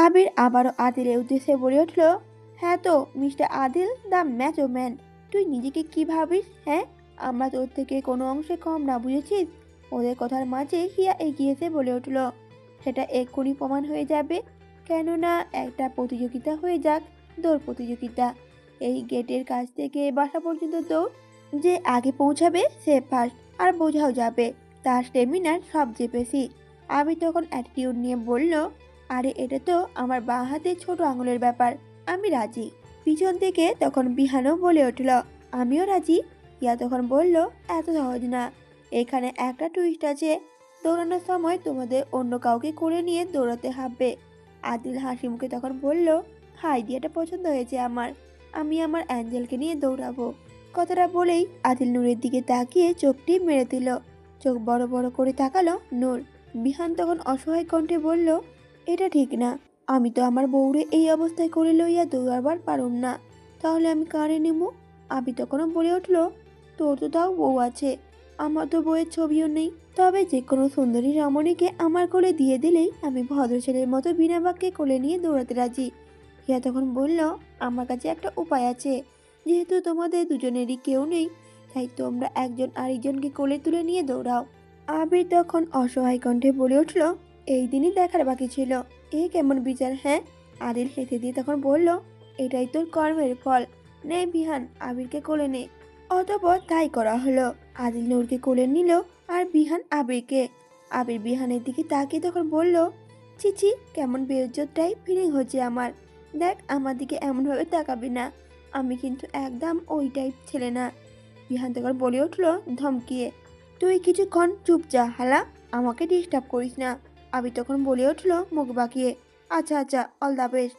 আবির আবারও আদিলের উদ্দেশ্যে বলে উঠল, হ্যাঁ তো mister Adil the macho man, তুই নিজেকে কি ভাবিস? হ্যাঁ, আমরা তোর থেকে কোনো অংশে কম না, বুঝেছিস? ওদের কথার মাঝে হিয়া এগিয়ে এসে বলে উঠল, সেটা এক্ষুনি প্রমাণ হয়ে যাবে। কেননা একটা প্রতিযোগিতা হয়ে যাক, দৌড় প্রতিযোগিতা। এই গেটের কাছ থেকে বাসা পর্যন্ত দৌড়, যে আগে পৌঁছাবে সে ফার্স্ট। আর বোঝাও যাবে তার স্টেমিনার সবচেয়ে বেশি। আমি তখন অ্যাটিটিউড নিয়ে বলল, আরে এটা তো আমার বাঁ হাতে ছোট আঙুলের ব্যাপার, আমি রাজি। পিছন থেকে তখন বিহানও বলে উঠল, আমিও রাজি। ইয়া তখন বলল, এত সহজ না, এখানে একটা টুইস্ট আছে। দৌড়ানোর সময় তোমাদের অন্য কাউকে করে নিয়ে দৌড়াতে হবে। আদিল হাসি মুখে তখন বলল, আইডিয়াটা পছন্দ হয়েছে আমার, আমি আমার অ্যাঞ্জেলকে নিয়ে দৌড়াবো। কথাটা বলেই আদিল নূরের দিকে তাকিয়ে চোখটি মেরে দিল। চোখ বড় বড় করে তাকালো নূর। বিহান তখন অসহায় কণ্ঠে বলল, এটা ঠিক না, আমি তো আমার বউরে এই অবস্থায় করে লইয়া দৌড়াবার পারুম না, তাহলে আমি কারে নেব? আমি তখনও বলে উঠল, তোর তো তাও বউ আছে, আমার তো বউয়ের ছবিও নেই। তবে যে কোনো সুন্দরী রমণীকে আমার কোলে দিয়ে দিলেই আমি ভদ্র ছেলের মতো বিনা বাক্যে কোলে নিয়ে দৌড়াতে রাজি। হিয়া তখন বলল, আমার কাছে একটা উপায় আছে। যেহেতু তোমাদের দুজনেরই কেউ নেই, তাই তোমরা একজন আরেকজনকে কোলে তুলে নিয়ে দৌড়াও। আবির তখন অসহায় কণ্ঠে বলে উঠল, এই দিনই দেখার বাকি ছিল, এ কেমন বিচার? হ্যাঁ। আদিল হেসে দিয়ে তখন বলল, এটাই তোর কর্মের ফল, নে বিহান আবিরকে কোলে নে। অতঃপর তাই করা হলো। আদিল নূরকে কোলে নিল, আর বিহান আবিরকে। আবির বিহানের দিকে তাকিয়ে তখন বলল, চিচি, কেমন বেইজ্জত টাইপ ফিলিং হচ্ছে আমার। দেখ, আমার দিকে এমনভাবে তাকাবি না, আমি কিন্তু একদম ওই টাইপ ছেলে না। বিহান তখন বলে উঠল ধমকিয়ে, তুই কিছুক্ষণ চুপ যা হালা, আমাকে ডিস্টার্ব করিস না। আবির তখন বলে উঠল মুখ বাঁকিয়ে, আচ্ছা আচ্ছা, অল দ্য বেস্ট।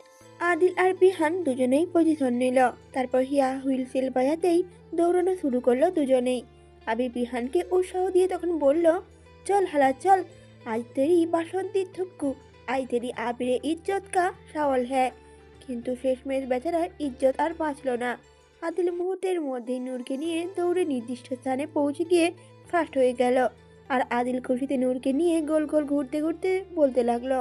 আদিল আর বিহান দুজনেই পজিশন নিল। তারপর হিয়া হুইল বাজাতেই দৌড়ানো শুরু করলো দুজনেই। আবির বিহানকে উৎসাহ দিয়ে তখন বলল, চল হালা চল, আজ তেরি বাসন্তী থুক্কু, আজ তেরি আবিরে ইজ্জত কা সওয়াল হ্যায়। কিন্তু শেষমেশ বেচারার ইজ্জত আর বাঁচল না। আদিল মুহূর্তের মধ্যেই নূরকে নিয়ে দৌড়ে নির্দিষ্ট স্থানে পৌঁছে গিয়ে ফার্স্ট হয়ে গেল। আর আদিল খুশিতে নূরকে নিয়ে গোল গোল ঘুরতে ঘুরতে বলতে লাগলো,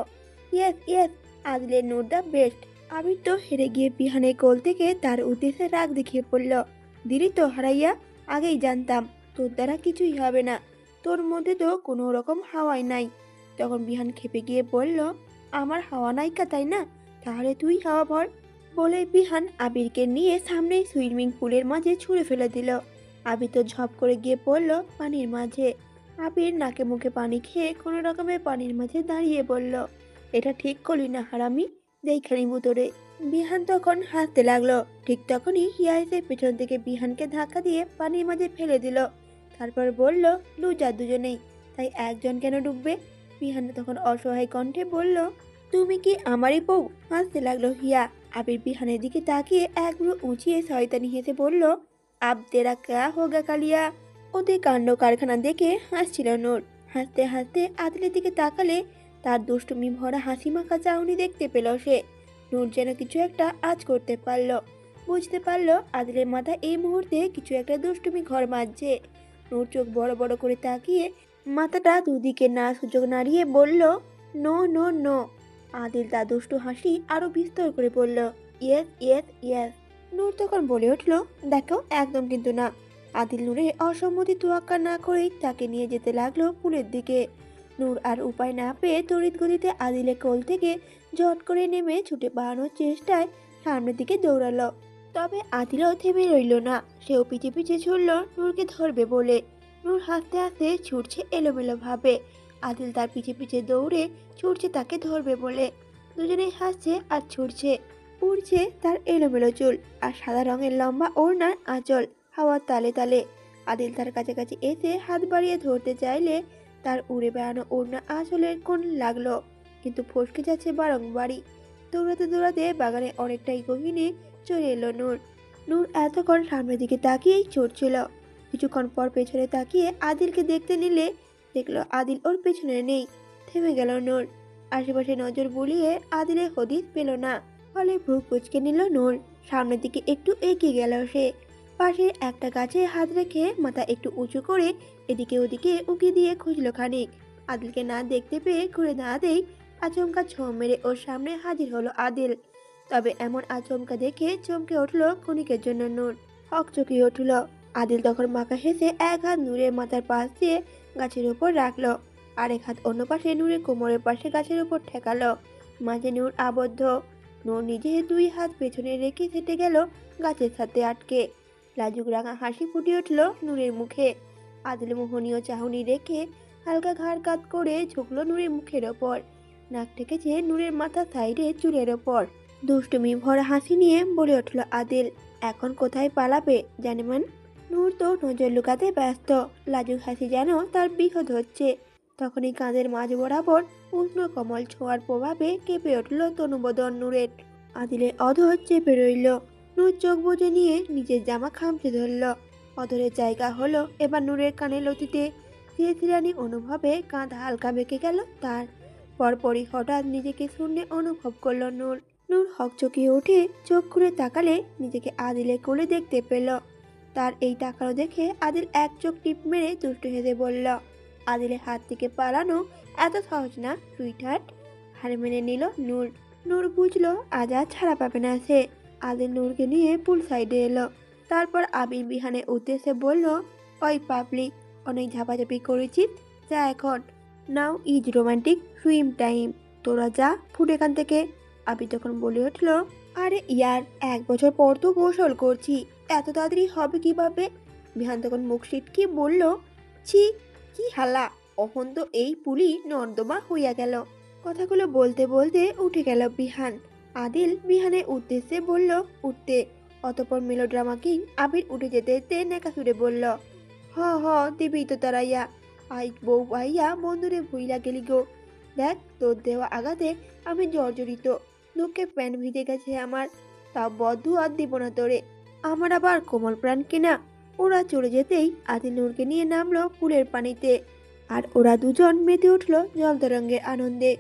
ইয়েস ইয়েস, আদিলের নূর দ্য বেস্ট। আবির তো হেরে গিয়ে বিহানের কোল থেকে তার উদ্দেশ্যে রাগ দেখিয়ে পড়ল, দিলি তো হারাইয়া, আগেই জানতাম তোর দ্বারা কিছুই হবে না, তোর মধ্যে তো কোনো রকম হাওয়াই নাই। তখন বিহান খেপে গিয়ে বলল, আমার হাওয়া নাইকা তাই না, তাহলে তুই হাওয়া ভর। বলে বিহান আবিরকে নিয়ে সামনেই সুইমিং পুলের মাঝে ছুঁড়ে ফেলে দিল। আবির তো ঝপ করে গিয়ে পড়ল পানির মাঝে। আবির নাকে মুখে পানি খেয়ে কোনো রকমে পানির মাঝে দাঁড়িয়ে বলল, এটা ঠিক করলি না হারামি, দেখে নিবো তোরে। বিহান তখন হাসতে লাগলো। ঠিক তখনই হিয়া এসে পেছন থেকে বিহানকে ধাক্কা দিয়ে পানির মাঝে ফেলে দিল। তারপর বলল, লুজার দুজনেই, তাই একজন কেন ডুববে? বিহান তখন অসহায় কণ্ঠে বলল, তুমি কি আমারই বউ? হাসতে লাগলো হিয়া। আবির বিহানের দিকে তাকিয়ে এক ভ্রু উঁচিয়ে শয়তানি হেসে বলল, আব তেরা ক্যা হোগা কালিয়া। ওদের কাণ্ড কারখানা দেখে হাসছিল নূর। হাসতে হাসতে আদিলের দিকে তাকালে তার দুষ্টুমি ভরা হাসি মাখা চাউনি দেখতে পেল সে। নূর যেন কিছু একটা আজ করতে পারল, বুঝতে পারল আদিলের মাথায় এই মুহূর্তে কিছু একটা দুষ্টুমি ঘর মারছে। নূর চোখ বড় বড় করে তাকিয়ে মাথাটা দুদিকে না সুযোগ নাড়িয়ে বলল, নো নো নো। আদিল তার দুষ্টু হাসি আরো বিস্তর করে বলল, ইয়েস ইয়েস ইয়েস। নূর তখন বলে উঠল, দেখো একদম কিন্তু না। আদিল নূরের অসম্মতি তোয়াক্কা না করেই তাকে নিয়ে যেতে লাগলো পুলের দিকে। নূর আর উপায় না পেয়ে তড়িৎ গতিতে আদিলের কোল থেকে ঝট করে নেমে ছুটে পালানোর চেষ্টায় সামনের দিকে দৌড়ালো। তবে আদিলও থেমে রইল না, সেও পিছে পিছে ছুটল নূরকে ধরবে বলে। নূর হাসতে হাসতে ছুটছে এলোমেলো ভাবে। আদিল তার পিছে পিছে দৌড়ে ছুটছে তাকে ধরবে বলে। দুজনেই হাসছে আর ছুটছে। উড়ছে তার এলোমেলো চুল, আর সাদা রঙের লম্বা ওড়নার আঁচল হাওয়ার তালে তালে। আদিল তার কাছাকাছি এসে হাত বাড়িয়ে ধরতে চাইলে তার উড়ে বেড়ানো ওড়না আঁচলের কোণ লাগলো, কিন্তু ফসকে যাচ্ছে বারংবারই। দৌড়াতে দৌড়াতে বাগানে অনেকটাই গহীনে চলে এলো নূর। নূর এতক্ষণ সামনের দিকে তাকিয়েই ছুটছিল। কিছুক্ষণ পর পেছনে তাকিয়ে আদিলকে দেখতে নিলে দেখলো আদিল ওর পেছনে নেই। থেমে গেল নূর। আশেপাশে নজর বুলিয়ে আদিলের হদিস পেল না, ফলে ভ্রু কুঁচকে নিল নূর। সামনের দিকে একটু এগিয়ে গেল সে। পাশে একটা গাছে হাত রেখে মাথা একটু উঁচু করে এদিকে ওদিকে উকি দিয়ে খুঁজল খানিক। আদিলকে না দেখতে পেয়ে ঘুরে দাঁড়াতেই আচমকা ছোঁ মেরে ওর সামনে হাজির হলো আদিল। তবে এমন আচমকা দেখে চমকে উঠল ক্ষণিকের জন্য নূর, হকচকিয়ে উঠল। আদিল তখন মাথা হেসে এক হাত নূরের মাথার পাশ দিয়ে গাছের উপর রাখলো, আরেক হাত অন্য পাশে নূরের কোমরের পাশে গাছের উপর ঠেকালো। মাঝে নূর আবদ্ধ। নূর নিজে দুই হাত পেছনে রেখে হেঁটে গেল গাছের সাথে আটকে। লাজুক রাঙা হাসি ফুটে উঠল নূরের মুখে। আদিল মোহনীয় চাহনি রেখে হালকা ঘাড় কাত করে ঝুঁকলো নূরের মুখের ওপর। নাক ঠেকেছে নূরের মাথা সাইডে চুলের ওপর। দুষ্টুমি ভরা হাসি নিয়ে বলে উঠল আদিল, এখন কোথায় পালাবে জানেমান? নূর তো নজর লুকাতে ব্যস্ত। লাজুক হাসি যেন তার বিহদ হচ্ছে। তখনই কাঁধের মাঝ বরাবর উষ্ণ কমল ছোঁয়ার প্রভাবে কেঁপে উঠল তনুবদন নূরের। আদিলের অধর চেপে রইল। নূর চোখ বুজে নিয়ে নিজের জামা খামচে ধরল। অধরের জায়গা হলো এবার নূরের কানে লতিতে। ধীরে অনুভবে কাঁধ হালকা বেঁকে গেল তার। পরপরই হঠাৎ নিজেকে শূন্যে অনুভব করল নূর। নূর হকচকিয়ে উঠে চোখ খুলে তাকালে নিজেকে আদিলের কোলে দেখতে পেল। তার এই তাকানো দেখে আদিল এক চোখ টিপ মেরে দুষ্টু হেসে বলল, আদিলের হাত থেকে পালানো এত সহজ না সুইটহার্ট। হার মেনে নিল নূর। নূর বুঝলো আজ আর ছাড়া পাবে না সে। আদিল নূরকে নিয়ে পুল সাইডে এলো। তারপর আবির বিহানের উদ্দেশ্যে বলল, ওই পাবলি, অনেক ঝাপাঝাপি করেছিস, যা এখন। Now is romantic swim time. তোরা যা ফুট এখান থেকে। আবির তখন বলে উঠল, আরে ইয়ার, 1 বছর পর তো গোসল করছি, এত তাড়াতাড়ি হবে কিভাবে? বিহান তখন মুখ সিটকে বলল, ছি, কি হালা, অহন তো এই পুলি নর্দমা হইয়া গেল। কথাগুলো বলতে বলতে উঠে গেল বিহান। আদিল বিহানের উদ্দেশ্যে বলল উঠতে। অতপর মেলোড্রামা কিং আবির উঠে যেতে যেতে নেকা সুরে বলল, হ হ দিবি তো তারাইয়া, আই বউ পাইয়া বন্ধুরে ভুইলা গেলি গো। দেখ তোর দেওয়া আঘাতে আমি জর্জরিত, লোকে প্যান্ট ভিজে গেছে আমার, তাও বদ্ধ আর দিব না তোরে, আমার আবার কোমল প্রাণ কিনা। ওরা চলে যেতেই আদিল নূরকে নিয়ে নামলো পুলের পানিতে। আর ওরা দুজন মেতে উঠল জলতরঙ্গের আনন্দে।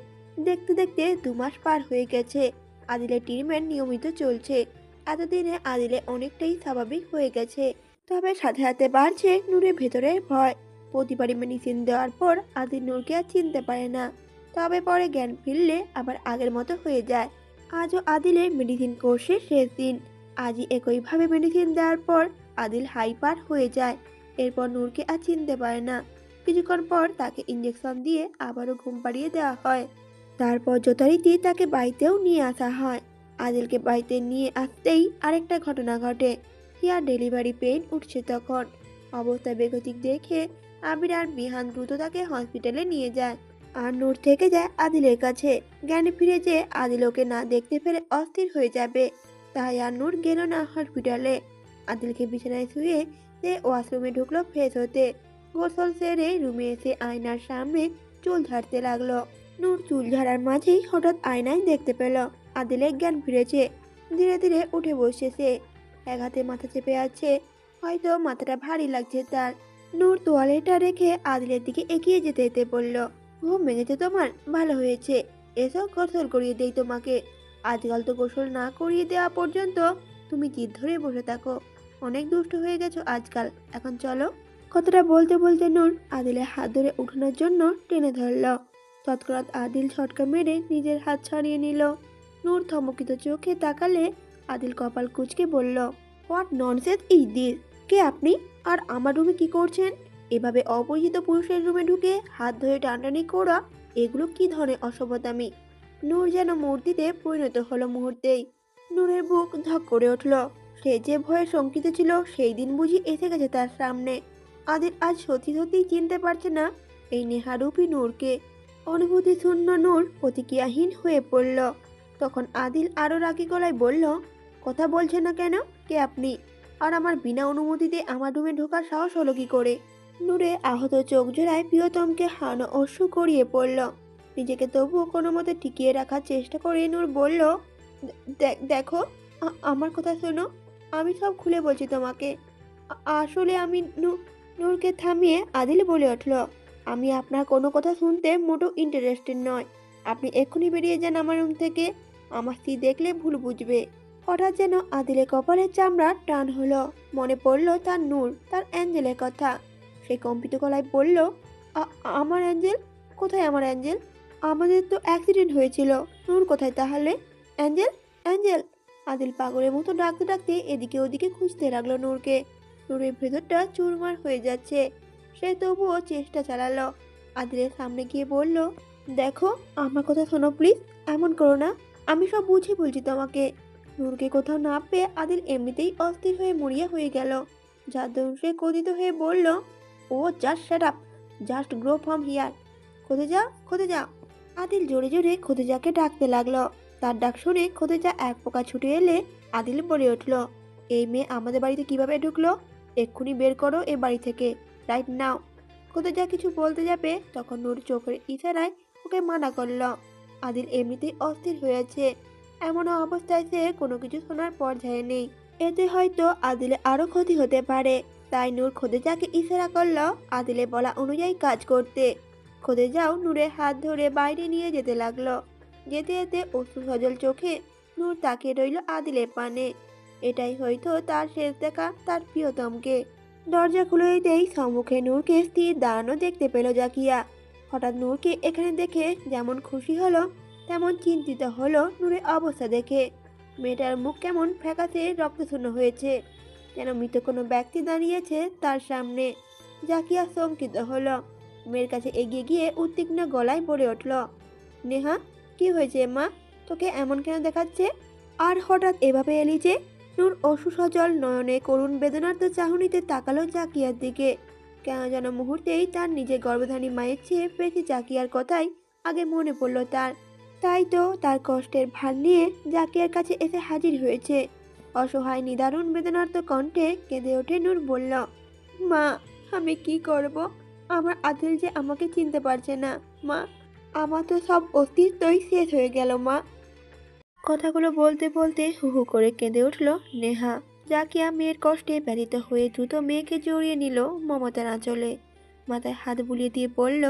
দেখতে দেখতে 2 মাস পার হয়ে গেছে। আদিলের ট্রিটমেন্ট নিয়মিত চলছে। এতদিনে আদিলে অনেকটাই স্বাভাবিক হয়ে গেছে। তবে সাথে সাথে বাড়ছে নূরের ভেতরের ভয়। প্রতিবারই মেডিসিন দেওয়ার পর আদিল নূরকে আর চিনতে পারে না। তবে পরে জ্ঞান ফিরলে আবার আগের মতো হয়ে যায়। আজও আদিলের মেডিসিন কোর্সের শেষ দিন। আজই একইভাবে মেডিসিন দেওয়ার পর আদিল হাইপার হয়ে যায়। এরপর নূরকে আর চিনতে পারে না। কিছুক্ষণ পর তাকে ইঞ্জেকশন দিয়ে আবারও ঘুম পাড়িয়ে দেওয়া হয়। তারপর যথারীতি তাকে বাড়িতেও নিয়ে আসা হয়। আদিলকে বাড়িতে নিয়ে আসতেই আরেকটা ঘটনা ঘটে। হিয়ার ডেলিভারি পেইন উঠছে তখন। অবস্থা বেগতিক দেখে আবির আর বিহান দ্রুত তাকে হসপিটালে নিয়ে যায়। আর নূর থেকে যায় আদিলের কাছে। জ্ঞানে ফিরে যে আদিল ওকে না দেখতে পেরে অস্থির হয়ে যাবে, তাই আর নূর গেল না হসপিটালে। আদিলকে বিছানায় শুয়ে সে ওয়াশরুমে ঢুকলো ফ্রেশ হতে। গোসল সেরে রুমে এসে আয়নার সামনে চুল ঝাড়তে লাগলো। নূর চুল ঝাড়ার মাঝেই হঠাৎ আয়নায় দেখতে পেল আদিলের জ্ঞান ফিরেছে। ধীরে ধীরে উঠে বসছে সে। এক হাতে মাথা চেপে আছে, হয়তো মাথাটা ভারী লাগছে তার। নূর তোয়ালেটা রেখে আদিলের দিকে এগিয়ে যেতে যেতে বলল, ঘুম ভেঙেছে তোমার? ভালো হয়েছে, এসো গোসল করিয়ে দেই তোমাকে। আজকাল তো গোসল না করিয়ে দেওয়া পর্যন্ত তুমি জিদ ধরে বসে থাকো। অনেক দুষ্ট হয়ে গেছো আজকাল, এখন চলো। কথাটা বলতে বলতে নূর আদিলের হাত ধরে উঠানোর জন্য টেনে ধরল। তৎক্ষণাৎ আদিল ছটকা মেরে নিজের হাত ছাড়িয়ে নিল। নূর থমকিত চোখে তাকালে আদিল কপাল কুঁচকে বলল, হোয়াট ননসেন্স ইজ দিস? কে আপনি? আর আমার রুমে কি করছেন? এভাবে অপরিচিত পুরুষের রুমে ঢুকে হাত ধরে টানাটানি করা, এগুলো কি ধরনের অসভ্যতামি? নূর যেন মূর্তিতে পরিণত হলো মুহূর্তেই। নূরের বুক ধক করে উঠল। সে যে ভয়ে শঙ্কিত ছিল সেই দিন বুঝি এসে গেছে তার সামনে। আদিল আজ সত্যি সত্যিই চিনতে পারছে না এই নেহারূপী নূরকে। অনুভূতি শূন্য নূর প্রতিক্রিয়াহীন হয়ে পড়ল। তখন আদিল আরো রাগী গলায় বলল, কথা বলছেন না কেন? কে আপনি? আর আমার বিনা অনুমতিতে আমার রুমে ঢোকার সাহস হলো কি করে? নূরে আহত চোখ জোড়ায় প্রিয়তমকে হারানো অশ্রু গড়িয়ে পড়ল। নিজেকে তবুও কোনো মতে টিকিয়ে রাখার চেষ্টা করে নূর বলল, দেখো, আমার কথা শোনো, আমি সব খুলে বলছি তোমাকে। আসলে আমি নূরকে থামিয়ে আদিল বলে উঠল, আমি আপনার কোনো কথা শুনতে মোটেও ইন্টারেস্টেড নয়। আপনি এক্ষুনি বেরিয়ে যান আমার রুম থেকে। আমার স্ত্রী দেখলে ভুল বুঝবে। হঠাৎ যেন আদিলের কপালের চামড়া টান হলো। মনে পড়ল তার নূর, তার অ্যাঞ্জেলের কথা। সে কম্পিত গলায় বলল, আমার অ্যাঞ্জেল? কোথায় আমার অ্যাঞ্জেল? আমাদের তো অ্যাক্সিডেন্ট হয়েছিল, নূর কোথায় তাহলে? Angel, Angel! আদিল পাগলের মতো ডাকতে ডাকতে এদিকে ওদিকে খুঁজতে লাগলো নূরকে। নূরের ভেতরটা চুরমার হয়ে যাচ্ছে। সে তবুও চেষ্টা চালালো। আদিলের সামনে গিয়ে বলল, দেখো, আমার কথা শোনো প্লিজ, এমন করো না, আমি সব বুঝে বলছি তোমাকে। নূরকে কোথাও না পেয়ে আদিল এমনিতেই অস্থির হয়ে মরিয়া হয়ে গেল। যার দরুন সে ক্রোধিত হয়ে বলল, ও just shut up, just grow from here. Khodeja, Khodeja! Adil জোরে জোরে খোদেজাকে ডাকতে লাগলো। তার ডাক শুনে খোদেজা এক পোকা ছুটে এলে আদিল বলে উঠল, এই মেয়ে আমাদের বাড়িতে কিভাবে ঢুকলো? এক্ষুনি বের করো এ বাড়ি থেকে, রাইট নাও। খোদেজা কিছু বলতে যাবে তখন নূর চোখের ইশারায় ওকে মানা করলো। আদিল এমনিতেই অস্থির হয়েছে। এমন অবস্থায় সে কোনো কিছু শোনার পর্যায়ে নেই। এতে হয়তো আদিলের আরো ক্ষতি হতে পারে। তাই নূর খোদেজাকে ইশারা করলো আদিলের বলা অনুযায়ী কাজ করতে। খোদেজাও নূরের হাত ধরে বাইরে নিয়ে যেতে লাগলো। যেতে যেতে অশ্রু সজল চোখে নূর তাকিয়ে রইল আদিলের পানে। এটাই হয়তো তার শেষ দেখা তার প্রিয়তমকে। দরজা খুলে দিতেই সম্মুখে নূরকে স্থির দাঁড়ানো দেখতে পেল জাকিয়া। হঠাৎ নূরকে এখানে দেখে যেমন খুশি হলো তেমন চিন্তিত হলো নূরের অবস্থা দেখে। মেয়েটার মুখ কেমন ফ্যাকাশে রক্তশূন্য হয়েছে, যেন মৃত কোনো ব্যক্তি দাঁড়িয়েছে তার সামনে। জাকিয়া শঙ্কিত হলো। মেয়ের কাছে এগিয়ে গিয়ে উদ্বিগ্ন গলায় বলে উঠল, নেহা, কি হয়েছে মা? তোকে এমন কেন দেখাচ্ছে? আর হঠাৎ এভাবে এলি যে? নূর অশ্রু সজল নয়নে করুণ বেদনার্ত চাহনিতে তাকালো জাকিয়ার দিকে। কেন যেন মুহূর্তেই তার নিজের গর্ভধারী মায়ের চেয়ে বেশি জাকিয়ার কথাই আগে মনে পড়ল তার। তাই তো তার কষ্টের ভার নিয়ে জাকিয়ার কাছে এসে হাজির হয়েছে। অসহায় নিদারুণ বেদনার্ত কণ্ঠে কেঁদে ওঠে নূর বলল, মা, আমি কি করব? আমার আদিল যে আমাকে চিনতে পারছে না মা। আমার তো সব অস্তিত্বই শেষ হয়ে গেল মা। কথাগুলো বলতে বলতে হু হু করে কেঁদে উঠল নেহা। জাকিয়া মেয়ের কষ্টে ব্যথিত হয়ে দ্রুত মেয়েকে জড়িয়ে নিল মমতার আঁচলে। মাথায় হাত বুলিয়ে দিয়ে বলল,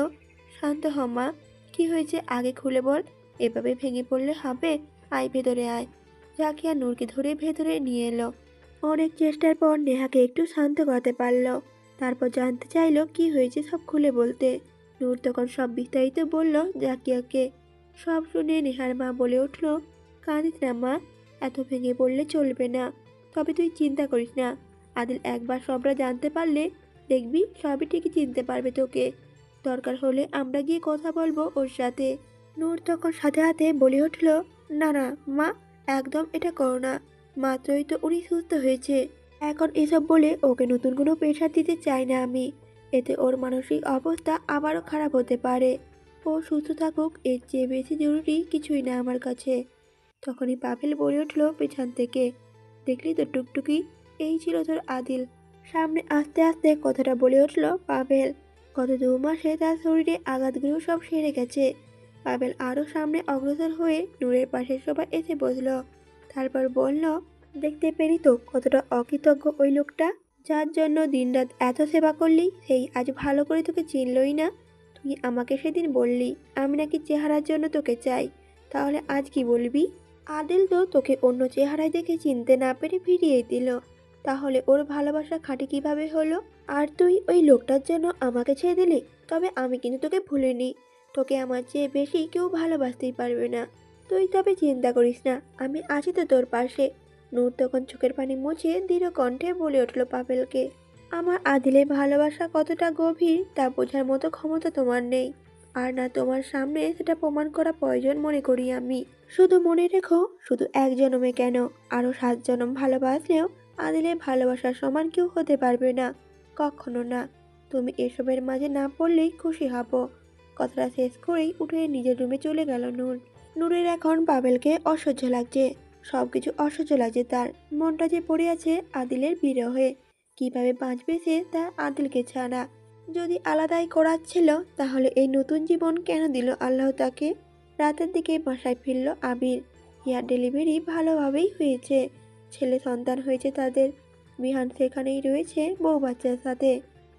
শান্ত হ মা, কি হয়েছে আগে খুলে বল, এভাবে ভেঙে পড়লে হবে, আয় ভেতরে আয়। জাকিয়া নূরকে ধরে ভেতরে নিয়ে এলো। অনেক চেষ্টার পর নেহাকে একটু শান্ত করাতে পারল। তারপর জানতে চাইলো কি হয়েছে সব খুলে বলতে। নূর তখন সব বিস্তারিত বলল জাকিয়াকে। সব শুনে নেহার মা বলে উঠল, কাঁদিস না মা, এত ভেঙে পড়লে চলবে না। তবে তুই চিন্তা করিস না, আদিল একবার সবটা জানতে পারলে দেখবি সবই ঠিকই চিনতে পারবে তোকে। দরকার হলে আমরা গিয়ে কথা বলবো ওর সাথে। নূর তখন সাথে হাতে বলে উঠল, না না মা, একদম এটা করো না, মাত্রই তো উনি সুস্থ হয়েছে। এখন এসব বলে ওকে নতুন কোনো প্রেশার দিতে চাই না আমি। এতে ওর মানসিক অবস্থা আবারও খারাপ হতে পারে। ও সুস্থ থাকুক, এর চেয়ে বেশি জরুরি কিছুই না আমার কাছে। তখনই পাভেল বলে উঠল পেছন থেকে, দেখলি তো টুকটুকি, এই ছিল তোর আদিল। সামনে আস্তে আস্তে কথাটা বলে উঠল পাভেল। গত 2 মাসে তার শরীরে আঘাতগুলো সব সেরে গেছে। পাভেল আরও সামনে অগ্রসর হয়ে নূরের পাশের সবাই এসে বসল। তারপর বলল, দেখতে পেলি তো কতটা অকৃতজ্ঞ ওই লোকটা, যার জন্য দিনরাত এত সেবা করলি, সেই আজ ভালো করে তোকে চিনলই না। তুই আমাকে সেদিন বললি আমি নাকি চেহারার জন্য তোকে চাই, তাহলে আজ কি বলবি? আদিল তো তোকে অন্য চেহারায় দেখে চিনতে না পেরে ফিরিয়ে দিল, তাহলে ওর ভালোবাসা খাঁটি কিভাবে হলো? আর তুই ওই লোকটার জন্য আমাকে ছেড়ে দিলি। তবে আমি কিন্তু তোকে ভুলিনি, তোকে আমার চেয়ে বেশি কেউ ভালোবাসতেই পারবে না। তুই তবে চিন্তা করিস না, আমি আছি তো তোর পাশে। নূর তখন চোখের পানি মুছে দৃঢ় কণ্ঠে বলে উঠল পাভেলকে, আমার আদিলের ভালোবাসা কতটা গভীর তা বোঝার মতো ক্ষমতা তোমার নেই, আর না তোমার সামনে সেটা প্রমাণ করা প্রয়োজন মনে করি আমি। শুধু মনে রেখো, শুধু এক জনমে কেন, আরো 7 জনম ভালোবাসলেও আদিলের ভালোবাসার সমান কেউ হতে পারবে না, কখনো না। তুমি এসবের মাঝে না পড়লেই খুশি হব। কথাটা শেষ করেই উঠে নিজের রুমে চলে গেল নূর। নূরের এখন পাভেলকে অসহ্য লাগছে, সবকিছু অসহ্য লাগছে তার। মনটা যে পড়ে আছে আদিলের বিরহে। কিভাবে বাঁচবে সে তার আদিলকে ছাড়া? যদি আলাদাই করাচ্ছিল তাহলে এই নতুন জীবন কেন দিল আল্লাহ তাকে? রাতের দিকে বাসায় ফিরল আবির। হেয়ার ডেলিভারি ভালোভাবেই হয়েছে, ছেলে সন্তান হয়েছে তাদের। বিহান সেখানেই রয়েছে বউ বাচ্চার সাথে।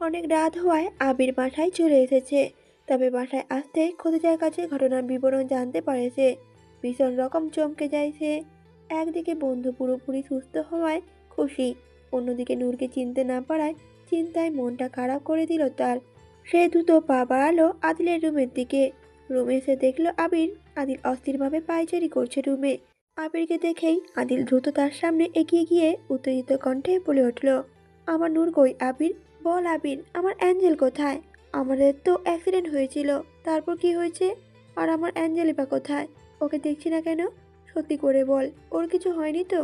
অনেক রাত হওয়ায় আবির বাসায় চলে এসেছে। তবে বাসায় আসতে খোদিজার কাছে ঘটনার বিবরণ জানতে পারেছে। ভীষণ রকম চমকে যায় সে। একদিকে বন্ধু পুরোপুরি সুস্থ হওয়ায় খুশি, অন্যদিকে নূরকে চিনতে না পারায় চিন্তায় মনটা খারাপ করে দিল তার। সে দ্রুত পা বাড়ালো আদিলের রুমের দিকে। রুমে এসে দেখলো আবির। আদিল অস্থিরভাবে পায়চারি করছে রুমে। আবিরকে দেখেই আদিল দ্রুত তার সামনে এগিয়ে গিয়ে উত্তেজিত কণ্ঠে বলে উঠল, আমার নূর কই আবির? বল আবির, আমার অ্যাঞ্জেল কোথায়? আমাদের তো অ্যাক্সিডেন্ট হয়েছিল, তারপর কি হয়েছে? আর আমার অ্যাঞ্জেলি বা কোথায়? ওকে দেখছি না কেন? সত্যি করে বল, ওর কিছু হয়নি তো?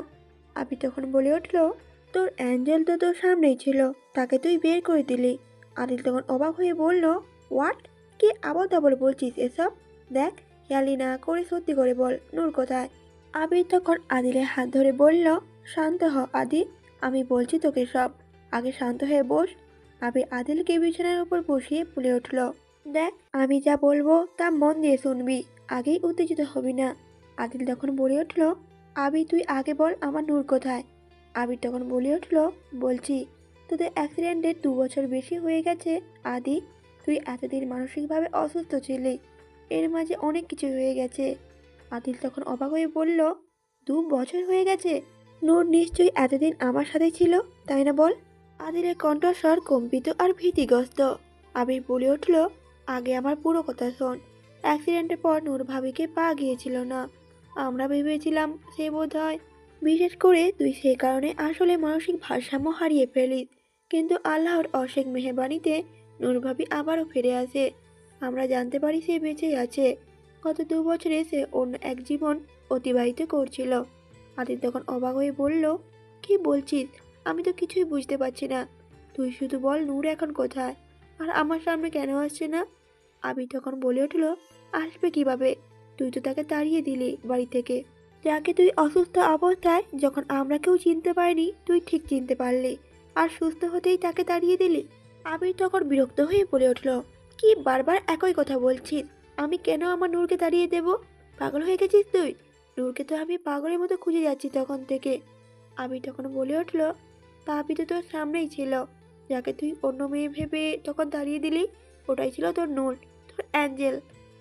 আবির তখন বলে উঠল, তোর অ্যাঞ্জেল তো তোর সামনেই ছিল, তাকে তুই বের করে দিলি। আদিল তখন অবাক হয়ে বলল, হোয়াট? কি আবল তাবল বলছিস এসব? দেখ, হেয়ালি না করে সত্যি করে বল, নূর কোথায়? আবির তখন আদিলের হাত ধরে বলল, শান্ত হ আদি, আমি বলছি তোকে সব। আগে শান্ত হয়ে বস। আবির আদিলকে বিছানার উপর বসিয়ে বলে উঠল, দেখ, আমি যা বলবো তা মন দিয়ে শুনবি, আগেই উত্তেজিত হবি না। আদিল তখন বলে উঠল, আবির তুই আগে বল আমার নূর কোথায়? আবির তখন বলে উঠল, বলছি, তোদের অ্যাক্সিডেন্টের 2 বছর বেশি হয়ে গেছে আদি। তুই এতদিন মানসিকভাবে অসুস্থ ছিলি, এর মাঝে অনেক কিছু হয়ে গেছে। আদিল তখন অবাক হয়ে বলল, 2 বছর হয়ে গেছে? নূর নিশ্চয়ই এতদিন আমার সাথে ছিল, তাই না বল? আদিলের কণ্ঠস্বর কম্পিত আর ভীতিগ্রস্ত। আবির বলে উঠল, আগে আমার পুরো কথা শোন। অ্যাক্সিডেন্টের পর নূর ভাবিকে পা গিয়েছিল না। আমরা ভেবেছিলাম সে বোধ হয়, বিশেষ করে তুই সে কারণে আসলে মানসিক ভারসাম্য হারিয়ে ফেলিস। কিন্তু আল্লাহর অশেষ মেহেরবানিতে নূর ভাবি আবারও ফিরে আসে। আমরা জানতে পারি সে বেঁচে আছে। গত 2 বছরে সে অন্য এক জীবন অতিবাহিত করছিল। আদিল তখন অবাক হয়ে বলল, কি বলছিস? আমি তো কিছুই বুঝতে পারছি না। তুই শুধু বল নূর এখন কোথায়, আর আমার সামনে কেন আসছে না? আবির তখন বলে উঠল, আসবে কিভাবে? তুই তো তাকে তাড়িয়ে দিলি বাড়ি থেকে। যাকে তুই অসুস্থ অবস্থায়, যখন আমরা কেউ চিনতে পারিনি, তুই ঠিক চিনতে পারলি, আর সুস্থ হতেই তাকে তাড়িয়ে দিলি। আবির তখন বিরক্ত হয়ে বলে উঠল, কি বারবার একই কথা বলছিস? আমি কেন আমার নূরকে তাড়িয়ে দেব? পাগল হয়ে গেছিস তুই? নূরকে তো আমি পাগলের মতো খুঁজে যাচ্ছি তখন থেকে। আবির তখন বলে উঠল, পাপি তো তোর সামনেই ছিল, যাকে তুই অন্য মেয়ে ভেবে তখন তাড়িয়ে দিলি, ওটাই ছিল তোর নূর, তোর অ্যাঞ্জেল।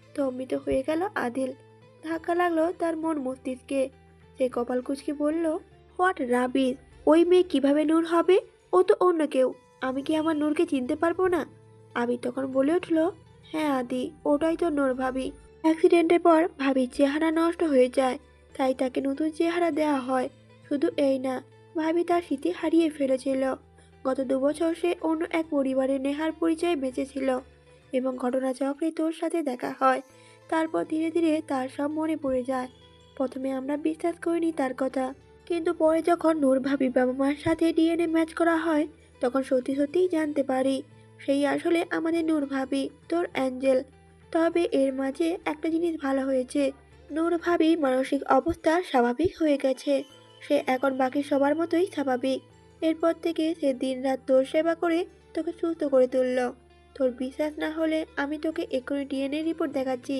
স্তম্ভিত হয়ে গেল আদিল। ধাক্কা লাগলো তার মন মস্তিষ্কে। সে কপাল কুঁচকে বলল, হোয়াট রাবিশ! ওই মেয়ে কিভাবে নূর হবে? ও তো অন্য কেউ। আমি কি আমার নূরকে চিনতে পারবো না? আবির তখন বলে উঠল, হ্যাঁ আদি, ওটাই তো নূর ভাবি। অ্যাক্সিডেন্টের পর ভাবির চেহারা নষ্ট হয়ে যায়, তাই তাকে নতুন চেহারা দেওয়া হয়। শুধু এই না, ভাবি তার স্মৃতি হারিয়ে ফেলেছিল। গত 2 বছর সে অন্য এক পরিবারের নেহার পরিচয়ে বেঁচেছিল, এবং ঘটনাচক্রে তোর সাথে দেখা হয়। তারপর ধীরে ধীরে তার সব মনে পড়ে যায়। প্রথমে আমরা বিশ্বাস করিনি তার কথা, কিন্তু পরে যখন নূর ভাবি বাবা মার সাথে ডিএনএ ম্যাচ করা হয়, তখন সত্যি সত্যিই জানতে পারি সেই আসলে আমাদের নূর ভাবি, তোর অ্যাঞ্জেল। তবে এর মাঝে একটা জিনিস ভালো হয়েছে, নূর ভাবি মানসিক অবস্থা স্বাভাবিক হয়ে গেছে। সে এখন বাকি সবার মতোই স্বাভাবিক। এরপর থেকে সে দিনরাত তোর সেবা করে তোকে সুস্থ করে তুলল। তোর বিশ্বাস না হলে আমি তোকে এক্ষুনি ডিএনএ রিপোর্ট দেখাচ্ছি,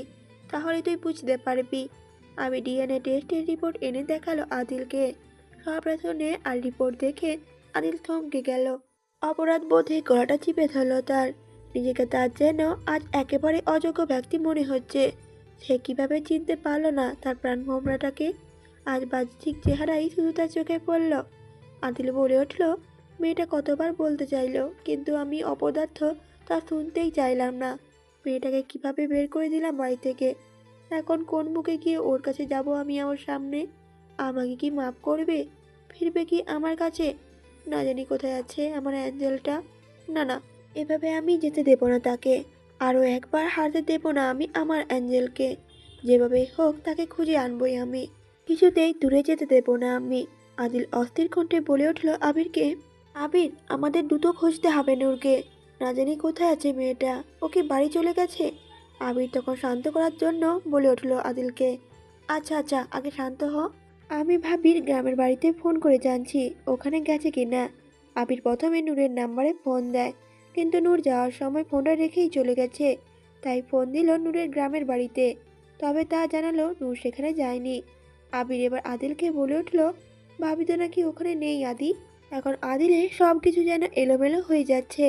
তাহলে তুই বুঝতে পারবি। আমি ডিএনএ টেস্টের রিপোর্ট এনে দেখালো আদিলকে। সব শুনে আর রিপোর্ট দেখে আদিল থমকে গেল। অপরাধ বোধে গলাটা চিপে ধরল তার। নিজেকে তার যেন আজ একেবারে অযোগ্য ব্যক্তি মনে হচ্ছে। সে কিভাবে চিনতে পারল না তার প্রাণ ভোমরাটাকে? আজ বাহ্যিক চেহারাই শুধু তার চোখে পড়ল। আদিল বলে উঠল, মেয়েটা কতবার বলতে চাইল, কিন্তু আমি অপদার্থ তা শুনতেই চাইলাম না। মেয়েটাকে কিভাবে বের করে দিলাম বাড়ি থেকে। এখন কোন মুখে গিয়ে ওর কাছে যাব আমি? ওর সামনে আমাকে কি মাফ করবে? ফিরবে কি আমার কাছে? না জানি কোথায় আছে আমার অ্যাঞ্জেলটা। না না, এভাবে আমি যেতে দেব না তাকে। আরও একবার হারতে দেব না আমি আমার অ্যাঞ্জেলকে। যেভাবে হোক তাকে খুঁজে আনবই আমি। কিছুতেই দূরে যেতে দেব না আমি। আদিল অস্থির কণ্ঠে বলে উঠল আবিরকে, আবির, আমাদের দ্রুত খুঁজতে হবে নূরকে। না জানি কোথায় আছে মেয়েটা, ওকে বাড়ি চলে গেছে? আবির তখন শান্ত করার জন্য বলে উঠল আদিলকে, আচ্ছা আচ্ছা, আগে শান্ত হ। আমি ভাবির গ্রামের বাড়িতে ফোন করে জানছি ওখানে গেছে কিনা। আবির প্রথমে নূরের নাম্বারে ফোন দেয়, কিন্তু নূর যাওয়ার সময় ফোনটা রেখেই চলে গেছে। তাই ফোন দিল নূরের গ্রামের বাড়িতে। তবে তা জানালো নূর সেখানে যায়নি। আবির এবার আদিলকে বলে উঠল, ভাবি তো নাকি ওখানে নেই আদি। এখন আদিলের সব কিছু যেন এলোমেলো হয়ে যাচ্ছে।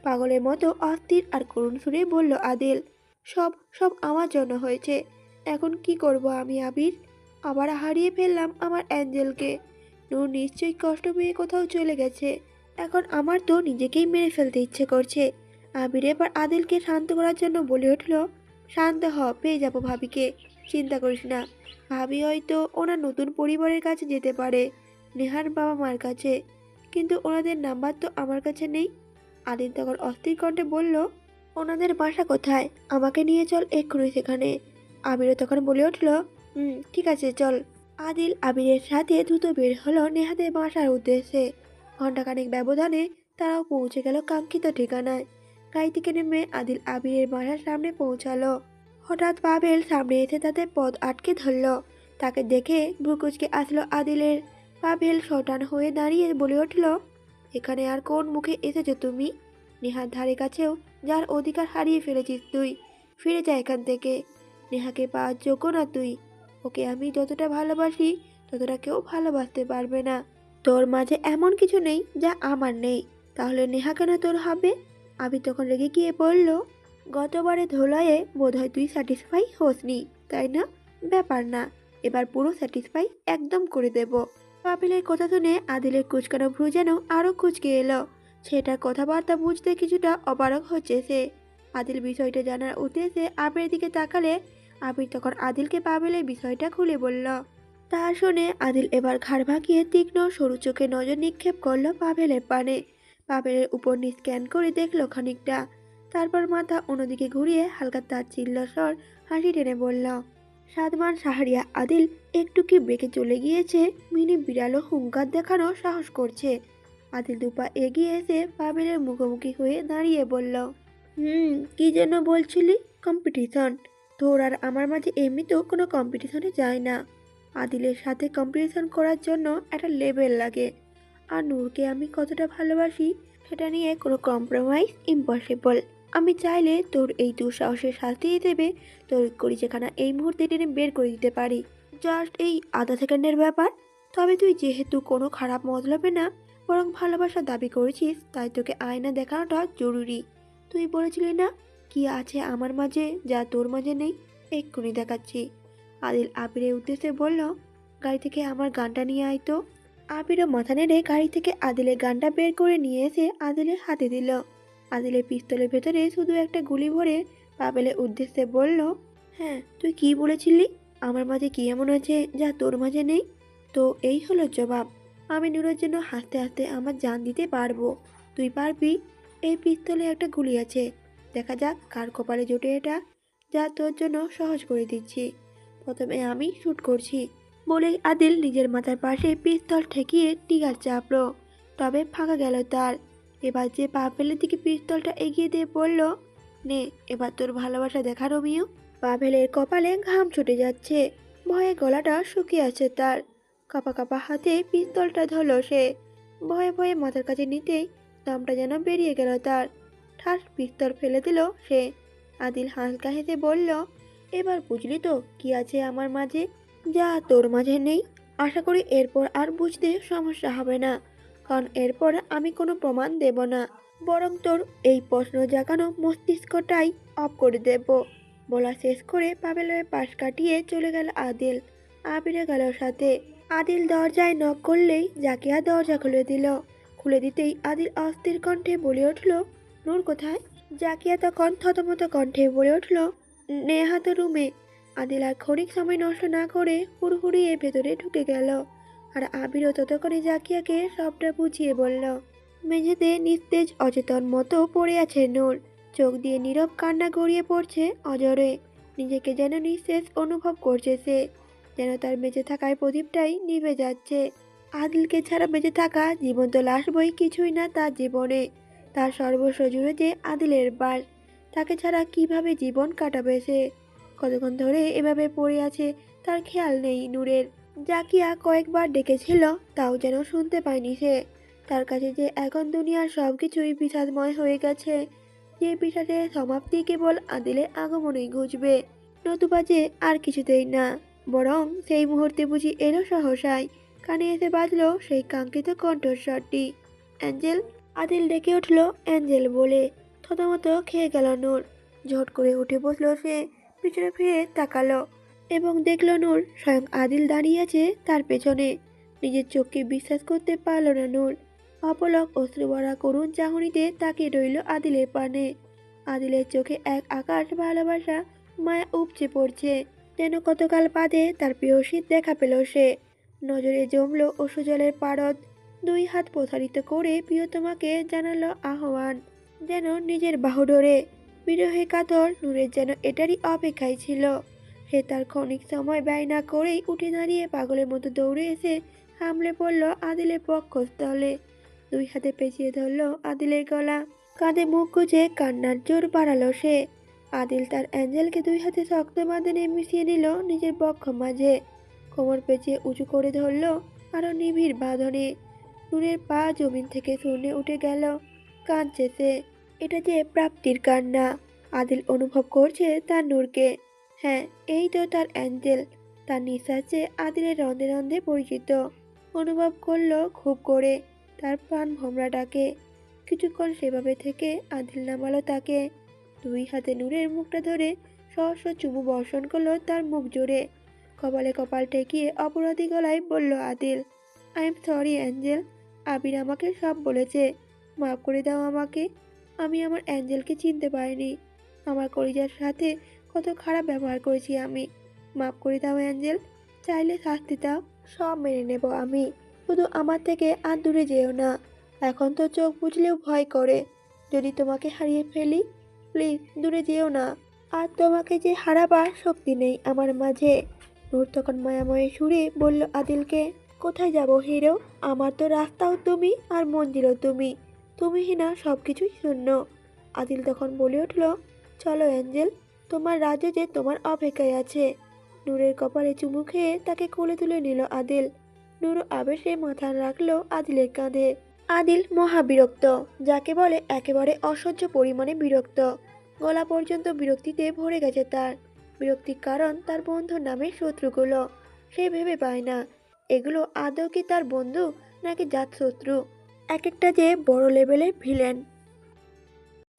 পাগলের মতো অস্থির আর করুণ সুরে বলল আদিল, সব সব আমার জন্য হয়েছে। এখন কি করব আমি আবির? আবার হারিয়ে ফেললাম আমার অ্যাঞ্জেলকে। নূর নিশ্চয়ই কষ্ট পেয়ে কোথাও চলে গেছে। এখন আমার তো নিজেকেই মেরে ফেলতে ইচ্ছে করছে। আবির এবার আদিলকে শান্ত করার জন্য বলে উঠল, শান্ত হ, পেয়ে যাবো ভাবিকে, চিন্তা করিস না। ভাবি হয়তো ওনার নতুন পরিবারের কাছে যেতে পারে, নেহার বাবা মার কাছে, কিন্তু ওনাদের নাম্বার তো আমার কাছে নেই। আদিল তখন অস্থির কণ্ঠে বলল, ওনাদের বাসা কোথায়? আমাকে নিয়ে চল এক্ষুনি সেখানে। আবিরও তখন বলে উঠল, ঠিক আছে চল। আদিল আবিরের সাথে দ্রুত বের হলো নেহাদের বাসার উদ্দেশ্যে। ঘণ্টাখানেক ব্যবধানে তারাও পৌঁছে গেল কাঙ্ক্ষিত ঠিকানায়। গাড়ি থেকে নেমে আদিল আবিরের বাসার সামনে পৌঁছালো। হঠাৎ পাভেল সামনে এসে তাদের পথ আটকে ধরল। তাকে দেখে ভ্রুকুচকে আসলো আদিলের। পাভেল শটান হয়ে দাঁড়িয়ে বলে উঠল, এখানে আর কোন মুখে এসেছো তুমি? নেহার ধারে কাছেও যার অধিকার হারিয়ে ফেলেছিস তুই। ফিরে যা এখান থেকে। নেহাকে পাওয়ার যোগ্য না তুই। ওকে আমি যতটা ভালোবাসি ততটা কেউ ভালোবাসতে পারবে না। তোর মাঝে এমন কিছু নেই যা আমার নেই, তাহলে নেহা কেন তোর হবে? আমি তখন রেগে গিয়ে বলল, গতবারে ধোলায়ে বোধহয় তুই স্যাটিসফাই হোসনি, তাই না? ব্যাপার না, এবার পুরো স্যাটিসফাই একদম করে দেব। পাপিলের কথা শুনে আদিলের কুচকানো ভ্রু যেন আরো কুচকে এলো। সেটার কথাবার্তা বুঝতে কিছুটা অপারগ হচ্ছে সে। আদিল বিষয়টা জানার উদ্দেশ্যে আবিরের দিকে তাকালে আবির তখন আদিলকে পাপিলের বিষয়টা খুলে বলল। তা শুনে আদিল এবার ঘাড় ভাঙিয়ে তীক্ষ্ণ সরু চোখে নজর নিক্ষেপ করলো পাভেলের পানে। পাভেলের উপর নিচ স্ক্যান করে দেখলো খানিকটা, তারপর মাথা অন্যদিকে ঘুরিয়ে হালকা তাচ্ছিল্য স্বর হাসি টেনে বলল, সাদমান শাহরিয়া আদিল একটু কি বেঁকে চলে গিয়েছে, মিনি বিড়ালও হুঙ্কার দেখানোর সাহস করছে। আদিল দুপা এগিয়ে এসে পাভেলের মুখোমুখি হয়ে দাঁড়িয়ে বলল, কি যেন বলছিলি? কম্পিটিশন? তোর আর আমার মাঝে এমনিতেও কোনো কম্পিটিশনে যায় না। আদিলের সাথে কম্পিটিশন করার জন্য একটা লেভেল লাগে, আর নূরকে আমি কতটা ভালোবাসি সেটা নিয়ে কোনো কম্প্রোমাইজ ইম্পসিবল। আমি চাইলে তোর এই দুঃসাহসের শাস্তি হিসেবে তোর কলিজাখানা এই মুহূর্তে টেনে বের করে দিতে পারি, জাস্ট এই আধা সেকেন্ডের ব্যাপার। তবে তুই যেহেতু কোনো খারাপ মতলবে না, বরং ভালোবাসা দাবি করেছিস, তাই তোকে আয়না দেখানোটা জরুরি। তুই বলেছিলি না কি আছে আমার মাঝে যা তোর মাঝে নেই? এক্ষুনি দেখাচ্ছি। আদিল আবিরের উদ্দেশ্যে বলল, গাড়ি থেকে আমার গানটা নিয়ে আয় তো। আবিরও মাথা নেড়ে গাড়ি থেকে আদিলের গানটা বের করে নিয়ে এসে আদিলের হাতে দিল। আদিলের পিস্তলের ভেতরে শুধু একটা গুলি ভরে পাভেলের উদ্দেশ্যে বলল, হ্যাঁ তুই কি বলেছিলি? আমার মাঝে কি এমন আছে যা তোর মাঝে নেই? তো এই হলো জবাব। আমি নূরের জন্য হাসতে হাসতে আমার জান দিতে পারবো। তুই পারবি? এই পিস্তলে একটা গুলি আছে, দেখা যাক কার কপালে জোটে এটা। যা তোর জন্য সহজ করে দিচ্ছি। প্রথমে আমি শ্যুট করছি বলেই আদিল নিজের মাথার পাশে পিস্তল ঠেকিয়ে টিগার চাপলো। তবে ফাঁকা গেল তার। এবার যে পাভেলের দিকে পিস্তলটা এগিয়ে দিয়ে বলল, নে এবার তোর ভালোবাসা দেখা রোমিও। পাভেলের কপালে ঘাম ছুটে যাচ্ছে, ভয়ে গলাটা শুকিয়ে আছে তার। কাপা কাপা হাতে পিস্তলটা ধরল সে। ভয়ে ভয়ে মাথার কাছে নিতেই দমটা যেন বেরিয়ে গেল তার। ঠাস পিস্তল ফেলে দিল সে। আদিল হালকা হেসে বলল, এবার বুঝলি তো কি আছে আমার মাঝে যা তোর মাঝে নেই? আশা করি এরপর আর বুঝতে সমস্যা হবে না, কারণ এরপর আমি কোনো প্রমাণ দেব না, বরং তোর এই প্রশ্ন জাগানো মস্তিষ্কটাই অফ করে দেব। বলা শেষ করে পাভেলের পাশ কাটিয়ে চলে গেল আদিল। আবিরে গেল সাথে। আদিল দরজায় নক করলেই জাকিয়া দরজা খুলে দিল। খুলে দিতেই আদিল অস্থির কণ্ঠে বলে উঠল, নূর কোথায়? জাকিয়া তখন থতমত কণ্ঠে বলে উঠল, নেহা তো রুমে। আদিল আর ক্ষণিক সময় নষ্ট না করে হুড়হুড়িয়ে ভেতরে ঢুকে গেল। আর আবিরও ততক্ষণে জাকিয়াকে সবটা বুঝিয়ে বলল। মেঝেতে নিস্তেজ অচেতন মতো পড়ে আছে নূর। চোখ দিয়ে নীরব কান্না গড়িয়ে পড়ছে অজরে। নিজেকে যেন নিঃশেষ অনুভব করছে সে, যেন তার বেঁচে থাকার প্রদীপটাই নিভে যাচ্ছে। আদিলকে ছাড়া বেঁচে থাকা জীবন্ত লাশ বই কিছুই না তার জীবনে। তার সর্বস্ব জুড়ে যে আদিলের বাস, তাকে ছাড়া কিভাবে জীবন কাটাবে সে? কতক্ষণ ধরে এভাবে পড়ে আছে তার খেয়াল নেই নূরের। জাকিয়া কয়েকবার ডেকেছিল, তাও যেন শুনতে পায়নি সে। তার কাছে যে এখন দুনিয়ার সবকিছুই বিষাদময় হয়ে গেছে, যে বিষাদের সমাপ্তি কেবল আদিলের আগমনেই ঘুচবে, নতুবা যে আর কিছুতেই না। বরং সেই মুহূর্তে বুঝি এলো সহসায় কানে এসে বাজলো সেই কাঙ্ক্ষিত কণ্ঠস্বরটি, অ্যাঞ্জেল। আদিল ডেকে উঠল অ্যাঞ্জেল বলে। থতমত খেয়ে গেল নূর। ঝট করে উঠে বসলো সে, পিছনে ফিরে তাকালো এবং দেখলো নূর স্বয়ং আদিল দাঁড়িয়ে আছে তার পেছনে। নিজের চোখকে বিশ্বাস করতে পারল না নূর। অপলক অশ্রুভরা করুণ চাহনিতে তাকিয়ে রইল আদিলের পানে। আদিলের চোখে এক আকাশ ভালোবাসা মায়া উপচে পড়ছে, যেন কতকাল বাদে তার প্রিয়সীর দেখা পেল সে। নজরে জমল অশ্রু জলের পারদ, দুই হাত প্রসারিত করে প্রিয়তমাকে জানালো আহ্বান, যেন নিজের বাহুডোরে। বিরহে কাতর নূরের যেন এটারই অপেক্ষায় ছিল। সে তার ক্ষণিক সময় ব্যয় না করেই উঠে দাঁড়িয়ে পাগলের মতো দৌড়ে এসে হামলে পড়ল আদিলের বক্ষস্থলে। দুই হাতে পেঁচিয়ে ধরল আদিলের গলা, কাঁধে মুখ গুজে কান্নার জোর বাড়ালো সে। আদিল তার অ্যাঞ্জেলকে দুই হাতে শক্ত বাঁধনে মিশিয়ে নিল নিজের বক্ষ মাঝে, কোমর পেঁচিয়ে উঁচু করে ধরল আরো নিবিড় বাঁধনে। নূরের পা জমিন থেকে শূন্যে উঠে গেল, কাঁদছে সে। এটা যে প্রাপ্তির কান্না। আদিল অনুভব করছে তার নূরকে। হ্যাঁ, এই তো তার অ্যাঞ্জেল। তার নিঃশ্বাস যে আদিলের রন্ধে রন্ধে পরিচিত। অনুভব করলো খুব করে তার প্রাণ ভোমরাটাকে। কিছুক্ষণ সেভাবে থেকে আদিল নামালো তাকে। দুই হাতে নূরের মুখটা ধরে সহস্র চুমু বর্ষণ করলো তার মুখ জুড়ে। কপালে কপাল ঠেকিয়ে অপরাধী গলায় বলল Adil, I am sorry angel. Abir আমাকে সব বলেছে। মাফ করে দাও আমাকে। আমি আমার অ্যাঞ্জেলকে চিনতে পারিনি। আমার কলিজার সাথে কত খারাপ ব্যবহার করেছি আমি। মাফ করে দাও অ্যাঞ্জেল। চাইলে শাস্তি দাও, সব মেনে নেব আমি। শুধু আমার থেকে আর দূরে যেও না। এখন তো চোখ বুঝলেও ভয় করে, যদি তোমাকে হারিয়ে ফেলি। প্লিজ দূরে যেও না। আর তোমাকে যে হারাবার শক্তি নেই আমার মাঝে। নূর তখন মায়াময় সুরে বলল আদিলকে, কোথায় যাব হিরো? আমার তো রাস্তাও তুমি আর মঞ্জিলও তুমি। তুমিহীনা সব কিছুই শূন্য। আদিল তখন বলে উঠল, চলো অ্যাঞ্জেল, তোমার রাজ্য যে তোমার অপেক্ষায় আছে। নূরের কপালে চুমু খেয়ে তাকে কোলে তুলে নিল আদিল। নূর আবেশে মাথা রাখলো আদিলের কাঁধে। আদিল মহাবিরক্ত, যাকে বলে একেবারে অসহ্য পরিমাণে বিরক্ত। গলা পর্যন্ত বিরক্তিতে ভরে গেছে তার। বিরক্তির কারণ তার বন্ধুর নামে শত্রুগুলো। সে ভেবে পায় না এগুলো আদৌ কি তার বন্ধু নাকি জাতশত্রু। এক একটা যে বড় লেভেলের ভিলেন।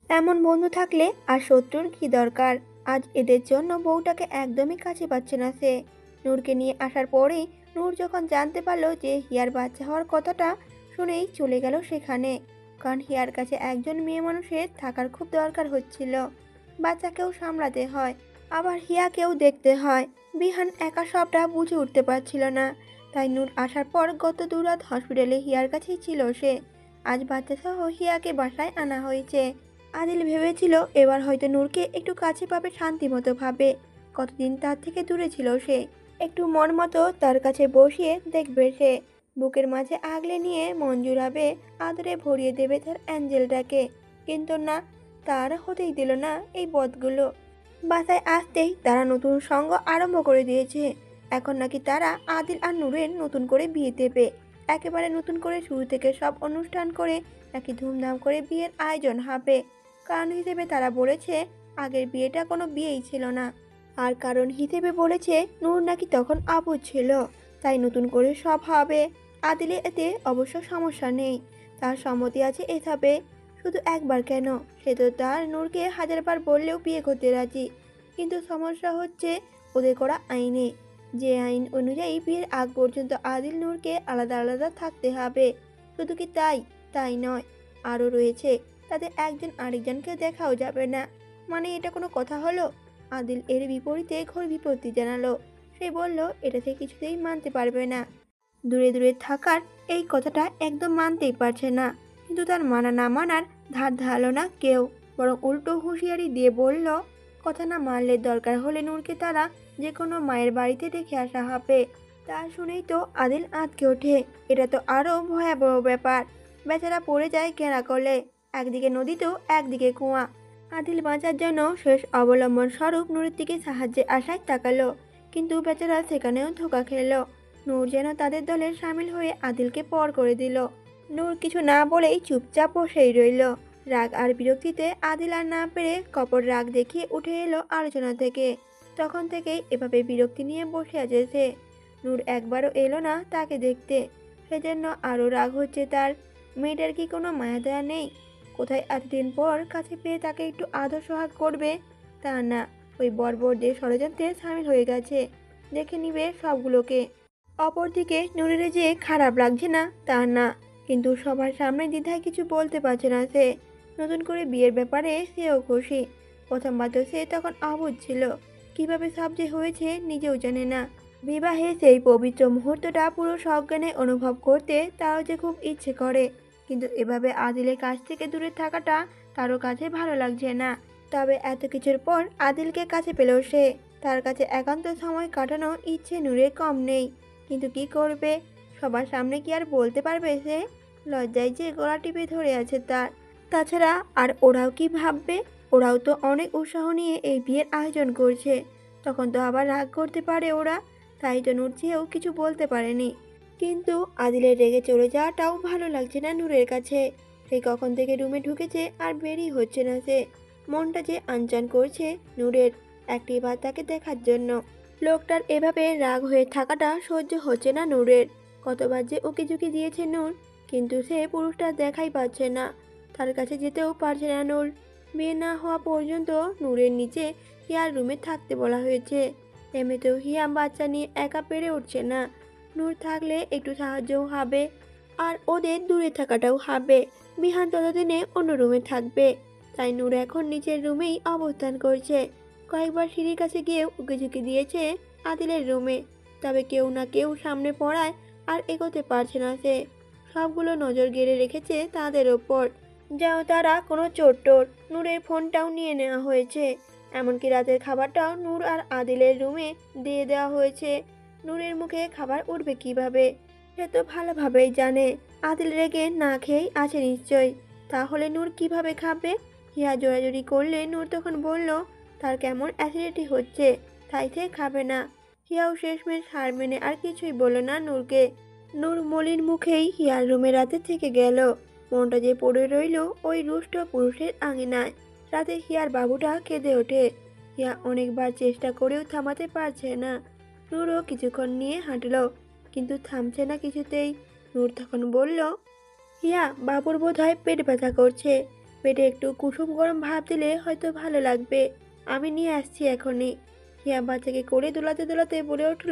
এমন বন্ধু থাকলে আর শত্রুর কি দরকার। আজ এদের জন্য বউটাকে একদমই কাছে পাচ্ছে না সে। নূরকে নিয়ে আসার পরেই নূর যখন জানতে পারলো যে হিয়ার বাচ্চা হওয়ার কথাটা, শুনেই চলে গেল সেখানে। কারণ হিয়ার কাছে একজন মেয়ে মানুষের থাকার খুব দরকার হচ্ছিল। বাচ্চাকেও সামলাতে হয়, আবার হিয়াকেও দেখতে হয়। বিহান একা সবটা বুঝে উঠতে পারছিল না। তাই নূর আসার পর গত দুরাত হসপিটালে হিয়ার কাছেই ছিল সে। আজ বাচ্চা সহ হিয়াকে বাসায় আনা হয়েছে। আদিল ভেবেছিল এবার হয়তো নূরকে একটু কাছে পাবে, শান্তি মতো ভাবে। কতদিন তার থেকে দূরে ছিল সে। একটু মন মতো তার কাছে বসিয়ে দেখবে সে। বুকের মাঝে আগলে নিয়ে মন জুড়াবে, আদরে ভরিয়ে দেবে তার অ্যাঞ্জেলটাকে। কিন্তু না, তার হতেই দিল না এই বদগুলো। বাসায় আসতেই তারা নতুন সঙ্গ আরম্ভ করে দিয়েছে। এখন নাকি তারা আদিল আর নূরের নতুন করে বিয়ে দেবে। একেবারে নতুন করে শুরু থেকে সব অনুষ্ঠান করে নাকি ধুমধাম করে বিয়ের আয়োজন হবে। কারণ হিসেবে তারা বলেছে আগের বিয়েটা কোনো বিয়েই ছিল না। আর কারণ হিসেবে বলেছে নূর নাকি তখন অবুঝ ছিল, তাই নতুন করে সব হবে। আদিলে এতে অবশ্য সমস্যা নেই, তার সম্মতি আছে এসবে। শুধু একবার কেন, সে তো তার নূরকে হাজারবার বললেও বিয়ে করতে রাজি। কিন্তু সমস্যা হচ্ছে ওদের করা আইনে। যে আইন অনুযায়ী বিয়ের আগ পর্যন্ত আদিল নূরকে আলাদা আলাদা থাকতে হবে। শুধু কি তাই? তাই নয়, আরও রয়েছে তাদের একজন আরেকজনকে দেখাও যাবে না। মানে এটা কোনো কথা হলো? আদিল এর বিপরীতে ঘোর বিপত্তি জানালো। সে বলল এটা সে কিছুতেই মানতে পারবে না। দূরে দূরে থাকার এই কথাটা একদম মানতেই পারছে না। কিন্তু তার মানা না মানার ধার ধারলো না কেউ, বরং উল্টো হুঁশিয়ারি দিয়ে বলল, কথা না মানলে দরকার হলে নূরকে তারা যে কোনো মায়ের বাড়িতে রেখে আসা হবে। তা শুনেই তো আদিল আঁতকে ওঠে। এটা তো আরও ভয়াবহ ব্যাপার। বেচারা পড়ে যায় ঘেরা করলে, একদিকে নদী তো একদিকে কুয়া। আদিল বাঁচার জন্য শেষ অবলম্বন স্বরূপ নূরের দিকে সাহায্যের আশায় তাকালো, কিন্তু বেচারা সেখানেও ধোঁকা খেল। নূর যেন তাদের দলের সামিল হয়ে আদিলকে পর করে দিল। নূর কিছু না বলেই চুপচাপ বসেই রইল। রাগ আর বিরক্তিতে আদিল আর না পেরে কপট রাগ দেখিয়ে উঠে এলো আলোচনা থেকে। তখন থেকেই এভাবে বিরক্তি নিয়ে বসে আছে সে। নূর একবারও এলো না তাকে দেখতে, সেজন্য আরও রাগ হচ্ছে তার। মেয়েটার কি কোনো মায়া দয়া নেই? কোথায় এতদিন পর কাছে পেয়ে তাকে একটু আদর সোহাগ করবে? তা না, ওই বর্বরদের ষড়যন্ত্রে সামিল হয়ে গেছে। দেখে নিবে সবগুলোকে। অপরদিকে নূরের যে খারাপ লাগছে না তা না, কিন্তু সবার সামনে দ্বিধায় কিছু বলতে পারছে না সে। নতুন করে বিয়ের ব্যাপারে সেও খুশি। প্রথমবার তো সে তখন অবুঝ ছিল, কিভাবে সব যে হয়েছে নিজেও জানে না। বিবাহে সেই পবিত্র মুহূর্তটা পুরো সজ্ঞানে অনুভব করতে তারও যে খুব ইচ্ছে করে, কিন্তু এভাবে আদিলের কাছ থেকে দূরে থাকাটা কারো কাছে ভালো লাগছে না। তবে এত কিছুর পর আদিলকে কাছে পেলেও সে, তার কাছে একান্ত সময় কাটানোর ইচ্ছে নূরের কম নেই। কিন্তু কি করবে, সবার সামনে কি আর বলতে পারবে সে? লজ্জায় যে গলা টিপে ধরে আছে তার। তাছাড়া আর ওরাও কি ভাববে? ওরাও তো অনেক উৎসাহ নিয়ে এই বিয়ের আয়োজন করছে, তখন তো আবার রাগ করতে পারে ওরা। তাই তো নূর চেয়েও কিছু বলতে পারেনি। কিন্তু আদিলের রেগে চলে যাওয়াটাও ভালো লাগছে না নূরের কাছে। সেই কখন থেকে রুমে ঢুকেছে আর বেরিয়ে হচ্ছে না সে। মনটা যে আনচান করছে নূরের একটিবার তাকে দেখার জন্য। লোকটার এভাবে রাগ হয়ে থাকাটা সহ্য হচ্ছে না নূরের। কতবার যে ওকে ঝুঁকি দিয়েছে নূর, কিন্তু সে পুরুষটা দেখাই পাচ্ছে না, তার কাছে যেতেও পারছে না নূর। বিয়ে না হওয়া পর্যন্ত নূরের নিচে হিয়ার রুমে থাকতে বলা হয়েছে। এমনিতেও হিয়া বাচ্চা নিয়ে একা পেরে উঠছে না, নূর থাকলে একটু সাহায্যও হবে, আর ওদের দূরে থাকাটাও হবে। বিহান ততদিনে অন্য রুমে থাকবে, তাই নূর এখন নিচের রুমেই অবস্থান করছে। কয়েকবার সিঁড়ির কাছে গিয়েও উকি ঝুঁকি দিয়েছে আদিলের রুমে, তবে কেউ না কেউ সামনে পড়ায় আর এগোতে পারছে না সে। সবগুলো নজর গেড়ে রেখেছে তাদের ওপর, যেন তারা কোনো চোর টোর। নূরের ফোনটাও নিয়ে নেওয়া হয়েছে, এমনকি রাতের খাবারটাও নূর আর আদিলের রুমে দিয়ে দেওয়া হয়েছে। নূরের মুখে খাবার উঠবে কিভাবে, সে তো ভালোভাবেই জানে আদিল রেগে না খেয়েই আছে নিশ্চয়ই। তাহলে নূর কিভাবে খাবে? হিয়া জোরাজুরি করলে নূর তখন বলল তার কেমন অ্যাসিডিটি হচ্ছে, তাই সে খাবে না। হিয়াও শেষমেশ হার মেনে আর কিছুই বলল না নূরকে। নূর মলিন মুখেই হিয়ার রুমে রাতে থেকে গেল। মনটা যে পড়ে রইল ওই রুষ্ট পুরুষের আঙিনায়। রাতে হিয়ার বাবুটা কেঁদে ওঠে। হিয়া অনেকবার চেষ্টা করেও থামাতে পারছে না। নূরও কিছুক্ষণ নিয়ে হাঁটলো, কিন্তু থামছে না কিছুতেই। নূর তখন বলল, হিয়া, বাবুর বোধহয় পেট ব্যথা করছে, পেটে একটু কুসুম গরম ভাপ দিলে হয়তো ভালো লাগবে, আমি নিয়ে আসছি এখনই। হিয়া বাচ্চাকে করে দোলাতে দোলাতে বলে উঠল,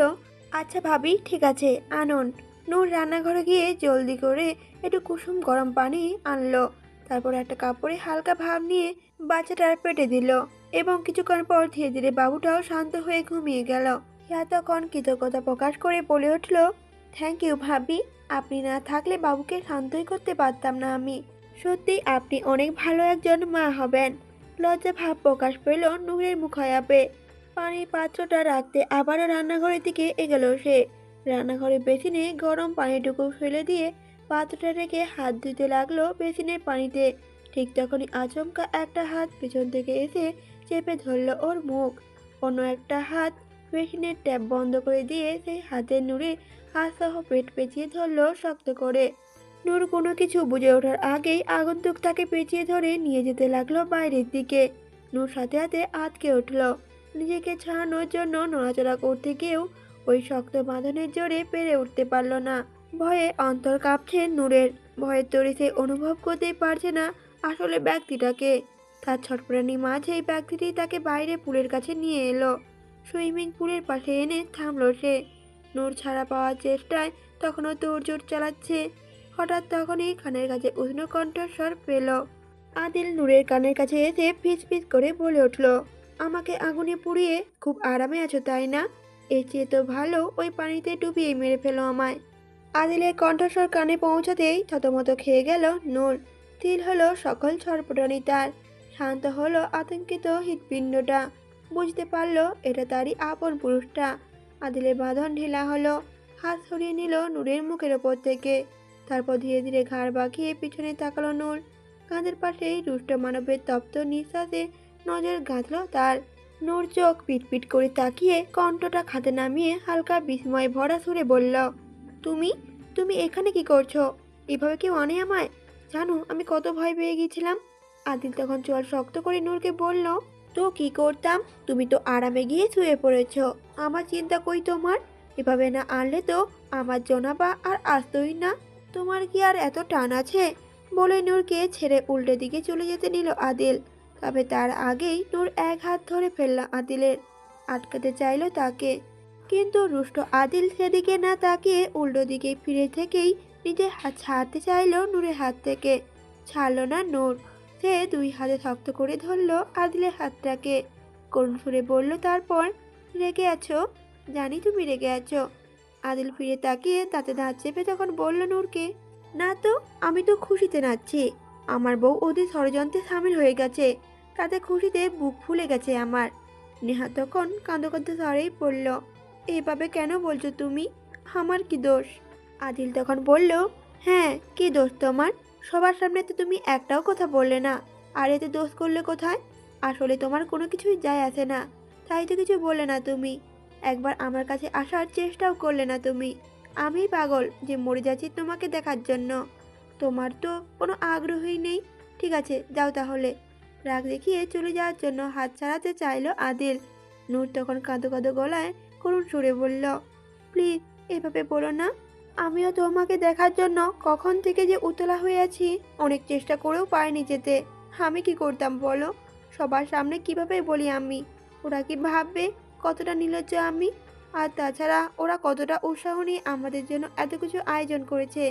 আচ্ছা ভাবি, ঠিক আছে, আনুন। নূর রান্নাঘরে গিয়ে জলদি করে একটু কুসুম গরম পানি আনলো। তারপর একটা কাপড়ে হালকা ভাপ নিয়ে বাচ্চাটার পেটে দিল, এবং কিছুক্ষণ পর ধীরে ধীরে বাবুটাও শান্ত হয়ে ঘুমিয়ে গেল। হিয়া তখন কৃতজ্ঞতা প্রকাশ করে বলে উঠল, থ্যাংক ইউ ভাবি, আপনি না থাকলে বাবুকে শান্তই করতে পারতাম না আমি। সত্যি আপনি অনেক ভালো একজন মা হবেন। লজ্জা ভাব প্রকাশ পেল নূরের মুখায়াবে। পানির পাত্রটা রাখতে আবারও রান্নাঘরের দিকে এগোলো সে। রান্নাঘরের বেসিনে গরম পানিটুকু ফেলে দিয়ে পাত্রটা রেখে হাত ধুতে লাগলো বেসিনের পানিতে। ঠিক তখনই আচমকা একটা হাত পেছন থেকে এসে চেপে ধরলো ওর মুখ। অন্য একটা হাত বেসিনের ট্যাপ বন্ধ করে দিয়ে সেই হাতে নূরে হাত সহ পেট পেঁচিয়ে ধরলো শক্ত করে। নূর কোনো কিছু বুঝে ওঠার আগেই আগন্তুক তাকে পেঁচিয়ে ধরে নিয়ে যেতে লাগলো বাইরের দিকে। নূর সাথে হাতে আটকে উঠল। নিজেকে ছাড়ানোর জন্য নড়াচড়া করতে গিয়েও ওই শক্ত বাঁধনের জোরে পেরে উঠতে পারল না। ভয়ে অন্তর কাঁপছে নূরের। ভয়ের তরে সে অনুভব করতেই পারছে না আসলে ব্যক্তিটাকে। তার ছটফটানি মাঝেই ব্যক্তিটি তাকে বাইরে পুলের কাছে নিয়ে এলো। সুইমিং পুলের পাশে এনে থামলো সে। নূর ছাড়া পাওয়ার চেষ্টায় তখনও তোড়জোড় চালাচ্ছে। হঠাৎ তখনই কানের কাছে উষ্ণ কণ্ঠস্বর পেল। আদিল নূরের কানের কাছে এসে ফিস ফিস করে বলে উঠল, আমাকে আগুনে পুড়িয়ে খুব আরামে আছো তাই না? এর চেয়ে তো ভালো ওই পানিতে ডুবিয়ে মেরে ফেলো আমায়। আদিলের কণ্ঠস্বর কানে পৌঁছাতেই থতমত খেয়ে গেল নূর। স্থির হলো সকল ছটপটানি তার। শান্ত হলো আতঙ্কিত হৃৎপিণ্ডটা। বুঝতে পারলো এটা তারই আপন পুরুষটা। আদিলের বাঁধন ঢিলা হলো। হাত সরিয়ে নিল নূরের মুখের ওপর থেকে। তারপর ধীরে ধীরে ঘাড় বাঁকিয়ে পিছনে তাকালো নূর। কাঁধের পাশেই রুষ্ট মানবের তপ্ত নিঃশ্বাসে নজর গাঁথল তার। নূর চোখ পিটপিট করে তাকিয়ে কণ্ঠটা খাতে নামিয়ে হালকা বিস্ময় ভরা সুরে বলল, তুমি তুমি এখানে কি করছো? এভাবে কেউ আনে আমায়? জানো আমি কত ভয় পেয়ে গিয়েছিলাম। আদিল তখন চোয়াল শক্ত করে নূরকে বলল, তো কি করতাম? তুমি তো আরামে গিয়ে শুয়ে পড়েছ, আমার চিন্তা কই তোমার? এভাবে না আনলে তো আমার জনাবা আর আসতোই না। তোমার কি আর এত টান আছে? বলে নূরকে ছেড়ে উল্টো দিকে চলে যেতে নিল আদিল। তবে তার আগেই নূর এক হাত ধরে ফেলল আদিলের, আটকাতে চাইল তাকে। কিন্তু রুষ্ট আদিল সেদিকে না তাকিয়ে উল্টো দিকে ফিরে থেকেই নিজের হাত ছাড়তে চাইল নূরের হাত থেকে। ছাড়ল না নূর। সে দুই হাতে শক্ত করে ধরল আদিলের হাতটাকে। করুণ সুরে বলল তারপর, রেগে আছো? জানি তুমি রেগে আছো। আদিল ফিরে তাকিয়ে তাতে দাঁত চেপে তখন বলল নূরকে, না তো, আমি তো খুশিতে নাচছি। আমার বউ ওদের ষড়যন্ত্রে সামিল হয়ে গেছে, তাতে খুশিতে বুক ফুলে গেছে আমার। নেহা তখন কাঁদো কাঁদো স্বরেই পড়ল, এভাবে কেন বলছো তুমি? আমার কি দোষ? আদিল তখন বলল, হ্যাঁ, কি দোষ তোমার? সবার সামনে তো তুমি একটাও কথা বললে না, আর এতে দোষ করলে কোথায়? আসলে তোমার কোনো কিছুই যায় আসে না, তাই তো কিছু বললে না তুমি। একবার আমার কাছে আসার চেষ্টাও করলে না তুমি। আমি পাগল যে মরে যাচ্ছি তোমাকে দেখার জন্য। তোমার তো কোনো আগ্রহই নেই। ঠিক আছে, যাও তাহলে। রাগ দেখিয়ে চলে যাওয়ার জন্য হাত ছাড়াতে চাইলো আদিল। নূর তখন কাঁদো কাঁদো গলায় করুণ সুরে বলল, প্লিজ এভাবে বলো না। আমিও তোমাকে দেখার জন্য কখন থেকে যে উতলা হয়ে আছি, অনেক চেষ্টা করেও পারিনি যেতে। আমি কি করতাম বলো? সবার সামনে কিভাবে বলি আমি? ওরা কি ভাববে কতটা নির্লজ্জ আমি? আর তাছাড়া ওরা কতটা উৎসাহ নিয়ে আমাদের জন্য এত কিছু আয়োজন করেছে,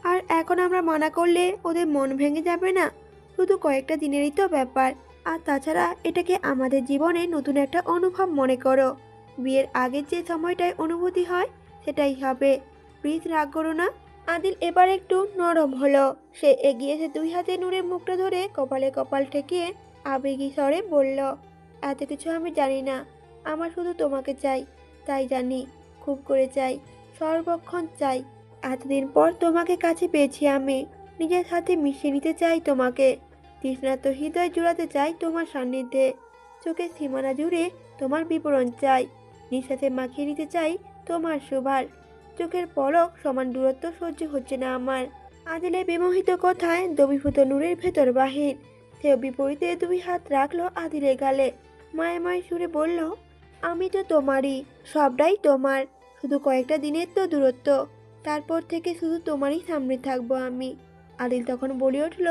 আর এখন আমরা মানা করলে ওদের মন ভেঙে যাবে না? শুধু কয়েকটা দিনেরই তো ব্যাপার। আর তাছাড়া এটাকে আমাদের জীবনে নতুন একটা অনুভব মনে করো। বিয়ের আগের যে সময়টায় অনুভূতি হয় সেটাই হবে। প্লিজ রাগ করো না। আদিল এবার একটু নরম হলো। সে এগিয়ে এসে দুই হাতে নূরের মুখটা ধরে কপালে কপাল ঠেকিয়ে আবেগী স্বরে বলল, এত কিছু আমি জানি না। আমার শুধু তোমাকে চাই, তাই জানি, খুব করে চাই, সর্বক্ষণ চাই। এতদিন পর তোমাকে কাছে পেয়েছি আমি। নিজের সাথে মিশিয়ে নিতে চাই তোমাকে। তৃষ্ণার্ত হৃদয় জুড়াতে চাই তোমার সান্নিধ্যে। চোখের সীমানা জুড়ে তোমার বিবরণ চাই। নিঃশ্বাসে মাখিয়ে নিতে চাই তোমার সুভার। চোখের পলক সমান দূরত্ব সহ্য হচ্ছে না আমার। আদিলের বিমোহিত কথায় দবিভূত নূরের ভেতর বাহির। সেও বিপরীতে দুই হাত রাখলো আদিলের গালে। মায়াময় সুরে বলল, আমি তো তোমারই, সবটাই তোমার। শুধু কয়েকটা দিনের তো দূরত্ব, তারপর থেকে শুধু তোমারই সামনে থাকবো আমি। আদিল তখন বলে উঠল,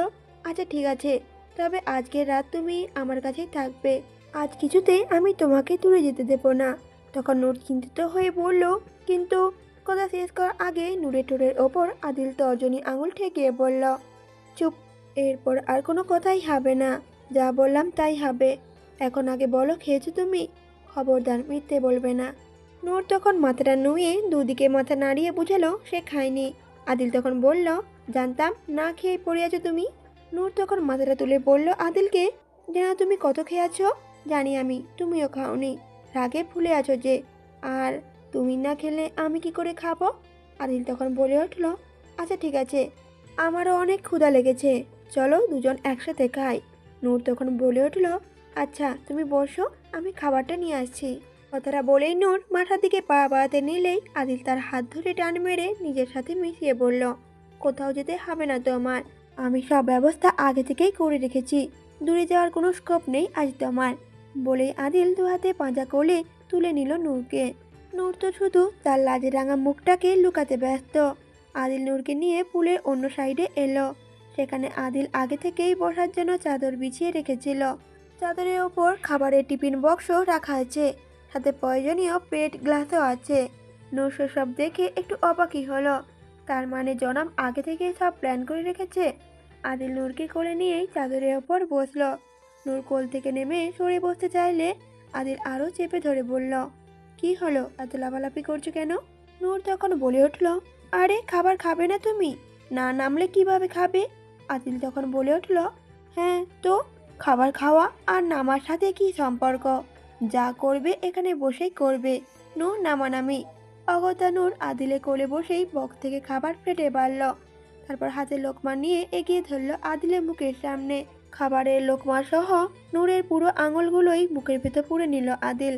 আচ্ছা ঠিক আছে, তবে আজকের রাত তুমি আমার কাছেই থাকবে। আজ কিছুতেই আমি তোমাকে দূরে যেতে দেব না। তখন নূর চিন্তিত হয়ে বলল, কিন্তু কথা শেষ করার আগে নূরের ঠোঁটের ওপর আদিল তর্জনী আঙুল ঠেকিয়ে বলল, চুপ, এরপর আর কোনো কথাই হবে না। যা বললাম তাই হবে। এখন আগে বলো, খেয়েছো তুমি? খবরদার মিথ্যে বলবে না। নূর তখন মাথাটা নুয়ে দুদিকে মাথা নাড়িয়ে বুঝালো সে খায়নি। আদিল তখন বলল, জানতাম না খেয়ে পড়ে আছো তুমি। নূর তখন মাথাটা তুলে বলল আদিলকে, যেন তুমি কত খেয়ে আছো। জানি আমি, তুমিও খাওনি। রাগে ফুলে আছো যে। আর তুমি না খেলে আমি কি করে খাবো? আদিল তখন বলে উঠল, আচ্ছা ঠিক আছে, আমারও অনেক ক্ষুধা লেগেছে, চলো দুজন একসাথে খাই। নূর তখন বলে উঠল, আচ্ছা তুমি বসো, আমি খাবারটা নিয়ে আসছি। কথাটা বলেই নূর মাথার দিকে পা বাড়াতে নিলেই আদিল তার হাত ধরে টান মেরে নিজের সাথে মিশিয়ে বলল, কোথাও যেতে হবে না তোমার। আমি সব ব্যবস্থা আগে থেকেই করে রেখেছি। দূরে যাওয়ার কোনো স্কোপ নেই আজ তোমার। বলেই আদিল দু হাতে পাঁজা কোলে তুলে নিল নূরকে। নূর তো শুধু তার লাজে রাঙা মুখটাকে লুকাতে ব্যস্ত। আদিল নূরকে নিয়ে পুলের অন্য সাইডে এলো। সেখানে আদিল আগে থেকেই বসার জন্য চাদর বিছিয়ে রেখেছিল। চাদরের ওপর খাবারের টিফিন বক্সও রাখা আছে, সাথে প্রয়োজনীয় প্লেট গ্লাসও আছে। নূর সব দেখে একটু অবাকই হলো। তার মানে জনাব আগে থেকেই সব প্ল্যান করে রেখেছে। আদিল নূরকে কোলে নিয়েই চাদরের ওপর বসলো। নূর কোল থেকে নেমে সরে বসতে চাইলে আদিল আরও চেপে ধরে বলল, কি হলো, এত লাফালাফি করছো কেন? নূর তখন বলে উঠল, আরে খাবার খাবে না তুমি? না নামলে কিভাবে খাবে? আদিল তখন বলে উঠল, হ্যাঁ তো, খাবার খাওয়া আর নামার সাথে কি সম্পর্ক? যা করবে এখানে বসেই করবে, নো নামানামি। অগত্যা নূর আদিলে কোলে বসেই বক্স থেকে খাবার প্লেটে বাড়ল। তারপর হাতে লোকমা নিয়ে এগিয়ে ধরল আদিলের মুখের সামনে। খাবারের লোকমা সহ নূরের পুরো আঙুলগুলোই মুখের ভেতর পুরে নিল আদিল।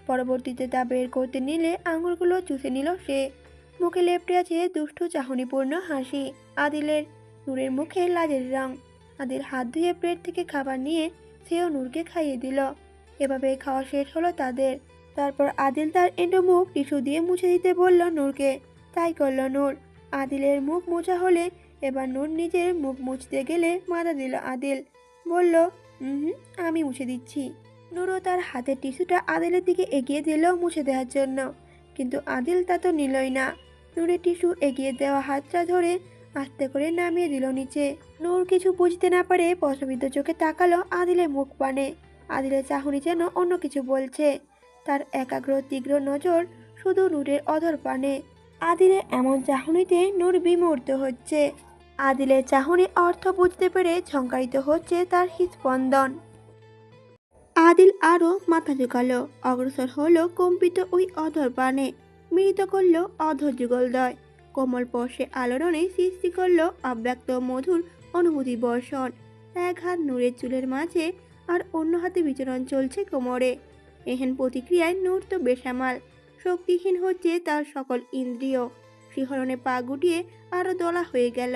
পরবর্তীতে তা বের করতে নিলে আঙুলগুলো চুষে নিল সে। মুখে লেপটে আছে দুষ্টু চাহনিপূর্ণ হাসি আদিলের। নূরের মুখে লাজের রং। আদিল হাত ধুয়ে প্লেট থেকে খাবার নিয়ে সেও নূরকে খাইয়ে দিল। এভাবে খাওয়া শেষ হলো তাদের। তারপর আদিল তার এঁটো মুখ টিস্যু দিয়ে মুছে দিতে বলল নূরকে। তাই করল নূর। আদিলের মুখ মোছা হলে এবার নূর নিজের মুখ মুছতে গেলে মাথা দিল আদিল। বলল, হুম, আমি মুছে দিচ্ছি। নূরও তার হাতের টিস্যুটা আদিলের দিকে এগিয়ে দিল মুছে দেওয়ার জন্য, কিন্তু আদিল তা তো নিলই না। নূরের টিস্যু এগিয়ে দেওয়া হাতটা ধরে আস্তে করে নামিয়ে দিল নিচে। নূর কিছু বুঝতে না পারে প্রশ্নবিদ্ধ চোখে তাকালো আদিলের মুখ পানে। আদিলের চাহনি যেন অন্য কিছু বলছে। তার একাগ্র তীব্র নজর শুধু নূরের অধর পানে। আদিলের এমন চাহনিতে নূর বিমূর্ত হচ্ছে। আদিলের চাহনির অর্থ বুঝতে পেরে ঝঙ্কারিত হচ্ছে তার হৃৎস্পন্দন। আদিল আরো মাথা ঝুঁকালো, অগ্রসর হলো কম্পিত ওই অধর পানে, মিলিত করলো অধর যুগলদ্বয়, কোমল স্পর্শে আলোড়নে সৃষ্টি করলো অব্যক্ত মধুর অনুভূতি বর্ষণ। এক হাত নূরের চুলের মাঝে আর অন্য হাতে বিচরণ চলছে কোমরে। এহেন প্রতিক্রিয়ায় নূর তো বেসামাল, শক্তিহীন হচ্ছে তার সকল ইন্দ্রিয়। শিহরণে পা গুটিয়ে আরো দলা হয়ে গেল।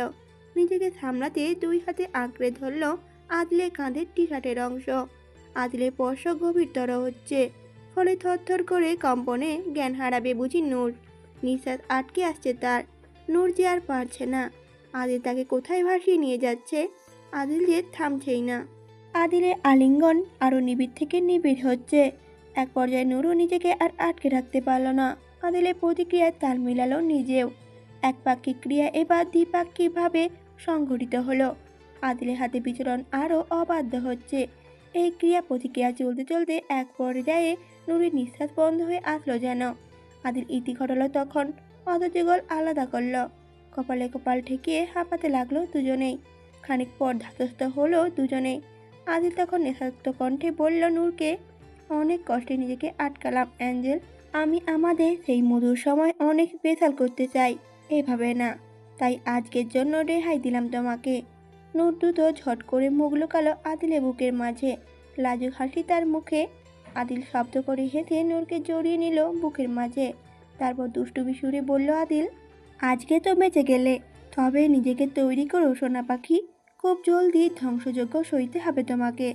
নিজেকে সামলাতে দুই হাতে আঁকড়ে ধরল আদিলের কাঁধের টি শার্টের অংশ। আদিলের স্পর্শ গভীরতর হচ্ছে, ফলে থরথর করে কম্পনে জ্ঞান হারাবে বুঝি নূর। নিঃশ্বাস আটকে আসছে তার। নূর যে আর পারছে না। আদিল তাকে কোথায় ভাসিয়ে নিয়ে যাচ্ছে। আদিল যে থামছেই না। আদিলের আলিঙ্গন আরো নিবিড় থেকে নিবিড় হচ্ছে। এক পর্যায়ে নূরও নিজেকে আর আটকে রাখতে পারল না। আদিলের প্রতিক্রিয়ায় তাল মিলালো নিজেও। একপাক্ষিক ক্রিয়া এবার দ্বিপাক্ষিকভাবে সংঘটিত হলো। আদিলের হাতে বিচরণ আরো অবাধ্য হচ্ছে। এই ক্রিয়া প্রতিক্রিয়া চলতে চলতে এক পর্যায়ে নূরের নিঃশ্বাস বন্ধ হয়ে আসলো যেন। আদিল ইতি ঘটালো তখন, অধযুগল আলাদা করলো। কপালে কপাল ঠেকিয়ে হাঁপাতে লাগলো দুজনেই। খানিক পর ধাতস্থ হলো দুজনেই। আদিল তখন নেশাক্ত কণ্ঠে বলল নূরকে, অনেক কষ্টে নিজেকে আটকালাম অ্যাঞ্জেল। আমি আমাদের সেই মধুর সময় অনেক স্পেশাল করতে চাই, এভাবে না। তাই আজকের জন্য রেহাই দিলাম তোমাকে। নূর দ্রুত ঝট করে মুখ লুকালো আদিলের বুকের মাঝে। লাজুক হাসি তার মুখে। আদিল শব্দ করে হেসে নূরকে জড়িয়ে নিল বুকের মাঝে। তারপর দুষ্টু সুরে বলল আদিল, আজকে তো বেঁচে গেলে, তবে নিজেকে তৈরি করো সোনা পাখি। খুব জলদি ধ্বংসযজ্ঞ সইতে হবে তোমাকে।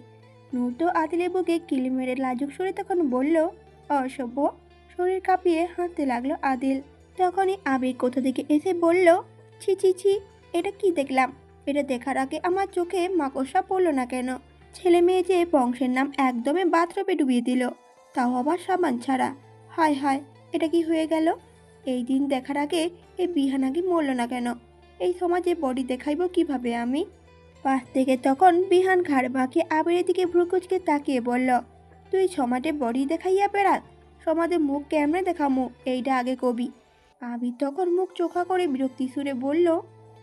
নূর তো আদিলের বুকে কিলি মেরে লাজুক সুরে তখন বলল, অসভ্য। শরীর কাঁপিয়ে হাঁটতে লাগলো আদিল। তখনই আবির কোথা থেকে এসে বলল, ছি ছি ছি, এটা কি দেখলাম? এটা দেখার আগে আমার চোখে মাকড়সা পড়লো না কেন? ছেলে মেয়ে যে বংশের নাম একদমই বাথরুমে ডুবিয়ে দিল, তাও আবার সাবান ছাড়া। হায় হায়, এটা কি হয়ে গেল? এই দিন দেখার আগে এই বিহান আগে মরল না কেন? এই সমাজে বডি দেখাইব কিভাবে আমি? পাশ থেকে তখন বিহান ঘাড় বাঁকিয়ে আবিরের দিকে ভ্রুকুচকে তাকিয়ে বলল, তুই সমাজে বডি দেখাইয়া বেড়াস? সমাজে মুখ কেমনে দেখামু এইটা আগে কবি। আবির তখন মুখ চোখা করে বিরক্তি সুরে বলল,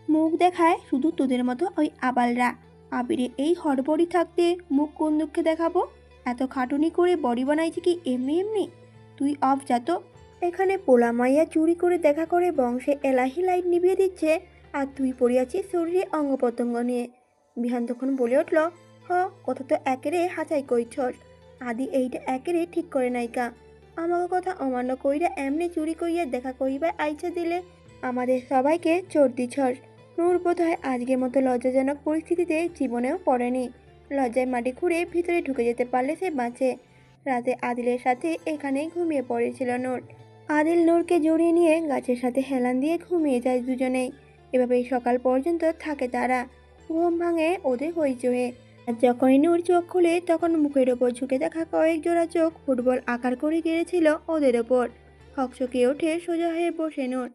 মুখ দেখায় শুধু তোদের মতো ওই আবালরা। আবিরে এই হড়বড়ি থাকতে মুখ কোন দুঃখে দেখাবো? এত খাটুনি করে বডি বানাইছে কি এমনি এমনি? তুই অফ যা তো। এখানে পোলা মাইয়া চুরি করে দেখা করে বংশে এলাহি লাইট নিভিয়ে দিচ্ছে, আর তুই পড়িয়াছিস শরীরে অঙ্গ প্রত্যঙ্গ নিয়ে। বিহান তখন বলে উঠল, কথা তো একেরে হাঁচাই কইছস। আদি এইটা একেরে ঠিক করে নাইকা। আমাকে কথা অমান্য কইরা এমনি চুরি কইয়া দেখা কইবা আইছা দিলে আমাদের সবাইকে চোর দিছস। নূর বোধহয় আজকের মতো লজ্জাজনক পরিস্থিতিতে জীবনেও পড়েনি। লজ্জায় মাটি খুঁড়ে ভিতরে ঢুকে যেতে পারলে সে বাঁচে। রাতে আদিলের সাথে এখানেই ঘুমিয়ে পড়েছিল নূর। আদিল নূরকে জড়িয়ে নিয়ে গাছের সাথে হেলান দিয়ে ঘুমিয়ে যায় দুজনেই। এভাবেই সকাল পর্যন্ত থাকে তারা। ঘুম ভাঙে ওদের হইচয়ে। আর যখনই নূর চোখ খুলে তখন মুখের ওপর ঝুঁকে দেখা কয়েক জোড়া চোখ ফুটবল আকার করে গেড়েছিল ওদের ওপর। হকচকে ওঠে সোজা হয়ে বসে নূর।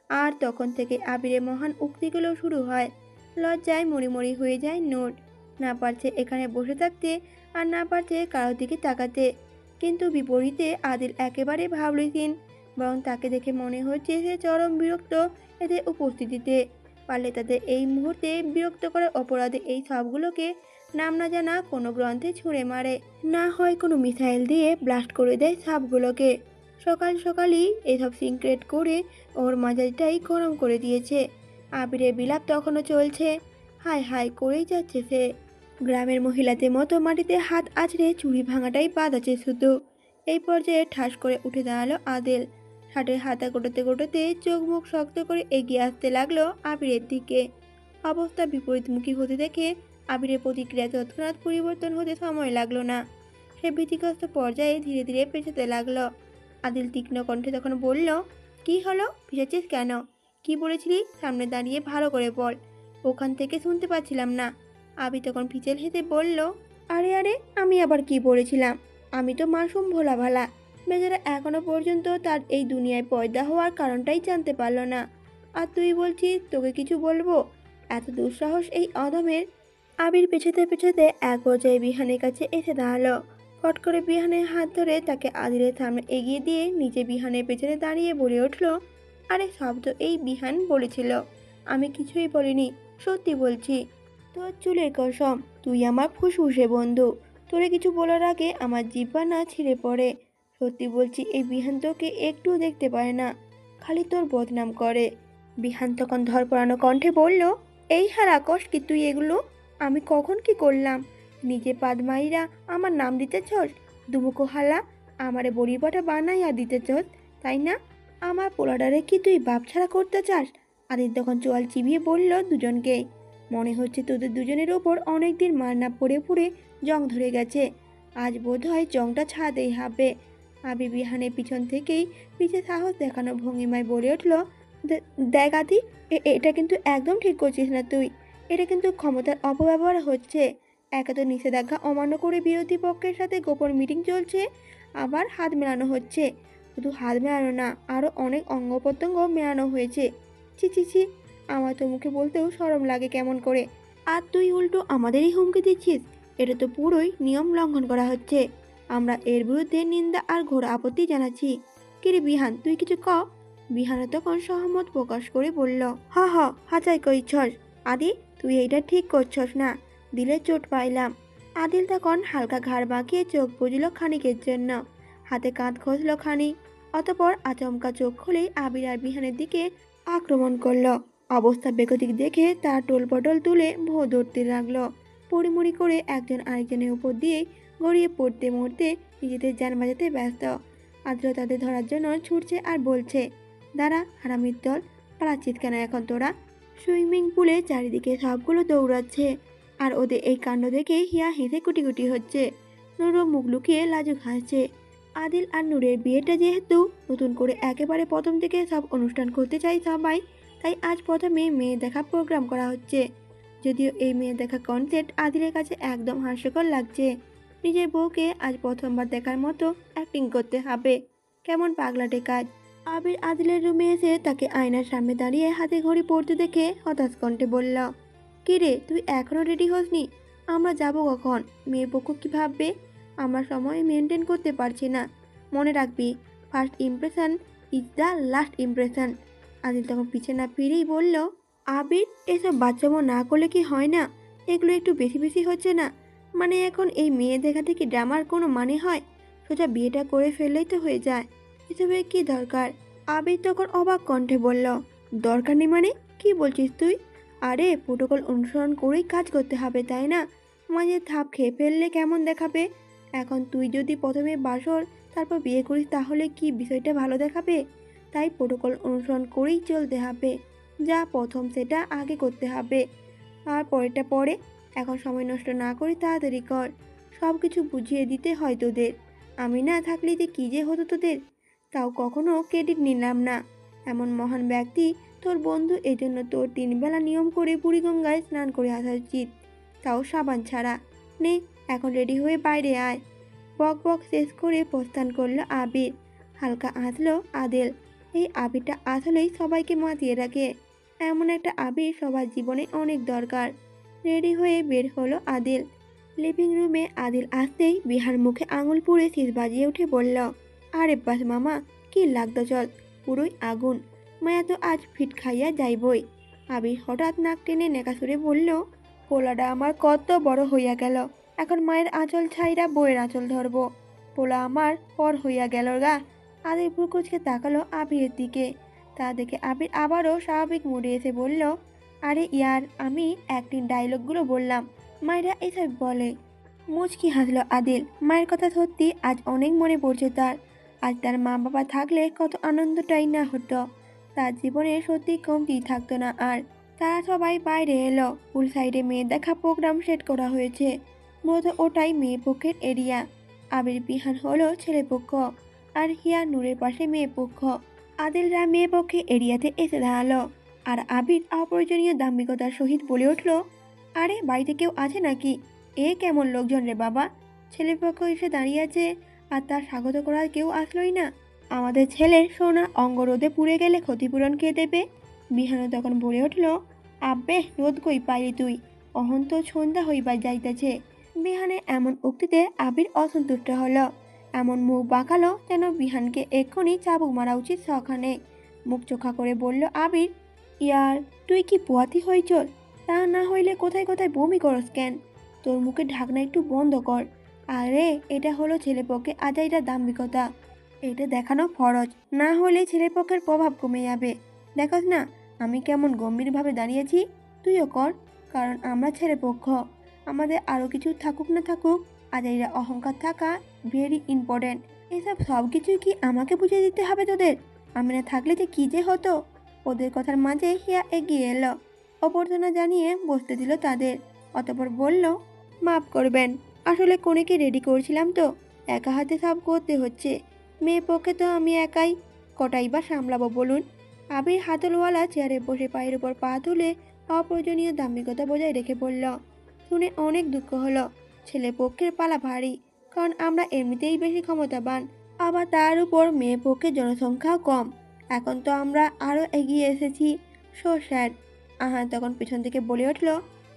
আর তখন থেকে আবিরের মহান উক্তিগুলো শুরু হয়। লজ্জায় মরিমরি হয়ে যায় নূর। না পারছে এখানে বসে থাকতে, আর না পারছে কারোর দিকে তাকাতে। কিন্তু বিপরীতে আদিল একেবারে ভাবলেহীন, বরং তাকে দেখে মনে হচ্ছে সে চরম বিরক্ত এদের উপস্থিতিতে। পারলে তাদের এই মুহূর্তে বিরক্ত করার অপরাধে এই সবগুলোকে নাম না জানা কোনো গ্রন্থে ছুঁড়ে মারে, না হয় কোনো মিসাইল দিয়ে ব্লাস্ট করে দেয় সবগুলোকে। সকাল সকালই এসব সিক্রেট করে ওর মাজাটাই গরম করে দিয়েছে। আবিরের বিলাপ তখনও চলছে। হায় হায় করেই যাচ্ছে সে। গ্রামের মহিলাদের মতো মাটিতে হাত আছড়ে চুড়ি ভাঙাটাই বাদ আছে শুধু। এই পর্যায়ে ঠাস করে উঠে দাঁড়ালো আদেল। হাটের হাতা গোটাতে গোটাতে চোখ মুখ শক্ত করে এগিয়ে আসতে লাগলো আবিরের দিকে। অবস্থা বিপরীতমুখী হতে দেখে আবিরের প্রতিক্রিয়া তৎক্ষণাৎ পরিবর্তন হতে সময় লাগলো না। সে ভীতিগ্রস্ত পর্যায়ে ধীরে ধীরে পেছাতে লাগলো। আদিল তীক্ষ্ণ কণ্ঠে তখন বলল, কি হলো, পিছাচ্ছিস কেন? কি বলেছিলি সামনে দাঁড়িয়ে ভালো করে বল, ওখান থেকে শুনতে পাচ্ছিলাম না। আবি তখন ফিচেল হেসে বলল, আরে আরে, আমি আবার কি বলেছিলাম? আমি তো মাসুম ভোলা ভালা। বেচারা এখনো পর্যন্ত তার এই দুনিয়ায় পয়দা হওয়ার কারণটাই জানতে পারলো না। আর তুই বলছিস তোকে কিছু বলবো? এত দুঃসাহস এই অধমের! আবির পেছাতে পেছাতে এক পর্যায়ে বিহানের কাছে এসে দাঁড়ালো। হট করে বিহানের হাত ধরে তাকে আদিলের সামনে এগিয়ে দিয়ে নিজে বিহানের পেছনে দাঁড়িয়ে বলে উঠল, আরে সব তো এই বিহান বলেছিল, আমি কিছুই বলিনি, সত্যি বলছি। তোর চুলের কসম, তুই আমার ফুসফুসে বন্ধু, তোরে কিছু বলার আগে আমার জিহ্বা না ছিঁড়ে পড়ে। সত্যি বলছি, এই বিহান তোকে একটুও দেখতে পারে না, খালি তোর বদনাম করে। বিহান তখন ধরপড়ানো কণ্ঠে বলল, এই হারা কষ কি তুই এগুলো? আমি কখন কি করলাম? নিজে পাদ মাইরা আমার নাম দিতেছস? দুমুকো হালা, আমারে বড়িপাটা বানাইয়া দিতেছস, তাই না? আমার পোলাডারে কি তুই বাপ ছাড়া করতে চাস? আদির তখন চোয়াল চিবিয়ে বলল দুজনকে, মনে হচ্ছে তোদের দুজনের ওপর অনেকদিন মার না পড়ে পড়ে জং ধরে গেছে, আজ বোধ হয় জংটা ছাড়তেই হবে। আবি বিহানের পিছন থেকেই পিছে সাহস দেখানো ভঙ্গিমায় বলে উঠল, দেখ আদি, এটা কিন্তু একদম ঠিক করছিস না তুই, এটা কিন্তু ক্ষমতার অপব্যবহার হচ্ছে। একে তো নিষেধাজ্ঞা অমান্য করে বিরোধী পক্ষের সাথে গোপন মিটিং চলছে, আবার হাত মেলানো হচ্ছে। শুধু হাত মেলানো না, আরও অনেক অঙ্গ প্রত্যঙ্গ মেলানো হয়েছে। ছি ছি ছি, আমার তো মুখে বলতেও শরম লাগে কেমন করে, আর তুই উল্টো আমাদেরই হুমকি দিচ্ছিস। এটা তো পুরোই নিয়ম লঙ্ঘন করা হচ্ছে। আমরা এর বিরুদ্ধে নিন্দা আর ঘোর আপত্তি জানাচ্ছি। কিরে বিহান, তুই কিছু ক? বিহানে তখন সহমত প্রকাশ করে বলল, হাচাই কইছস আদি, তুই এইটা ঠিক করছস না, দিলে চোট পাইলাম। আদিল তখন হালকা ঘাড় বাঁকিয়ে চোখ বুঝল খানিকের জন্য, হাতে কাঁধ ঘষল খানি, অতপর আচমকা চোখ খুলেই আবির আর বিহানের দিকে আক্রমণ করলো। অবস্থা বেগতিক দেখে তার টোল পটল তুলে ভো ধরতে লাগলো। পড়িমড়ি করে একজন আরেকজনের উপর দিয়ে গড়িয়ে পড়তে মরতে নিজেদের যান বাজাতে ব্যস্ত। আদ্র তাদের ধরার জন্য ছুটছে আর বলছে, দাঁড়া হারামির দল, পালাচ্ছিস কেন এখন তোরা? সুইমিং পুলে চারিদিকে সবগুলো দৌড়াচ্ছে, আর ওদের এই কাণ্ড দেখে হিয়া হেসে কুটি কুটি হচ্ছে। নুরও মুখ লুকিয়ে লাজুক হাসছে। আদিল আর নূরের বিয়েটা যেহেতু নতুন করে একেবারে প্রথম থেকে সব অনুষ্ঠান করতে চাই সবাই, তাই আজ প্রথমে মেয়ে দেখা প্রোগ্রাম করা হচ্ছে। যদিও এই মেয়ে দেখা কনসেপ্ট আদিলের কাছে একদম হাস্যকর লাগছে। নিজের বউকে আজ প্রথমবার দেখার মতো অ্যাক্টিং করতে হবে, কেমন পাগলাটে কাজ। আবির আদিলের রুমে এসে তাকে আয়নার সামনে দাঁড়িয়ে হাতে ঘড়ি পড়তে দেখে হতাশ কণ্ঠে বলল, কিরে তুই এখনও রেডি হসনি? আমরা যাব কখন? মেয়ে পক্ষ কী ভাববে? আমরা সময় মেনটেন করতে পারছি না। মনে রাখবি, first impression is the last impression. Adil তখন পিছে না ফিরেই বলল, আবির, এসব বাচ্চামো না করলে কি হয় না? এগুলো একটু বেশি বেশি হচ্ছে না? মানে এখন এই মেয়ে দেখা থেকে ড্রামার কোনো মানে হয়? সোজা বিয়েটা করে ফেললেই তো হয়ে যায়, এসবের কি দরকার? আবির তখন অবাক কণ্ঠে বলল, দরকার নেই মানে? কি বলছিস তুই? আরে প্রোটোকল অনুসরণ করেই কাজ করতে হবে, তাই না? মাঝে থাপ খেয়ে ফেললে কেমন দেখাবে? এখন তুই যদি প্রথমে বাসর তারপর বিয়ে করিস তাহলে কি বিষয়টা ভালো দেখাবে? তাই প্রোটোকল অনুসরণ করেই চলতে হবে। যা প্রথম সেটা আগে করতে হবে, আর পরেরটা পরে। এখন সময় নষ্ট না করে তাড়াতাড়ি কর, সব কিছু বুঝিয়ে দিতে হয় তোদের। আমি না থাকলে যে কী যে হতো তোদের, তাও কখনো ক্রেডিট নিলাম না। এমন মহান ব্যক্তি তোর বন্ধু, এজন্য তোর 3 বেলা নিয়ম করে বুড়িগঙ্গায় স্নান করে আসা উচিত, তাও সাবান ছাড়া। নে এখন রেডি হয়ে বাইরে আয়। বক বক শেষ করে প্রস্থান করলো আবির। হালকা হাসলো আদিল। এই আবিরটা আসলেই সবাইকে মাতিয়ে রাখে, এমন একটা আবির সবার জীবনে অনেক দরকার। রেডি হয়ে বের হলো আদিল। লিভিং রুমে আদিল আসতেই বিহার মুখে আঙুল পুড়ে শীষ বাজিয়ে উঠে বলল, আরে বাস মামা, কি লাগতো চল, পুরোই আগুন, মায়া তো আজ ফিট খাইয়া যাইবই। আবির হঠাৎ নাক টেনে নেকাসুরে বলল, পোলাটা আমার কত বড় হইয়া গেল, এখন মায়ের আঁচল ছাইরা বইয়ের আঁচল ধরবো, পোলা আমার পর হইয়া গেল গা। আদিল ভ্রুকুচকে তাকালো আবিরের দিকে, তা দেখে আবির আবারও স্বাভাবিক মুডে এসে বলল, আরে ইয়ার, আমি অ্যাক্টিং ডায়লগগুলো বললাম, মায়েরা এসব বলে। মুচকি হাসলো আদিল। মায়ের কথা সত্যি আজ অনেক মনে পড়ছে তার। আজ তার মা বাবা থাকলে কত আনন্দটাই না হতো, তার জীবনে সত্যি কমতি থাকতো না আর। তারা সবাই বাইরে এলো। পুল সাইডে মেয়ে দেখা প্রোগ্রাম সেট করা হয়েছে, মূলত ওটাই মেয়ে পক্ষের এরিয়া। আবির বিহান হলো ছেলে পক্ষ, আর হিয়া নূরের পাশে মেয়ে পক্ষ। আদিলরা মেয়ে পক্ষে এরিয়াতে এসে দাঁড়ালো, আর আবির অপ্রয়োজনীয় দাম্ভিকতার সহিত বলে উঠল, আরে বাড়িতে কেউ আছে নাকি? এ কেমন লোকজন রে বাবা, ছেলেপক্ষ এসে দাঁড়িয়ে আছে আর তার স্বাগত করার কেউ আসলোই না। আমাদের ছেলের সোনা অঙ্গ রোদে পুড়ে গেলে ক্ষতিপূরণ কে দেবে? বিহানও তখন বলে উঠল, আব্বে রোদ কই পাইলি তুই, অহন তো সন্ধ্যা হইবার যাইতেছে, বিহানের এমন উক্তিতে আবির অসন্তুষ্ট হলো। এমন মুখ বাঁকালো যেন বিহানকে এক্ষুনি চাবুক মারা উচিত সখানে। মুখ চোখা করে বলল আবির, ইয়ার তুই কি পোয়াতি হইচল? তা না হইলে কোথায় কোথায় বমি করস কেন? তোর মুখে ঢাকনা একটু বন্ধ কর। আরে এটা হলো ছেলেপক্ষে আজাইরা দাম্ভিকতা। এটা দেখানো ফরজ, না হলে ছেলেপক্ষের প্রভাব কমে যাবে। দেখস না আমি কেমন গম্ভীরভাবে দাঁড়িয়েছি? তুইও কর, কারণ আমরা ছেলেপক্ষ। আমাদের আরও কিছু থাকুক না থাকুক, আজাইরা অহংকার থাকা ভেরি ইম্পর্ট্যান্ট। এসব সব কিছুই কি আমাকে বুঝিয়ে দিতে হবে তোদের? আমি না থাকলে যে কী যে হতো। ওদের কথার মাঝে হিয়া এগিয়ে এলো, অভ্যর্থনা জানিয়ে বসতে দিল তাদের। অতঃপর বলল, মাফ করবেন, আসলে কনেকে রেডি করছিলাম তো, একা হাতে সব করতে হচ্ছে। মেয়ে পক্ষে তো আমি একাই, কটাই বা সামলাবো বলুন। আবির হাতলওয়ালা চেয়ারে বসে পায়ের উপর পা তুলে অপ্রয়োজনীয় দাম্ভিকতা বজায় রেখে বলল, শুনে অনেক দুঃখ হলো। ছেলে পক্ষের পালা ভারী, কারণ আমরা এমনিতেই বেশি ক্ষমতাবান, আবার তার উপর মেয়ে পক্ষের জনসংখ্যাও কম। এখন তো আমরা আরও এগিয়ে এসেছি। So sad. আহান তখন পেছন থেকে বলে উঠল,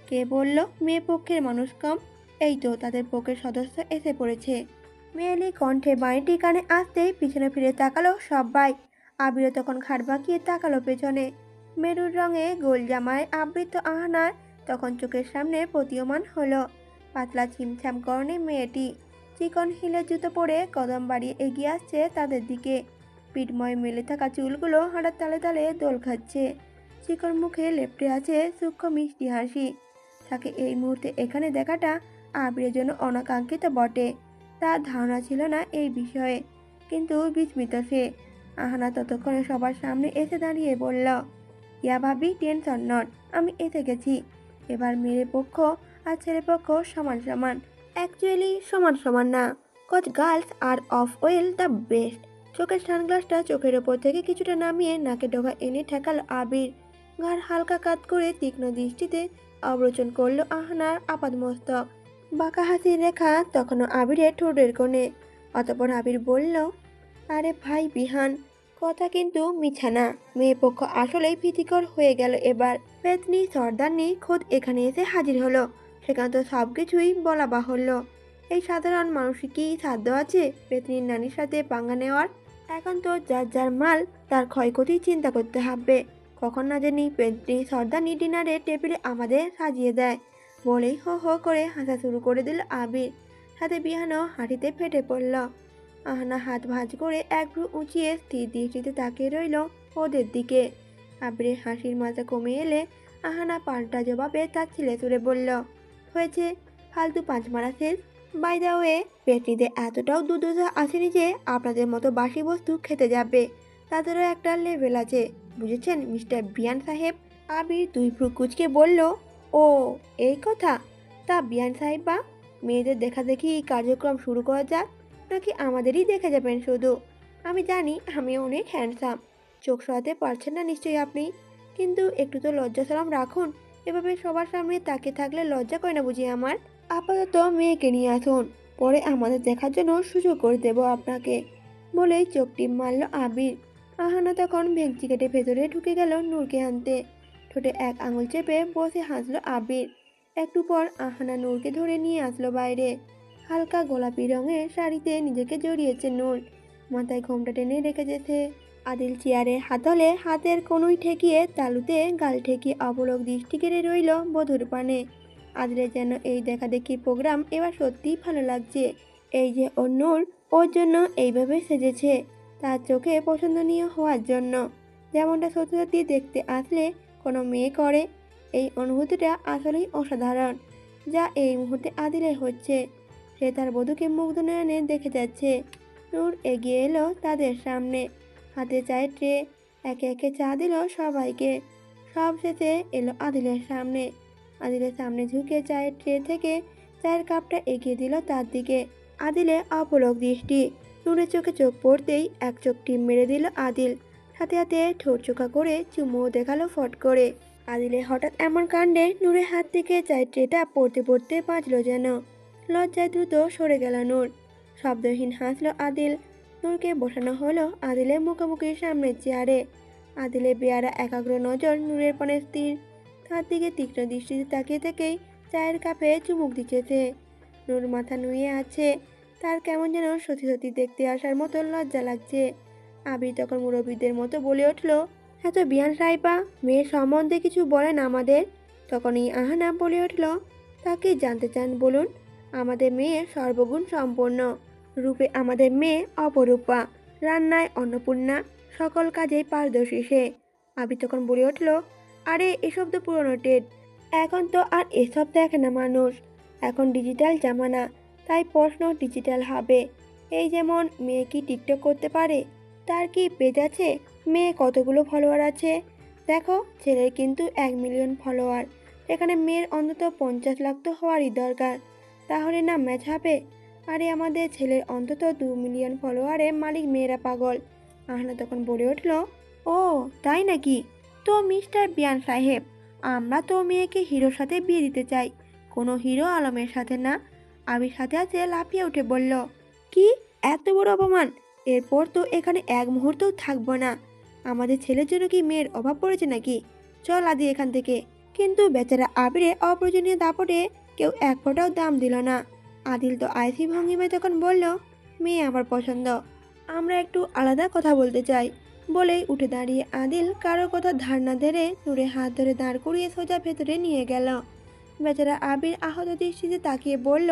কে বলল মেয়ে পক্ষের মানুষ কম? এই তো তাদের পক্ষের সদস্য এসে পড়েছে। মেয়েলি কণ্ঠে বাড়িটি কানে আসতেই পিছনে ফিরে তাকালো সবাই। আবিরও তখন ঘাট বাঁকিয়ে তাকালো পেছনে। মেরুর রঙে গোল জামায় আবৃত আহানার তখন চোখের সামনে প্রতীয়মান হলো। পাতলা ছিমছাম গড়নে মেয়েটি চিকন হিলের জুতো পরে কদম বাড়িয়ে এগিয়ে আসছে তাদের দিকে। পিঠময় মেলে থাকা চুলগুলো হাঁটার তালে তালে দোল খাচ্ছে। চিকন মুখে লেপ্টে আছে সূক্ষ্ম মিষ্টি হাসি। তাকে এই মুহূর্তে এখানে দেখাটা আবিরের জন্য অনাকাঙ্ক্ষিত বটে। তার ধারণা ছিল না এই বিষয়ে, কিন্তু বিস্মিত সে। আহানা ততক্ষণে সবার সামনে এসে দাঁড়িয়ে বলল, ইয়া ভাবি, টেনশন নট, আমি এসে গেছি। এবার মেয়ে পক্ষ আর ছেলে পক্ষ সমান সমান। অ্যাকচুয়ালি সমান সমান না, cause girls are of well the best. চোখের সানগ্লাসটা চোখের ওপর থেকে কিছুটা নামিয়ে নাকে ডোকা এনে ঠেকাল আবির। ঘাড় হালকা কাত করে তীক্ষ্ণ দৃষ্টিতে অবলোকন করল আহানার আপাদমস্তক। বাঁকা হাসির রেখা তখনও আবিরের ঠোঁটের কোণে। অতঃপর আবির বলল, আরে ভাই বিহান, কথা কিন্তু মিছা না। মেয়ে পক্ষ আসলেই ভীতিকর হয়ে গেল এবার। পেতনি সর্দারনি খোদ এখানে এসে হাজির হলো, সেখানে তো সব কিছুই বলা বাহুল্য। এই সাধারণ মানুষের কি সাধ্য আছে পেতনির নানির সাথে পাঙ্গা নেওয়ার? এখন তো যার যার মাল তার ক্ষয়ক্ষতি চিন্তা করতে হবে। কখন না জানি পেতনি সর্দারনি ডিনারের টেবিলে আমাদের সাজিয়ে দেয়। বলেই হো হো করে হাসা শুরু করে দিল আবির। সাথে বিহানও হাঁটিতে ফেটে পড়ল। আহানা হাত ভাঁজ করে এক ভ্রু উঁচিয়ে স্থির দৃষ্টিতে তাকিয়ে রইল ওদের দিকে। আবিরের হাসির মাত্রা কমে এলে আহানা পাল্টা জবাবে তার ছেলে সুরে বলল, হয়েছে, ফালতু পাঁচ মারা শেষ। বাই দা ওয়ে, পেটনিতে এতটাও দুর্দশা আসেনি যে আপনাদের মতো বাসি বস্তু খেতে যাবে। তাদেরও একটা লেভেল আছে, বুঝেছেন মিস্টার বিয়ান সাহেব? আবির দুই ভ্রু কুচকে বলল, ও এই কথা। তা বিয়ান সাহেব বা, মেয়েদের দেখা দেখি কার্যক্রম শুরু করা যাক, নাকি আমাদেরই দেখে যাবেন শুধু? আমি জানি আমি অনেক হ্যান্ডসাম, চোখ সরাতে পারছেন না নিশ্চয়ই আপনি, কিন্তু একটু তো লজ্জা শরম রাখুন। এভাবে সবার সামনে তাকিয়ে থাকলে লজ্জা করে না বুঝি আমার? আপাতত মেয়েকে নিয়ে আসুন, পরে আমাদের দেখার জন্য সুযোগ করে দেব আপনাকে। বলেই চোখ টিপ মারল আবির। আহানা তখন ভেঙচি কেটে ভেতরে ঢুকে গেল নূরকে আনতে। ঠোঁটে এক আঙুল চেপে বসে হাসলো আবির। একটু পর আহানা নূরকে ধরে নিয়ে আসলো বাইরে। হালকা গোলাপি রঙের শাড়িতে নিজেকে জড়িয়েছে নূর, মাথায় ঘোমটা টেনে রেখেছে সে। আদিল চেয়ারে হাতলে হাতের কনুই ঠেকিয়ে তালুতে গাল ঠেকিয়ে অবলোক দৃষ্টি কেড়ে রইল বধুর পানে। আদিলের যেন এই দেখা দেখি প্রোগ্রাম এবার সত্যিই ভালো লাগছে। এই যে ওর নূর, ওর জন্য এইভাবে সেজেছে, তার চোখে পছন্দনীয় হওয়ার জন্য, যেমনটা সত্যি সত্যি দেখতে আসলে কোনো মেয়ে করে। এই অনুভূতিটা আসলেই অসাধারণ, যা এই মুহূর্তে আদিলের হচ্ছে। সে তার বধূকে মুগ্ধ নয়নে দেখে যাচ্ছে। নূর এগিয়ে এলো তাদের সামনে, হাতে চায়ের ট্রে, একে একে চা দিল সবাইকে। সব শেষে এলো আদিলের সামনে। আদিলের সামনে ঝুঁকে চায়ের ট্রে থেকে চায়ের কাপটা এগিয়ে দিল তার দিকে। আদিলে অপলক দৃষ্টি। নূরের চোখে চোখ পড়তেই এক চোখ টিম মেরে দিল আদিল, সাথে হাতে ঠোঁট চোখা করে চুমুও দেখালো ফট করে। আদিলের হঠাৎ এমন কাণ্ডে নূরের হাত থেকে চায়ের ট্রেটা পড়তে পড়তে বাঁচল যেন। লজ্জায় দ্রুত সরে গেল নূর। শব্দহীন হাসল আদিল। নূরকে বসানো হলো আদিলের মুখোমুখি সামনের চেয়ারে। আদিলের বেয়ারা একাগ্র নজর নূরের পানে স্থির। তার দিকে তীক্ষ্ণ দৃষ্টিতে তাকিয়ে থেকেই চায়ের কাপে চুমুক দিচ্ছে সে। নূর মাথা নুয়ে আছে। তার কেমন যেন সত্যি সত্যি দেখতে আসার মতো লজ্জা লাগছে। আবির তখন মুরব্বীদের মতো বলে উঠল, এত বিয়ান সাহেবা, মেয়ের সম্বন্ধে কিছু বলেন আমাদের। তখনই আহানা বলে উঠল, তাকে জানতে চান বলুন। আমাদের মেয়ে সর্বগুণ সম্পন্ন, রূপে আমাদের মেয়ে অপরূপা, রান্নায় অন্নপূর্ণা, সকল কাজেই পারদর্শী সে। আবির তখন বলে উঠল, আরে এসব তো পুরনো টেট, এখন তো আর এসব দেখে না মানুষ। এখন ডিজিটাল জামানা, তাই প্রশ্ন ডিজিটাল হবে। এই যেমন মেয়ে কি টিকটক করতে পারে, তার কি পেজ আছে, মেয়ে কতগুলো ফলোয়ার আছে। দেখো, ছেলের কিন্তু 1 মিলিয়ন ফলোয়ার, এখানে মেয়ের অন্তত 50 লাখ তো হওয়ারই দরকার, তাহলে না ম্যাচ হবে। আরে আমাদের ছেলের অন্তত 2 মিলিয়ন ফলোয়ারে মালিক মেয়েরা পাগল। আহনা তখন বলে উঠল, ও তাই নাকি? তো মিস্টার বিয়ান সাহেব, আমরা তো মেয়েকে হিরোর সাথে বিয়ে দিতে চাই, কোনো হিরো আলমের সাথে না। আবির সাথে আছে লাফিয়ে উঠে বলল, কি এত বড় অপমান! এরপর তো এখানে এক মুহূর্তও থাকবো না। আমাদের ছেলের জন্য কি মেয়ের অভাব পড়েছে নাকি? চল আদি এখান থেকে। কিন্তু বেচারা আবিরে অপ্রয়োজনীয় দাপটে কেউ এক ফোঁটাও দাম দিল না। আদিল তো আইসি ভঙ্গিমায় তখন বলল, মেয়ে আমার পছন্দ, আমরা একটু আলাদা কথা বলতে চাই। বলেই উঠে দাঁড়িয়ে আদিল কারো কথা ধার না ধরে নূরে হাত ধরে দাঁড় করিয়ে সোজা ভেতরে নিয়ে গেল। বেচারা আবির আহত দৃষ্টিতে তাকিয়ে বলল,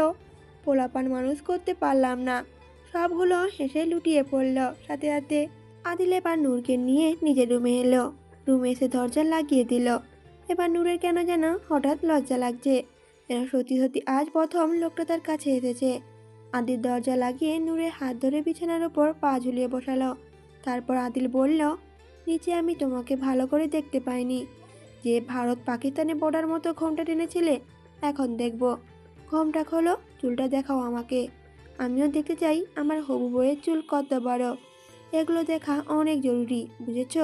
পোলাপান মানুষ করতে পারলাম না। সবগুলো হেসে লুটিয়ে পড়ল। সাথে সাথে আদিল এবার নূরকে নিয়ে নিজের রুমে এলো। রুমে এসে দরজা লাগিয়ে দিল। এবার নূরের কেন যেন হঠাৎ লজ্জা লাগছে, যেন সত্যি সত্যি আজ প্রথম লোকটা তার কাছে এসেছে। আদিল দরজা লাগিয়ে নূরের হাত ধরে বিছানার ওপর পা ঝুলিয়ে বসালো। তারপর আদিল বলল, নিচে আমি তোমাকে ভালো করে দেখতে পাইনি। যে ভারত পাকিস্তানে বর্ডার মতো ঘোমটা টেনেছিলে, এখন দেখব। ঘোমটা খোলো, চুলটা দেখাও আমাকে। আমিও দেখতে চাই আমার হবু বউয়ের চুল কত বড়। এগুলো দেখা অনেক জরুরি, বুঝেছ?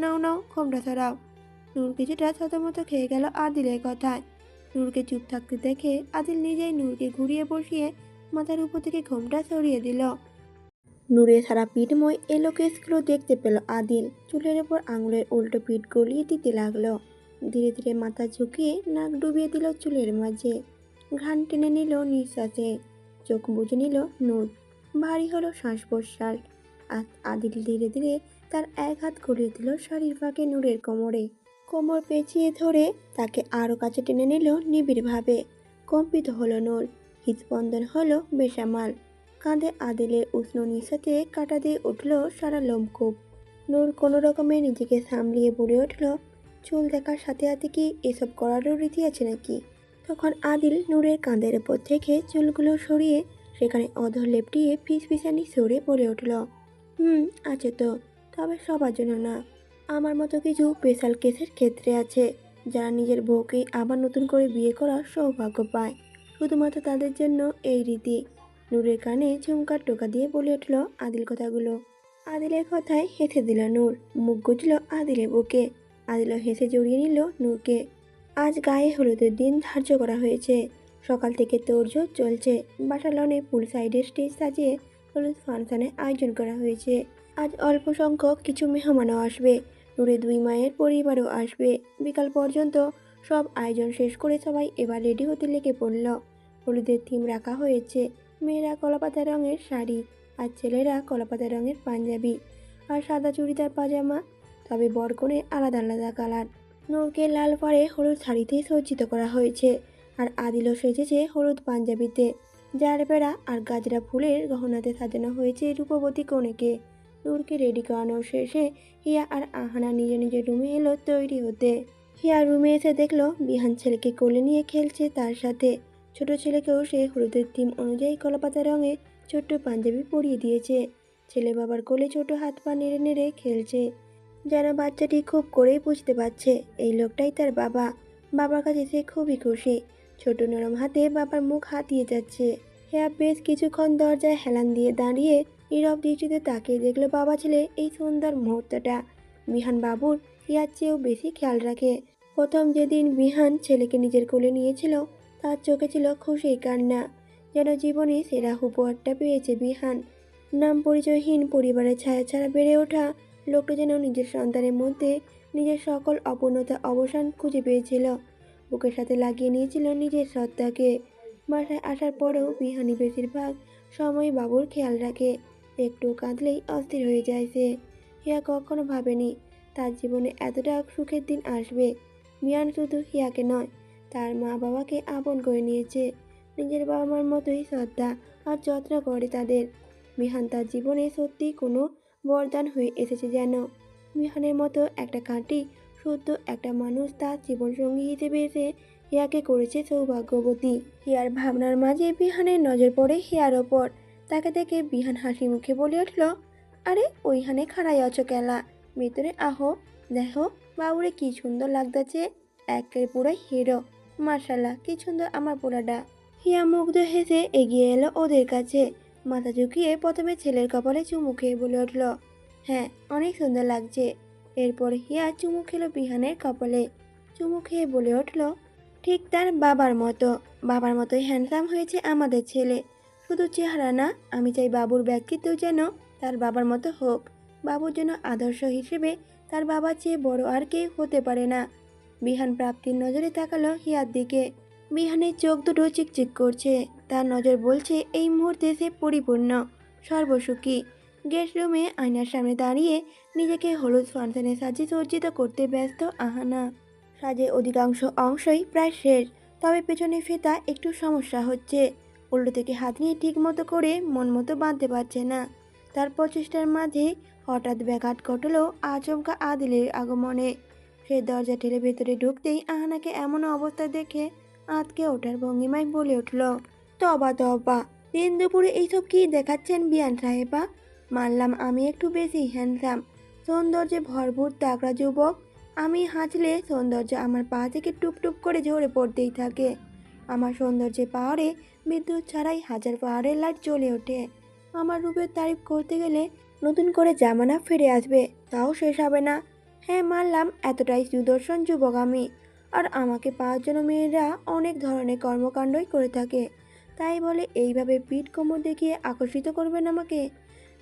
নাও নাও, ঘোমটা সরাও। নূর কিছুটা থতমত খেয়ে গেল আদিলের কথায়। নূরকে চুপ থাকতে দেখে আদিল নিজেই নূরকে ঘুরিয়ে বসিয়ে মাথার উপর থেকে ঘোমটা সরিয়ে দিল। নূরের সারা পিঠময় এলো কেসগুলো দেখতে পেল আদিল। চুলের ওপর আঙুলের উল্টো পিঠ গলিয়ে দিতে লাগলো। ধীরে ধীরে মাথা ঝুঁকিয়ে নাক ডুবিয়ে দিল চুলের মাঝে। ঘান টেনে নিল নিঃশ্বাসে। চোখ বুজে নিল নূর। ভারী হলো শ্বাস প্রশ্বাস। আদিল ধীরে ধীরে তার এক হাত গলিয়ে দিল শাড়ির ফাঁকে নূরের কোমরে। কোমর পেঁচিয়ে ধরে তাকে আরো কাছে টেনে নিল নিবিড়ভাবে। কম্পিত হলো নূর। হৃদস্পন্দন হলো বেসামাল। কাঁধে আদিলের উষ্ণ নিঃশ্বাসে কাটা দিয়ে উঠল সারা লোমকূপ। নূর কোনো রকমে নিজেকে সামলিয়ে বলে উঠল, চুল দেখার সাথে সাথে কি এসব করারও রীতি আছে নাকি? তখন আদিল নূরের কাঁধের ওপর থেকে চুলগুলো সরিয়ে সেখানে অধর লেপটিয়ে ফিসফিসানি সরে বলে উঠল, আছে তো, তবে সবার জন্য না। আমার মতো কিছু স্পেশাল কেসের ক্ষেত্রে আছে, যারা নিজের বউকে আবার নতুন করে বিয়ে করার সৌভাগ্য পায়। শুধুমাত্র তাদের জন্য এই রীতি। নূরের কানে ঝুমকার টোকা দিয়ে বলে উঠল আদিল কথাগুলো। আদিলের কথায় হেসে দিল নূর। মুখ গুজল আদিলের বুকে। আদিলও হেসে জড়িয়ে নিল নূরকে। আজ গায়ে হলুদের দিন ধার্য করা হয়েছে। সকাল থেকে তোড়জোড় চলছে। বাসা লনে পুল সাইডে স্টেজ সাজিয়ে হলুদ ফাংশনের আয়োজন করা হয়েছে। আজ অল্প সংখ্যক কিছু মেহমানও আসবে। নূরের দুই মায়ের পরিবারও আসবে। বিকাল পর্যন্ত সব আয়োজন শেষ করে সবাই এবার রেডি হতে লেগে পড়ল। হলুদের থিম রাখা হয়েছে। মেয়েরা কলাপাতা রঙের শাড়ি, আর ছেলেরা কলাপাতা রঙের পাঞ্জাবি আর সাদা চুড়িদার পাজামা। তবে বরকনে আলাদা আলাদা কালার। নূরকে লাল পাড়ে হলুদ শাড়িতে সজ্জিত করা হয়েছে, আর আদিলও সেজেছে হলুদ পাঞ্জাবিতে। জার বেড়া আর গাজরা ফুলের গহনাতে সাজানো হয়েছে রূপবতী কনেকে। নূরকে রেডি করানো শেষে হিয়া আর আহানা নিজের নিজের রুমে এলো তৈরি হতে। হিয়া রুমে এসে দেখলো বিহান ছেলেকে কোলে নিয়ে খেলছে তার সাথে। ছোট ছেলেকেও সে হলুদের থিম অনুযায়ী কলাপাতা রঙে ছোট্ট পাঞ্জাবি পরিয়ে দিয়েছে। ছেলে বাবার কোলে ছোট হাত পা নেড়ে নেড়ে খেলছে, যেন বাচ্চাটি খুব করেই বুঝতে পারছে এই লোকটাই তার বাবা। বাবার কাছে সে খুবই খুশি। ছোট নরম হাতে বাবার মুখ হাতিয়ে যাচ্ছে। হিয়া বেশ কিছুক্ষণ দরজায় হেলান দিয়ে দাঁড়িয়ে নীরব দৃষ্টিতে তাকিয়ে দেখলো বাবা ছেলে এই সুন্দর মুহূর্তটা। বিহান বাবুর হিয়ার চেয়েও বেশি খেয়াল রাখে। প্রথম যেদিন বিহান ছেলেকে নিজের কোলে নিয়েছিল, তার চোখে ছিল খুশির কান্না, যেন জীবনে সেরা উপহারটা পেয়েছে বিহান। নাম পরিচয়হীন পরিবারের ছায়া ছাড়া বেড়ে ওঠা লোকটা যেন নিজের সন্তানের মধ্যে নিজের সকল অপূর্ণতা অবসান খুঁজে পেয়েছিল। বুকের সাথে লাগিয়ে নিয়েছিল নিজের সত্তাকে। বাসায় আসার পরেও বিহানি বেশিরভাগ সময় বাবুর খেয়াল রাখে। একটু কাঁদলেই অস্থির হয়ে যায় সে। হিয়া কখনো ভাবেনি তার জীবনে এতটা সুখের দিন আসবে। মিয়ান শুধু হিয়াকে নয়, তার মা বাবাকে আপন করে নিয়েছে। নিজের বাবা মার মতোই শ্রদ্ধা আর যত্ন করে তাদের। মিহান তার জীবনে সত্যি কোনো বরদান হয়ে এসেছে যেন। মিহানের মতো একটা খাঁটি শুদ্ধ একটা মানুষ তার জীবনসঙ্গী হিসেবে এসে হিয়াকে করেছে সৌভাগ্যবতী। হিয়ার ভাবনার মাঝে বিহানের নজর পড়ে হিয়ার ওপর। তাকে দেখে বিহান হাসি মুখে বলে উঠল, আরে ওইখানে খাড়াই আছো কেলা, ভিতরে আহো, দেখো বাবুরে কি সুন্দর লাগতেছে, একের পুরো হিরো। মার্শাল্লাহ, কি সুন্দর আমার পোলাটা। হিয়া মুগ্ধ হেসে এগিয়ে এলো ওদের কাছে। মাথা ঝুঁকিয়ে প্রথমে ছেলের কপালে চুমু খেয়ে বলে উঠল, হ্যাঁ অনেক সুন্দর লাগছে। এরপর হিয়া চুমু খেলো বিহানের কপালে। চুমু খেয়ে বলে উঠল, ঠিক তার বাবার মতো, বাবার মতোই হ্যান্ডসাম হয়েছে আমাদের ছেলে। শুধু চেহারা না, আমি চাই বাবুর ব্যক্তিত্ব যেন তার বাবার মতো হোক। বাবুর জন্য আদর্শ হিসেবে তার বাবার চেয়ে বড় আর কেউ হতে পারে না। বিহান প্রাপ্তির নজরে তাকালো হিয়ার দিকে। বিহানের চোখ দুটো চিকচিক করছে। তার নজর বলছে এই মুহূর্তে সে পরিপূর্ণ, সর্বসুখী। গেস্ট রুমে আয়নার সামনে দাঁড়িয়ে নিজেকে হলুদ ফাংশনে সাজে সজ্জিত করতে ব্যস্ত আহানা। সাজে অধিকাংশ অংশই প্রায় শেষ, তবে পেছনে ফেতা একটু সমস্যা হচ্ছে। উল্টো থেকে হাত নিয়ে ঠিক মতো করে মন মতো বাঁধতে পারছে না। তার প্রচেষ্টার মাঝে হঠাৎ ব্যাঘাত ঘটলো আচমকা আদিলের আগমনে। সে দরজা ঠেলে ভেতরে ঢুকতেই আহানাকে এমন অবস্থা দেখে আঁতকে ওঠার ভঙ্গিমায় বলে উঠল, তবা তবা, দিন দুপুরে এইসব কি দেখাচ্ছেন বিয়ান সাহেবা? মানলাম আমি একটু বেশি হ্যান্ডসাম, সৌন্দর্যে ভরপুর তাগড়া যুবক। আমি হাঁচলে সৌন্দর্য আমার পা থেকে টুপটুপ করে ঝরে পড়তেই থাকে। আমার সৌন্দর্যে পাহাড়ে বিদ্যুৎ ছাড়াই হাজার পাহাড়ের লাইট জ্বলে ওঠে। আমার রূপের তারিফ করতে গেলে নতুন করে জামানা ফিরে আসবে, তাও শেষ হবে না। হ্যাঁ মানলাম এতটাই সুদর্শন যুবক আমি। আর আমাকে পাওয়ার জন্য মেয়েরা অনেক ধরনের কর্মকাণ্ডই করে থাকে। তাই বলে এইভাবে পিঠ কোমর দেখিয়ে আকর্ষিত করবেন আমাকে?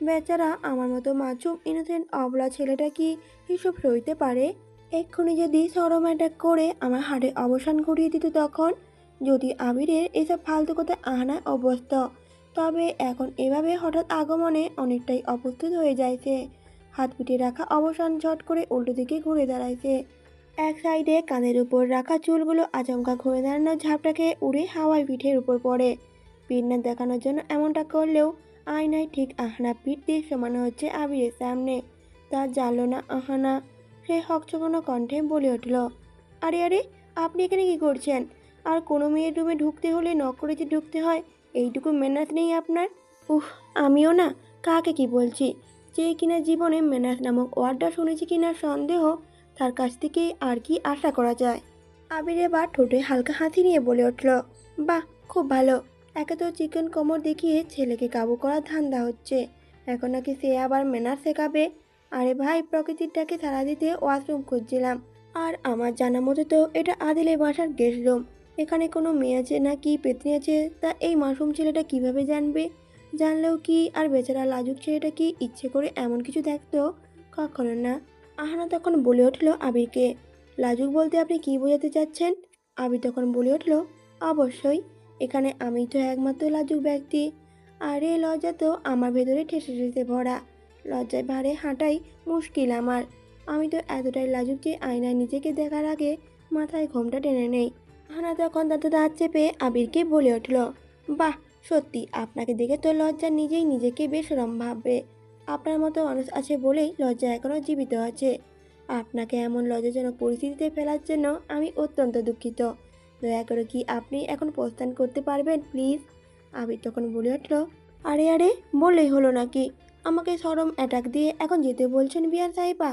বেচারা আমার মতো মাসুম ইনোসেন্ট অবলা ছেলেটা কি এসব সইতে পারে? এক্ষুনি যদি সরম অ্যাটাক করে আমার হাড়ে অবসান ঘটিয়ে দিত তখন? যদি আবিরের এসব ফালতু কথা আহানায় অভ্যস্ত, তবে এখন এভাবে হঠাৎ আগমনে অনেকটাই অপ্রস্তুত হয়ে যাইছে। হাত পিঠে রাখা অবসান ঝট করে উল্টো দিকে ঘুরে দাঁড়াইছে। এক সাইডে কাঁধের উপর রাখা চুলগুলো আচমকা ঘুরে দাঁড়ানো ঝাপটাকে উড়ে হাওয়ায় পিঠের উপর পড়ে। পিঠনা দেখানোর জন্য এমনটা করলেও আয়নায় ঠিক আহানা পিঠ দিয়ে সমান হচ্ছে আবিরের সামনে। তা জানল না আহানা। সে হকচকানো কণ্ঠে বলে উঠল, আরে আরে, আপনি এখানে কি করছেন? আর কোনো মেয়ের রুমে ঢুকতে হলে নক করে যে ঢুকতে হয়, এইটুকু ম্যানার্স নেই আপনার? উফ, আমিও না কাকে কি বলছি, যে কিনা জীবনে ম্যানার্স নামক ওয়ার্ডটা শুনেছি কিনা সন্দেহ, তার কাছ থেকে আর কি আশা করা যায়? আবির এবার ঠোঁটে হালকা হাসি নিয়ে বলে উঠল, বাহ খুব ভালো। একে তো চিকেন কোমর দেখিয়ে ছেলেকে কাবু করার ধান্দা হচ্ছে, এখন নাকি সে আবার ম্যানার্স শেখাবে। আরে ভাই, প্রকৃতিরটাকে সাড়া দিতে ওয়াশরুম খুঁজছিলাম। আর আমার জানা মতো তো এটা আদিলের বাসার গেস্ট রুম। এখানে কোনো মেয়ে আছে না কি পেতনি আছে তা এই মাসুম ছেলেটা কিভাবে জানবে? জানলেও কি আর বেচারা লাজুক ছেলেটা কি ইচ্ছে করে এমন কিছু দেখতো? কখনো না। আহানা তখন বলে উঠল আবিরকে, লাজুক বলতে আপনি কি বোঝাতে চাচ্ছেন? আবির তখন বলে উঠল, অবশ্যই, এখানে আমি তো একমাত্র লাজুক ব্যক্তি। আর এই লজ্জা তো আমার ভেতরে ঠেসে ঠেসে ভরা। লজ্জায় ভারে হাঁটাই মুশকিল আমার। আমি তো এতটাই লাজুক যে আয়নায় নিজেকে দেখার আগে মাথায় ঘোমটা টেনে নেই। আহানা তখন তাতে দাঁত চেপে আবিরকে বলে উঠল, বাহ, সত্যি আপনাকে দেখে তো লজ্জা নিজেই নিজেকে বেশরম ভাববে। আপনার মতো মানুষ আছে বলেই লজ্জা এখনও জীবিত আছে। আপনাকে এমন লজ্জাজনক পরিস্থিতিতে ফেলার জন্য আমি অত্যন্ত দুঃখিত। দয়া করে কি আপনি এখন প্রস্থান করতে পারবেন প্লিজ? আবির তখন বলে উঠল, আরে আরে, বললেই হলো নাকি? আমাকে শরম অ্যাটাক দিয়ে এখন যেতে বলছেন বিয়ান সাহেবা?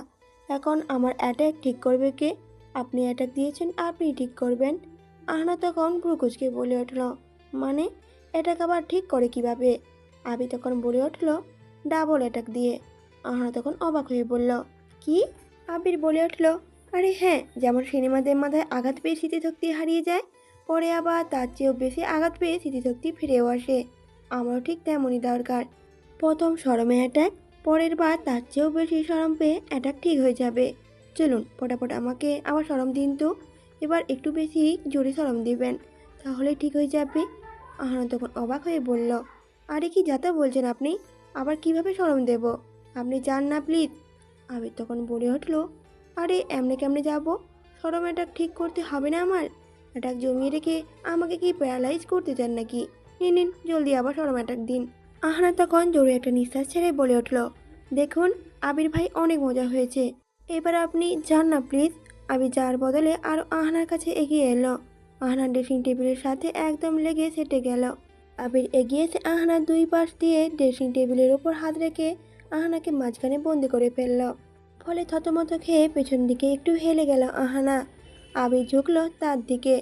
এখন আমার অ্যাটাক ঠিক করবে কে? আপনি অ্যাটাক দিয়েছেন, আপনি ঠিক করবেন। আহনা তখন ভ্রুকুচকে বলে উঠল, মানে অ্যাটাক আবার ঠিক করে কিভাবে? আবি তখন বলে উঠল, ডাবল অ্যাটাক দিয়ে। আহনা তখন অবাক হয়ে বলল, কি? আবির বলে উঠল, আরে হ্যাঁ, যেমন সিনেমাতে মাথায় আঘাত পেয়ে স্মৃতিশক্তি হারিয়ে যায়, পরে আবার তার চেয়েও বেশি আঘাত পেয়ে স্মৃতিশক্তি ফিরেও আসে। আমারও ঠিক তেমনই দরকার। প্রথম শরমে অ্যাটাক, পরের বার তার চেয়েও বেশি শরম পেয়ে অ্যাটাক ঠিক হয়ে যাবে। চলুন ফটাফট আমাকে আবার শরম দিন তো। এবার একটু বেশি জোরে শরম দিবেন, তাহলে ঠিক হয়ে যাবে। আহানা তখন অবাক হয়ে বলল, আরে কি যাতা বলছেন আপনি? আবার কিভাবে শরম দেব? আপনি যান না প্লিজ। আবির তখন বলে উঠল, আরে এমনি কেমনে যাব? শরম অ্যাটাক ঠিক করতে হবে না আমার? অ্যাটাক জমিয়ে রেখে আমাকে কি প্যারালাইজ করতে চান নাকি? নিন নিন, জলদি আবার শরম অ্যাটাক দিন। আহানা তখন জোরে একটা নিঃশ্বাস ছেড়ে বলে উঠল, দেখুন আবির ভাই, অনেক মজা হয়েছে, এবার আপনি যান না প্লিজ। আবির যাওয়ার বদলে আরও আহনার কাছে এগিয়ে এলো। আহনার ড্রেসিং টেবিলের সাথে একদম লেগে সেটে গেল। আবির এগিয়ে এসে আহনার দুই পাশ দিয়ে ড্রেসিং টেবিলের ওপর হাত রেখে আহনাকে মাঝখানে বন্দি করে ফেলল। ফলে থতমত খেয়ে পেছন দিকে একটু হেলে গেল আহানা। আবির ঝুঁকল তার দিকে,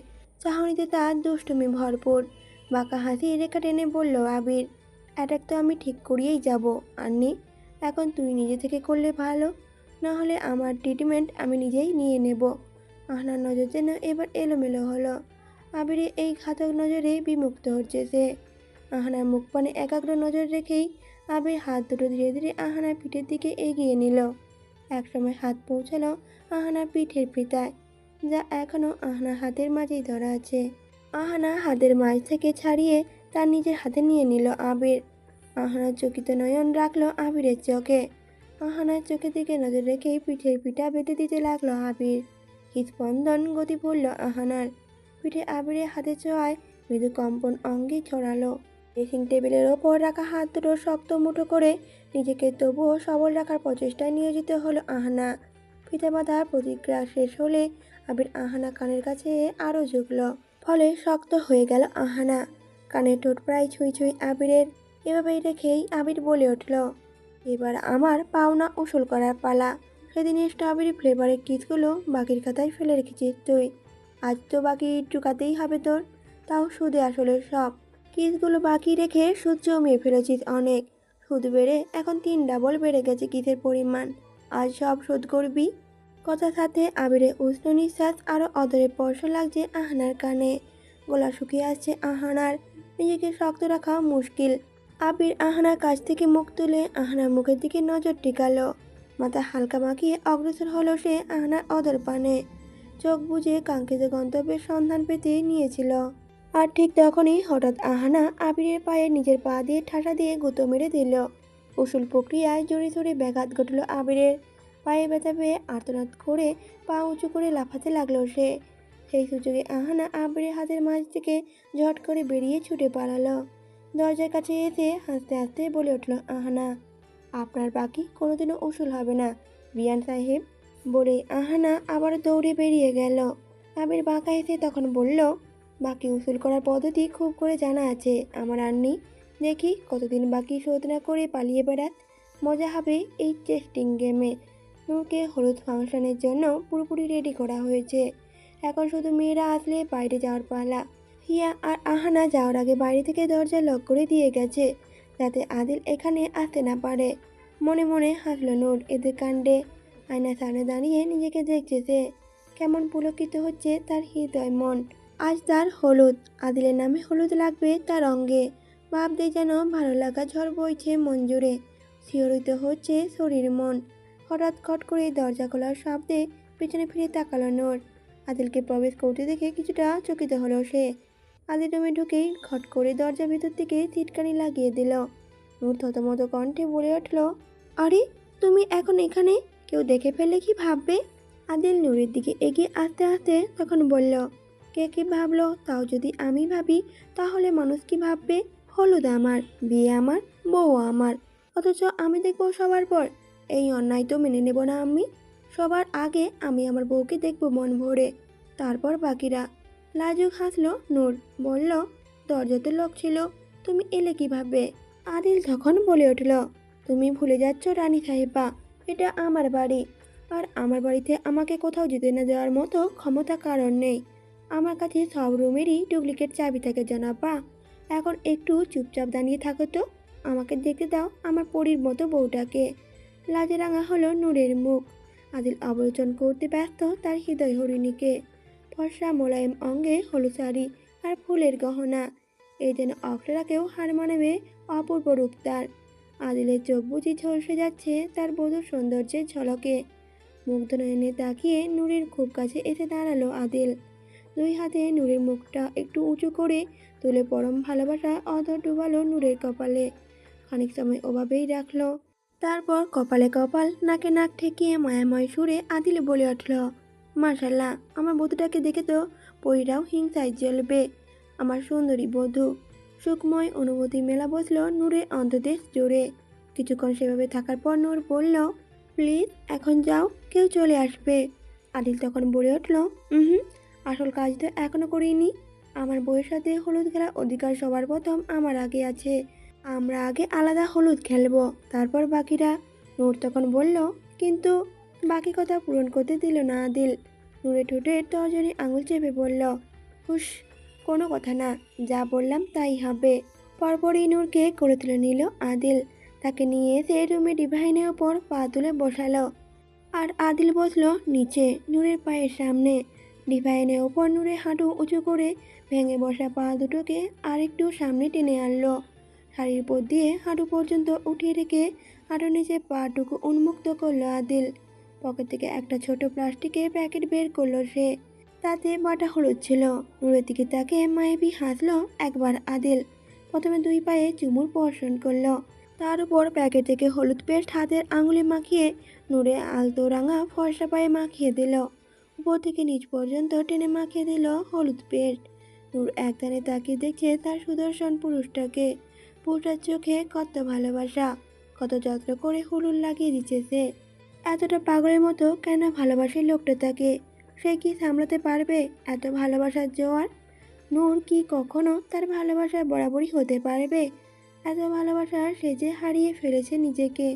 চাহনিতে তার দুষ্টুমি ভরপুর। বাঁকা হাসি রেখা টেনে বলল আবির, অ্যাটাক তো আমি ঠিক করিয়েই যাব আন্নি, এখন তুই নিজে থেকে করলে ভালো, না হলে আমার ট্রিটমেন্ট আমি নিজেই নিয়ে নেব। আহনার নজর যেন এবার এলোমেলো হলো। আবিরের এই ঘাতক নজরে বিমুক্ত হচ্ছে সে। আহনার মুখ পানে একাগ্র নজর রেখেই আবির হাত দুটো ধীরে ধীরে আহানার পিঠের দিকে এগিয়ে নিল। একসময় হাত পৌঁছালো আহানার পিঠের ফিতায়, যা এখনো আহনার হাতের মাঝেই ধরা আছে। আহানা হাতের মাঝ থেকে ছাড়িয়ে তার নিজের হাতে নিয়ে নিল আবির। আহানা চকিত নয়ন রাখলো আবিরের চোখে। আহানার চোখের দিকে নজর রেখেই পিঠের পিঠা বেঁধে দিতে লাগলো আবির। হৃদস্পন্দন গতি পড়ল আহানার। পিঠে আবিরের হাতে ছোঁয়ায় মৃদু কম্পন অঙ্গে ছড়ালো। ড্রেসিং টেবিলের ওপর রাখা হাত দুটো শক্ত মুঠো করে নিজেকে তবুও সবল রাখার প্রচেষ্টায় নিয়োজিত হলো আহানা। ফিতা বাঁধার প্রতিক্রিয়া শেষ হলে আবির আহানা কানের কাছে আরও ঝুঁকল। ফলে শক্ত হয়ে গেল আহানা। কানের ঠোঁট প্রায় ছুঁই ছুঁই আবিরের। এভাবেই রেখেই আবির বলে উঠল, এবার আমার পাওনা উসুল করার পালা। সেদিন স্ট্রবেরি ফ্লেভারের কিসগুলো বাকির খাতায় ফেলে রেখেছিস তুই, আজ তো বাকি টুকাতেই হবে তোর, তাও সুদে আসলে সব। কিসগুলো বাকি রেখে সুদ জমিয়ে ফেলেছিস অনেক। সুদ বেড়ে এখন 3 ডাবল বেড়ে গেছে কিসের পরিমাণ, আজ সব শোধ করবি। কথার সাথে আবিরে উষ্ণ নিঃশ্বাস আরও অদরে স্পর্শ লাগছে আহানার কানে। গলা শুকিয়ে আসছে আহানার, নিজেকে শক্ত রাখা মুশকিল। আবির আহানার কাছ থেকে মুখ তুলে আহানার মুখের দিকে নজর টিকালো। মাথা হালকা মাখিয়ে অগ্রসর হলো সে আহানার অদর পানে। চোখ বুজে কাঙ্ক্ষিত গন্তব্যের সন্ধান পেতে নিয়েছিল। আর ঠিক তখনই হঠাৎ আহানা আবিরের পায়ে নিজের পা দিয়ে ঠাসা দিয়ে গুঁতো মেরে দিল। উসুল প্রক্রিয়ায় জোরে সোরে ব্যাঘাত ঘটল আবিরের। পায়ে ব্যথা পেয়ে আর্তনাদ করে পা উঁচু করে লাফাতে লাগলো সে। সেই সুযোগে আহানা আবিরের হাতের মাঝ থেকে ঝট করে বেরিয়ে ছুটে পালালো। দরজার কাছে এসে হাসতে হাসতে বলে উঠল আহানা, আপনার বাকি কোনোদিনও উসুল হবে না বিয়ান সাহেব। বলে আহানা আবার দৌড়ে বেরিয়ে গেল। আবির বাঁকা এসে তখন বলল, বাকি উসুল করার পদ্ধতি খুব করে জানা আছে আমার আন্নি, দেখি কতদিন বাকি শোধ না করে পালিয়ে বেড়াত। মজা হবে এই টেস্টিং গেমে। নূরকে হলুদ ফাংশনের জন্য পুরোপুরি রেডি করা হয়েছে, এখন শুধু মেয়েরা আসলে বাইরে যাওয়ার পালা। হিয়া আর আহানা যাওয়ার আগে বাইরে থেকে দরজা লক করে দিয়ে গেছে, যাতে আদিল এখানে আসতে না পারে। মনে মনে হাসল নূর এদের কাণ্ডে। আয়নার সামনে দাঁড়িয়ে নিজেকে দেখছে সে, কেমন পুলকিত হচ্ছে তার হৃদয় মন। আজ তার হলুদ, আদিলের নামে হলুদ লাগবে তার অঙ্গে। ভাবতেই যেন ভালো লাগা ঝড় বইছে মন জুড়ে, শিহরিত হচ্ছে শরীর মন। হঠাৎ খট করে দরজা খোলার শব্দে পেছনে ফিরে তাকালো নূর। আদিলকে প্রবেশ করতে দেখে কিছুটা চকিত হলো সে। আদিল রুমে ঢুকেই খট করে দরজা ভেতর থেকে ছিটকানি লাগিয়ে দিল। নূর থতমত কণ্ঠে বলে উঠল, আরে তুমি এখন এখানে, কেউ দেখে ফেললে কি ভাববে? আদিল নূরের দিকে এগিয়ে আসতে আসতে তখন বলল, কে কি ভাবলো তাও যদি আমি ভাবি, তাহলে মানুষ কি ভাববে? হলুদ আমার, বিয়ে আমার, বউ আমার, অথচ আমি দেখবো সবার পর। এই অন্যায় তো মেনে নেব না আমি। সবার আগে আমি আমার বউকে দেখবো মন ভরে, তারপর বাকিরা। লাজুক হাসলো নূর, বলল, দরজাতে লক ছিল, তুমি এলে কিভাবে? আদিল তখন বলে উঠল, তুমি ভুলে যাচ্ছ রানী সাহেবা, এটা আমার বাড়ি, আর আমার বাড়িতে আমাকে কোথাও যেতে না দেওয়ার মতো ক্ষমতা কারণ নেই। আমার কাছে সব রুমেরই ডুপ্লিকেট চাবি থাকে জানাবা। এখন একটু চুপচাপ দাঁড়িয়ে থাকো তো, আমাকে দেখতে দাও আমার পরীর মতো বউটাকে। লাজে রাঙা হলো নূরের মুখ। আদিল অবলোকন করতে ব্যস্ত তার হৃদয় হরিণীকে। ফর্সা মোলায়েম অঙ্গে হলুদ শাড়ি আর ফুলের গহনা, এই যেন অপ্সরাকেও হার মানাবে অপূর্ব রূপ তার। আদিলের চোখ বুঝি ঝলসে যাচ্ছে তার বধূর সৌন্দর্যের ঝলকে। মুগ্ধ নয়নে তাকিয়ে নূরের খুব কাছে এসে দাঁড়ালো আদিল। দুই হাতে নূরের মুখটা একটু উঁচু করে তুলে পরম ভালোবাসা অধর ডুবালো নূরের কপালে। খানিক সময় ওভাবেই রাখলো। তারপর কপালে কপাল নাকে নাক ঠেকিয়ে মায়াময় সুরে আদিল বলে উঠল, মাশাল্লাহ, আমার বধূটাকে দেখে তো পরীরাও হিংসায় জ্বলবে। আমার সুন্দরী বধূ। সুখময় অনুভূতি মেলা বসলো নূরের অন্তদেশ জুড়ে। কিছুক্ষণ সেভাবে থাকার পর নূর বলল, প্লিজ এখন যাও, কেউ চলে আসবে। আদিল তখন বলে উঠল, হুম, আসল কাজ তো এখনো করিনি। আমার বউয়ের সাথে হলুদ খেলার অধিকার সবার প্রথম আমার আগে আছে। আমরা আগে আলাদা হলুদ খেলবো, তারপর বাকিরা। নূর তখন বলল, কিন্তু বাকি কথা পূরণ করতে দিল না আদিল। নূরে ঠোঁটে তর্জনী আঙুল চেপে বলল, হুস, কোনো কথা না, যা বললাম তাই হবে। পরপরই নূরকে করে তুলে নিল আদিল। তাকে নিয়ে এসে রুমে ডিভাইনের ওপর পা তুলে বসালো। আর আদিল বসলো নিচে নূরের পায়ের সামনে। ডিভাইনের ওপর নূরের হাঁটু উঁচু করে ভেঙে বসা পা দুটোকে আরেকটু সামনে টেনে আনলো। শাড়ির উপর দিয়ে হাঁটু পর্যন্ত উঠিয়ে রেখে হাঁটুর নিচে পাটুকু উন্মুক্ত করলো আদিল। পকেট থেকে একটা ছোট প্লাস্টিকের প্যাকেট বের করলো সে। তাতে বাটা হলুদ ছিল। নূরের দিকে তাকে মায়াবী হাসলো একবার আদিল। প্রথমে দুই পায়ে চুমুর বর্ষণ করলো। তার উপর প্যাকেট থেকে হলুদ পেস্ট হাতের আঙুলে মাখিয়ে নূরে আলতো রাঙা ফর্সা পায়ে মাখিয়ে দিল। উপর থেকে নিচ পর্যন্ত টেনে মাখিয়ে দিল হলুদ পেস্ট। নূর একটানে তাকিয়ে দেখছে তার সুদর্শন পুরুষটাকে। পুরুষটার চোখে কত ভালোবাসা, কত যত্ন করে হলুদ লাগিয়ে দিচ্ছে সে। এতটা পাগলের মতো কেন ভালোবাসে লোকটা তাকে? সে কি সামলাতে পারবে এত ভালোবাসার জোয়ার? নূর কি কখনো তার ভালোবাসার বরাবরই হতে পারবে? এত ভালোবাসার সে যে হারিয়ে ফেলেছে নিজেকে।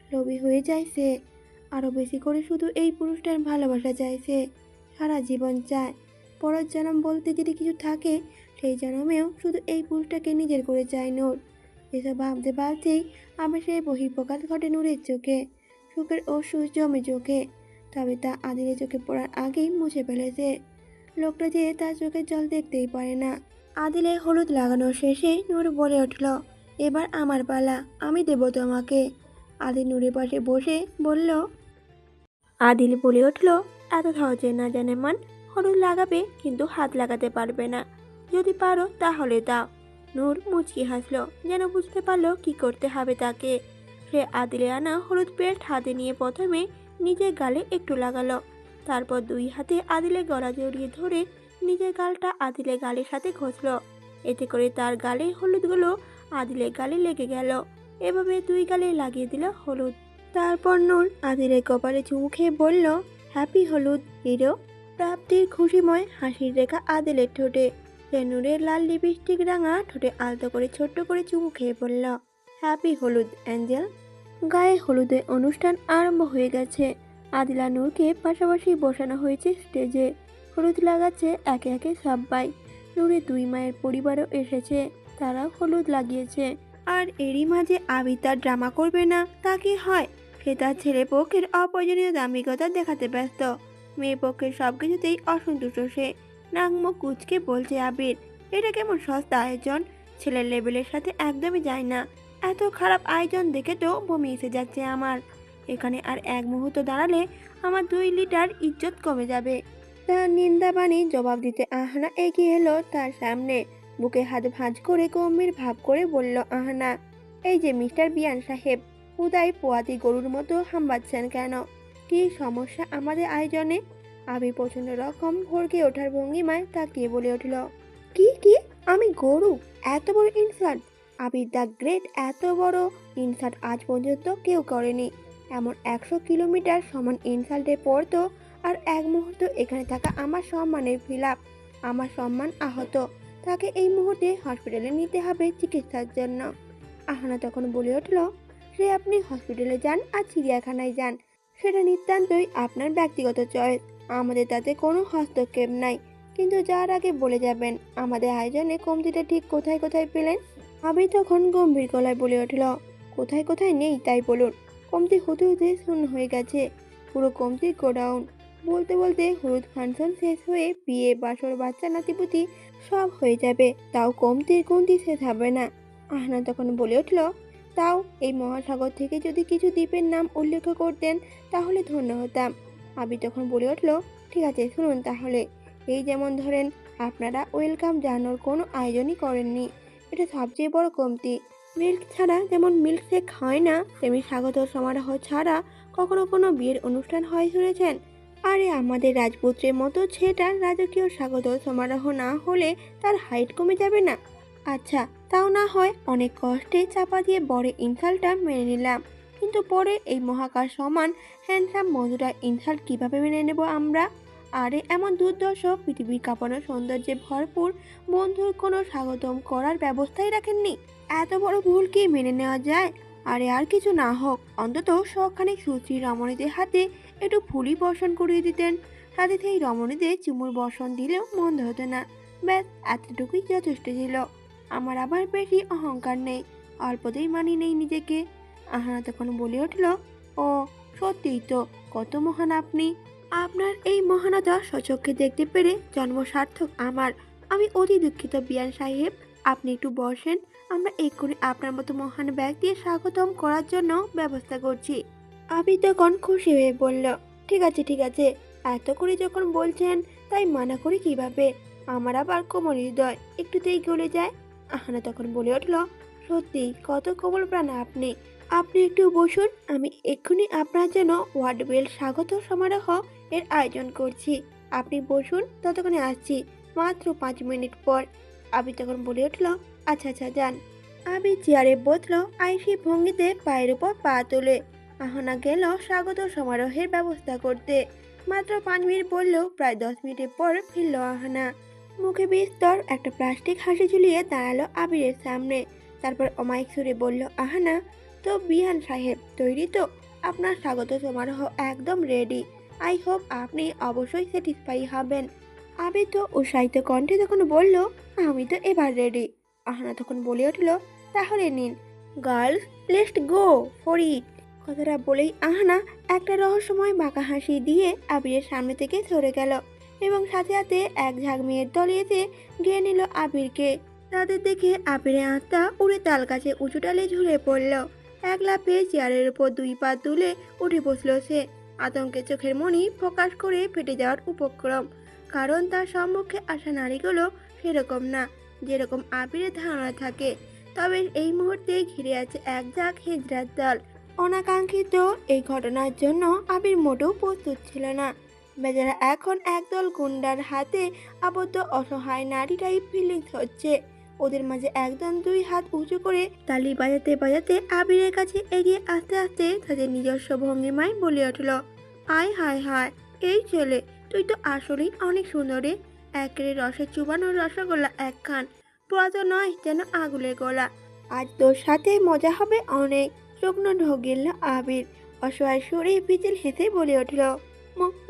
লোভী হয়ে যায় সে। আরও বেশি করে শুধু এই পুরুষটার ভালোবাসা চায় সে। সারা জীবন চায়। পরের জন্ম বলতে যদি কিছু থাকে, সেই জন্মেও শুধু এই পুরুষটাকে নিজের করে চায় নূর। এসব ভাবতে ভাবতেই আবেশের বহিঃপ্রকাশ ঘটে নূরের চোখে। সুখের অশ্রু জমে চোখে। তবে তা আদিলের চোখে পড়ার আগেই মুছে ফেলেছে। লোকটা যে তার চোখের জল দেখতেই পারে না। আদিলের হলুদ লাগানো শেষে নূর বলে উঠল, এবার আমার পালা, আমি দেব তোমাকে। আদিল নূরের পাশে বসে বলল, আদিল বলে উঠল, এত সহজে না জানে মান, হলুদ লাগাবে কিন্তু হাত লাগাতে পারবে না। যদি পারো তাহলে দাও। নূর মুচকি হাসলো, যেন বুঝতে পারলো কি করতে হবে তাকে। সে আদিলে আনা হলুদ পেস্ট হাতে নিয়ে প্রথমে নিজের গালে একটু লাগালো। তারপর দুই হাতে আদিলের গলা জড়িয়ে ধরে নিজের গালটা আদিলের গালের সাথে ঘষল। এতে করে তার গালে হলুদগুলো আদিলের গালে লেগে গেল। এভাবে দুই গালে লাগিয়ে দিল হলুদ। তারপর নূর আদিলের কপালে চুমু খেয়ে বলল, হ্যাপি হলুদ হিরো। প্রাপ্তির খুশিময় হাসির রেখা আদিলের ঠোঁটে। সে নূরের লাল লিপস্টিক রাঙা ঠোঁটে আলতো করে ছোট্ট করে চুমু খেয়ে বলল, হ্যাপি হলুদ অ্যাঞ্জেল। গায়ে হলুদের অনুষ্ঠান আরম্ভ হয়ে গেছে। আদিল আর নূরকে পাশাপাশি বসানো হয়েছে স্টেজে। হলুদ লাগাচ্ছে একে একে সবাই। নূরের দুই মায়ের পরিবারও এসেছে, তারাও হলুদ লাগিয়েছে। আর এরই মাঝে আবির তার ড্রামা করবে না তা কি হয়? সে তার ছেলে পক্ষের অপ্রয়োজনীয় দাম্ভিকতা দেখাতে ব্যস্ত। মেয়ে পক্ষের সবকিছুতেই অসন্তুষ্ট সে। নাক মুখ কুচকে বলছে আবির, এটা কেমন সস্তা আয়োজন, ছেলের লেভেলের সাথে একদমই যায় না। এত খারাপ আয়োজন দেখে তো বমি এসে যাচ্ছে আমার। এখানে আর এক মুহূর্ত দাঁড়ালে আমার 2 লিটার ইজ্জত কমে যাবে। তার নিন্দাবাণী জবাব দিতে আহনা এগিয়ে এলো তার সামনে। বুকে হাত ভাঁজ করে গম্ভীর ভাব করে বলল আহনা, এই যে মিস্টার বিয়ান সাহেব, উদয় পোয়াতি গরুর মতো হাম্বাচ্ছেন কেন? কি সমস্যা আমাদের আয়োজনে? আবির প্রচন্ড রকম ভরকে ওঠার ভঙ্গিমায় তাকিয়ে বলে উঠল, কি আমি গরু? এত বড় ইনসাল্ট! আবির দ্য গ্রেট এত বড় ইনসাল্ট আজ পর্যন্ত কেউ করেনি। এমন 100 কিলোমিটার সমান ইনসাল্টের পর তো আর এক মুহূর্ত এখানে থাকা আমার সম্মানের ফিলাপ। আমার সম্মান আহত। তাকে এই মুহূর্তে হসপিটালে নিতে হবে চিকিৎসার জন্য। আহানা তখন বলে উঠল, সে আপনি হসপিটালে যান আর চিড়িয়াখানায় যান, সেটা নিতান্তই আপনার ব্যক্তিগত চয়েস। আমাদের তাতে কোনো হস্তক্ষেপ নাই। কিন্তু যার আগে বলে যাবেন আমাদের আয়োজনে কমতিটা ঠিক কোথায় কোথায় পেলেন? আবির তখন গম্ভীর গলায় বলে উঠল, কোথায় কোথায় নেই তাই বলুন। কমতি হতে হতে শূন্য হয়ে গেছে, পুরো কমতির গোডাউন। বলতে বলতে হলুদ ফাংশন শেষ হয়ে বিয়ে বাসর বাচ্চা নাতিপুতি সব হয়ে যাবে, তাও কমতির গুনতি শেষ হবে না। আহনা তখন বলে উঠল, তাও এই মহাসাগর থেকে যদি কিছু দ্বীপের নাম উল্লেখ করতেন তাহলে ধন্য হতাম। আবির তখন বলে উঠল, ঠিক আছে শুনুন তাহলে, এই যেমন ধরেন, আপনারা ওয়েলকাম জানানোর কোনো আয়োজনই করেননি। এটা সবচেয়ে বড় কমতি। মিল্ক ছাড়া যেমন মিল্কশেক হয় না, তেমনি স্বাগত সমারোহ ছাড়া কখনো কোনো বিয়ের অনুষ্ঠান হয় শুনেছেন? আরে আমাদের রাজপুত্রের মতো ছেলেটার রাজকীয় স্বাগত সমারোহ না হলে তার হাইট কমে যাবে না? আচ্ছা, তাও না হয় অনেক কষ্টে চাপা দিয়ে বড় ইনসাল্টটা মেনে নিলাম, কিন্তু পরে এই মহাকাশ সমান হ্যান্ডসাম বন্ধুটার ইনসাল্ট কিভাবে মেনে নেব আমরা? আরে এমন দুর্দর্শ পৃথিবীর কাঁপানো সৌন্দর্যে ভরপুর বন্ধুর কোনো স্বাগতম করার ব্যবস্থাই রাখেননি। এত বড় ভুল কি মেনে নেওয়া যায়? আরে আর কিছু না হোক, অন্তত শখানেক সুশ্রী রমণীদের হাতে একটু ফুলই বর্ষণ করিয়ে দিতেন। সাথে সেই রমণীদের চুমুর বর্ষণ দিলেও মন্দ হতো না। ব্যাস, এতটুকুই যথেষ্ট ছিল। আমার আবার বেশি অহংকার নেই, অল্পতেই মানি নেই নিজেকে। আহানা তখন বলে উঠল, ও সত্যিই তো, কত মহান আপনি। আপনার এই মহানতা স্বচক্ষে দেখতে পেরে জন্ম সার্থক আমার। আমি অতি দুঃখিত বিয়ান সাহেব, আপনি একটু বসেন, আমরা এক্ষুনি আপনার মতো মহান ব্যক্তির স্বাগতম করার জন্য ব্যবস্থা করছি। আবি তখন খুশি হয়ে বলল, ঠিক আছে ঠিক আছে, এত করে যখন বলছেন তাই মানা করি কিভাবে? আমার আবার কোমল হৃদয়, একটুতেই গলে যায়। আহানা তখন বলে উঠল, সত্যি কত কোমল প্রাণ আপনি। আপনি একটু বসুন, আমি এক্ষুনি আপনার জন্য ওয়ার্ডওয়েল স্বাগত সমারোহ এর আয়োজন করছি। আপনি বসুন, ততক্ষণে আসছি, মাত্র 5 মিনিট পর। আবি তখন বলে উঠল, আচ্ছা আচ্ছা যান। আবি চেয়ারে বসলো, আইসি ভঙ্গিতে পায়ের উপর পা তোলে। আহনা গেল স্বাগত সমারোহের ব্যবস্থা করতে। মাত্র 5 মিনিট বললেও প্রায় 10 মিনিটের পর ফিরল আহনা। মুখে বিস্তর একটা প্লাস্টিক হাসি ঝুলিয়ে দাঁড়ালো আবিরের সামনে। তারপর অমায়িক সুরে বলল, আহানা, তো বিহান সাহেব তৈরি তো? আপনার স্বাগত সমারোহ একদম রেডি। আই হোপ আপনি অবশ্যই স্যাটিসফাই হবেন। আবির তো উৎসাহিত কণ্ঠে তখন বলল, আমি তো এবার রেডি। আহানা তখন বলে উঠল, তাহলে নিন girls, let's go for it. কথাটা বলেই আহানা একটা রহস্যময় বাঁকা হাসি দিয়ে আবিরের সামনে থেকে সরে গেল এবং সাথে সাথে এক ঝাঁক মেয়ের দল এসে ঘিরে নিল আবিরকে। তাদের দেখে আবিরের আত্মা উড়ে তাল গাছে উঁচু ডালে ঝুলে পড়ল। এক লাফে চেয়ারের উপর 2 পা তুলে উঠে বসল সে। আতঙ্কে চোখের মণি ফোকাস করে ফেটে যাওয়ার উপক্রম, কারণ তার সম্মুখে আসা নারীগুলো সেরকম না যেরকম আবিরের ধারণা থাকে। তবে এই মুহূর্তে ঘিরে আছে এক ঝাঁক হিজড়ার দল। অনাকাঙ্ক্ষিত এই ঘটনার জন্য আবির মোটেও প্রস্তুত ছিল না। বেচারা এখন একদল গুন্ডার হাতে আবদ্ধ অসহায় নারী টাইপ ফিলিংস হচ্ছে। ওদের মাঝে একদম 2 হাত উঁচু করে তালি বাজাতে বাজাতে আবিরের কাছে এগিয়ে আস্তে আস্তে তাদের নিজস্ব ভঙ্গিমায় বলে উঠল, আয় হায় হায়, এই ছেলে, তুই তো আসলেই অনেক সুন্দর রে। একেবারে রসে চুবানো রসগোল্লা একখান, পোড়া তো নয় যেন আগুলের গোলা। আজ তোর সাথে মজা হবে অনেক। শুকনো ঢোক গিলল আবির। অসহায় সুরে পিচিল হেসে বলে উঠল,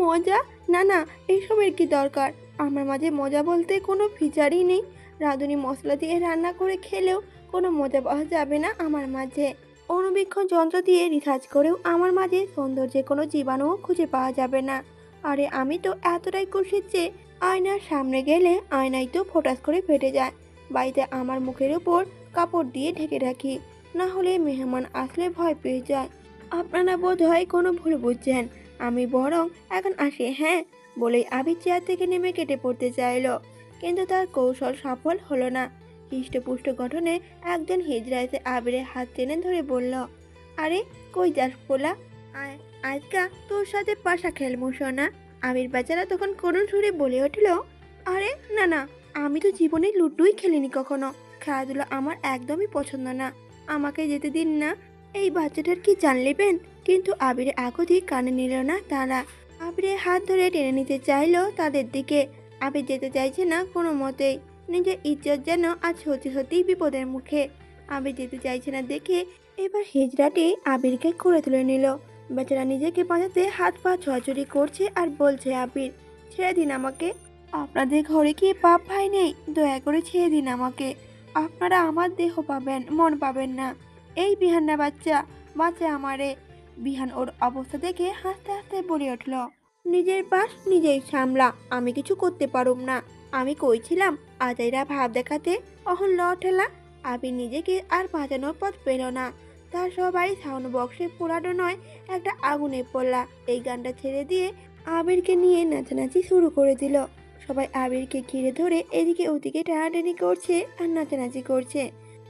মজা? না না, এসবের কি দরকার? আমার মাঝে মজা বলতে কোনো ফিচারই নেই। রাঁধুনি মশলা দিয়ে রান্না করে খেলেও কোনো মজা পাওয়া যাবে না আমার মাঝে। অণুবীক্ষণ যন্ত্র দিয়ে রিসার্চ করেও আমার মাঝে সৌন্দর্যের কোনো জীবাণুও খুঁজে পাওয়া যাবে না। আরে আমি তো এতটাই খুশি যে আয়নার সামনে গেলে আয়নাই তো ফোটাস করে ফেটে যায়। বাড়িতে আমার মুখের উপর কাপড় দিয়ে ঢেকে রাখি, না হলে মেহমান আসলে ভয় পেয়ে যায়। আপনারা বোধ হয় কোনো ভুল বুঝছেন, আমি বরং এখন আসি, হ্যাঁ। বলেই আবির চেয়ার থেকে নেমে কেটে পড়তে চাইল, কিন্তু তার কৌশল সফল হলো না। হৃষ্টপুষ্ট গঠনে একজন হিজড়া এসে আবিরের হাত টেনে ধরে বলল, আরে কই যাস পোলা, আয়, আজকা তোর সাথে পাশা খেলবো সোনা। আবির বেচারা তখন করুণ সুরে বলে উঠল, আরে না না, আমি তো জীবনে লুডুই খেলিনি কখনো। খেলাধুলা আমার একদমই পছন্দ না, আমাকে যেতে দিন না। এই বাচ্চাটার কি জানলেবেন? কিন্তু আবিরের আকুতি কানে নিল না তারা। আবিরের হাত ধরে টেনে নিতে চাইলো তাদের দিকে। আবির যেতে চাইছে না কোনো মতেই। নিজের ইজ্জত যেন আজ সত্যি সত্যিই বিপদের মুখে। আবির যেতে চাইছে না দেখে এবার হিজড়াটি আবিরকে করে তুলে নিল। বেচারা নিজেকে বাঁচাতে হাত পা ছোঁয়াছুড়ি করছে আর বলছে, আবির ছেড়ে দিন আমাকে। আপনাদের ঘরে কি পাপ ভাই নেই? দয়া করে ছেড়ে দিন আমাকে। আপনারা আমার দেহ পাবেন, মন পাবেন না। এই বিহান্না বাচ্চা, বাচ্চা আমারে। বিহান ওর অবস্থা দেখে হাসতে হাসতে বলে উঠল, নিজের পাশ নিজেই সামলা, আমি কিছু করতে পারুম না। আমি কইছিলাম আজাইরা ভাব দেখাতে, অহন ল ঠেলা। আবির নিজেকে আর বাঁচানোর পথ পেল না। তার সবাই সাউন্ড বক্সে পোড়ানো নয়, একটা আগুনে পড়লা এই গানটা ছেড়ে দিয়ে আবিরকে নিয়ে নাচানাচি শুরু করে দিল। সবাই আবিরকে ঘিরে ধরে এদিকে ওদিকে টানাটানি করছে আর নাচানাচি করছে।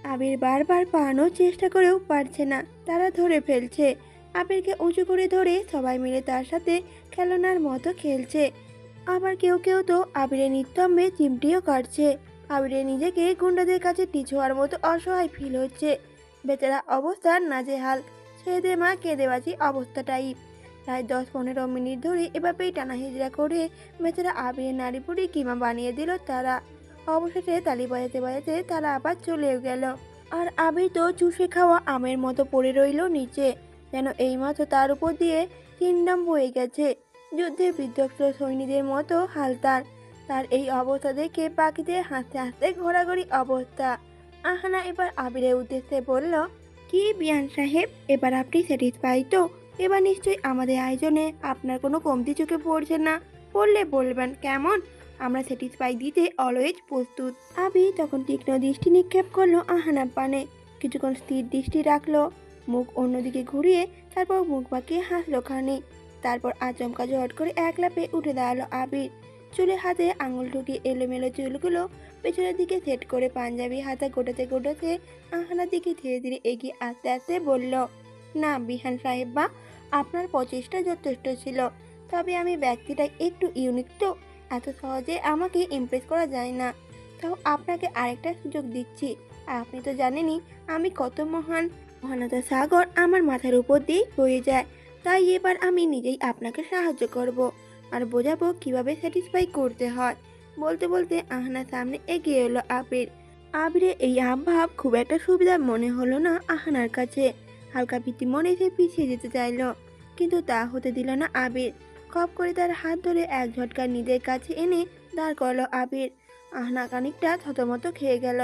আবির বারবার পালানোর চেষ্টা করেও পারছে না, তারা ধরে ফেলছে। আবিরকে উঁচু করে ধরে সবাই মিলে তার সাথে খেলনার মতো খেলছে। আবার কেউ কেউ তো আবিরের নিতম্বে চিমটিও কাটছে। আবিরের নিজেকে গুন্ডাদের কাছে টিচ হওয়ার মতো অসহায় ফিল হচ্ছে। বেচারা অবস্থা নাজেহাল, ছেড়ে মা কেঁদে বাঁচি অবস্থাটাই। প্রায় 10-15 মিনিট ধরে এভাবেই টানা হিজড়া করে বেচারা আবিরের নাড়ি পুড়ি কিমা বানিয়ে দিল তারা। অবশেষে তালি বাজাতে বাজাতে তারা আবার চলেও গেল। আর আবির তো চুষে খাওয়া আমের মতো পড়ে রইল নিচে, যেন এইমাত্র তার উপর দিয়ে কিংডম বয়ে গেছে। যুদ্ধে বিধ্বস্ত সৈনিকদের মতো হাল তার। তার এই অবস্থা দেখে পাখিদের হাসতে হাসতে ঘোরাঘুরি অবস্থা। আহানা এবার আবিরের উদ্দেশ্যে বলল, কি বিয়ান সাহেব, এবার আপনি স্যাটিসফাই তো? এবার নিশ্চয়ই আমাদের আয়োজনে আপনার কোনো কমতি চোখে পড়ছে না। পড়লে বলবেন কেমন, আমরা স্যাটিসফাই দিতে অলওয়েজ প্রস্তুত। আবি তখন তীক্ষ্ণ দৃষ্টি নিক্ষেপ করলো আহানার পানে, কিছুক্ষণ স্থির দৃষ্টি রাখলো, মুখ অন্যদিকে ঘুরিয়ে তারপর মুখ বাঁকিয়ে হাসলো খানিক। তারপর আচমকা ঝট করে এক লাফে উঠে দাঁড়ালো আবির। চুলে হাতে আঙুল ঢুকিয়ে এলোমেলো চুলগুলো পেছনের দিকে সেট করে পাঞ্জাবি হাতা গোটাতে গোটাতে আহানার দিকে ধীরে ধীরে এগিয়ে আস্তে আস্তে বলল, না বিহান সাহেব বা, আপনার প্রচেষ্টা যথেষ্ট ছিল, তবে আমি ব্যক্তিটা একটু ইউনিক তো, এত সহজে আমাকে ইমপ্রেস করা যায় না। তাও আপনাকে আরেকটা সুযোগ দিচ্ছি। আপনি তো জানেনই আমি কত মহান। মহানতা সাগর আমার মাথার উপর দিয়ে বয়ে যায়। তাই এবার আমি নিজেই আপনাকে সাহায্য করব আর বোঝাবো কিভাবে স্যাটিসফাই করতে হয়। বলতে বলতে আহানার সামনে এগিয়ে এলো আবির। আবিরের এই ভাব খুব একটা সুবিধা মনে হলো না আহানার কাছে। হালকা ভীতি মনে সে পিছিয়ে যেতে চাইল, কিন্তু তা হতে দিল না আবির। খপ করে তার হাত ধরে এক ঝটকা নিজের কাছে এনে দাঁড় করলো আবির। আহনা খানিকটা থতমত খেয়ে গেল।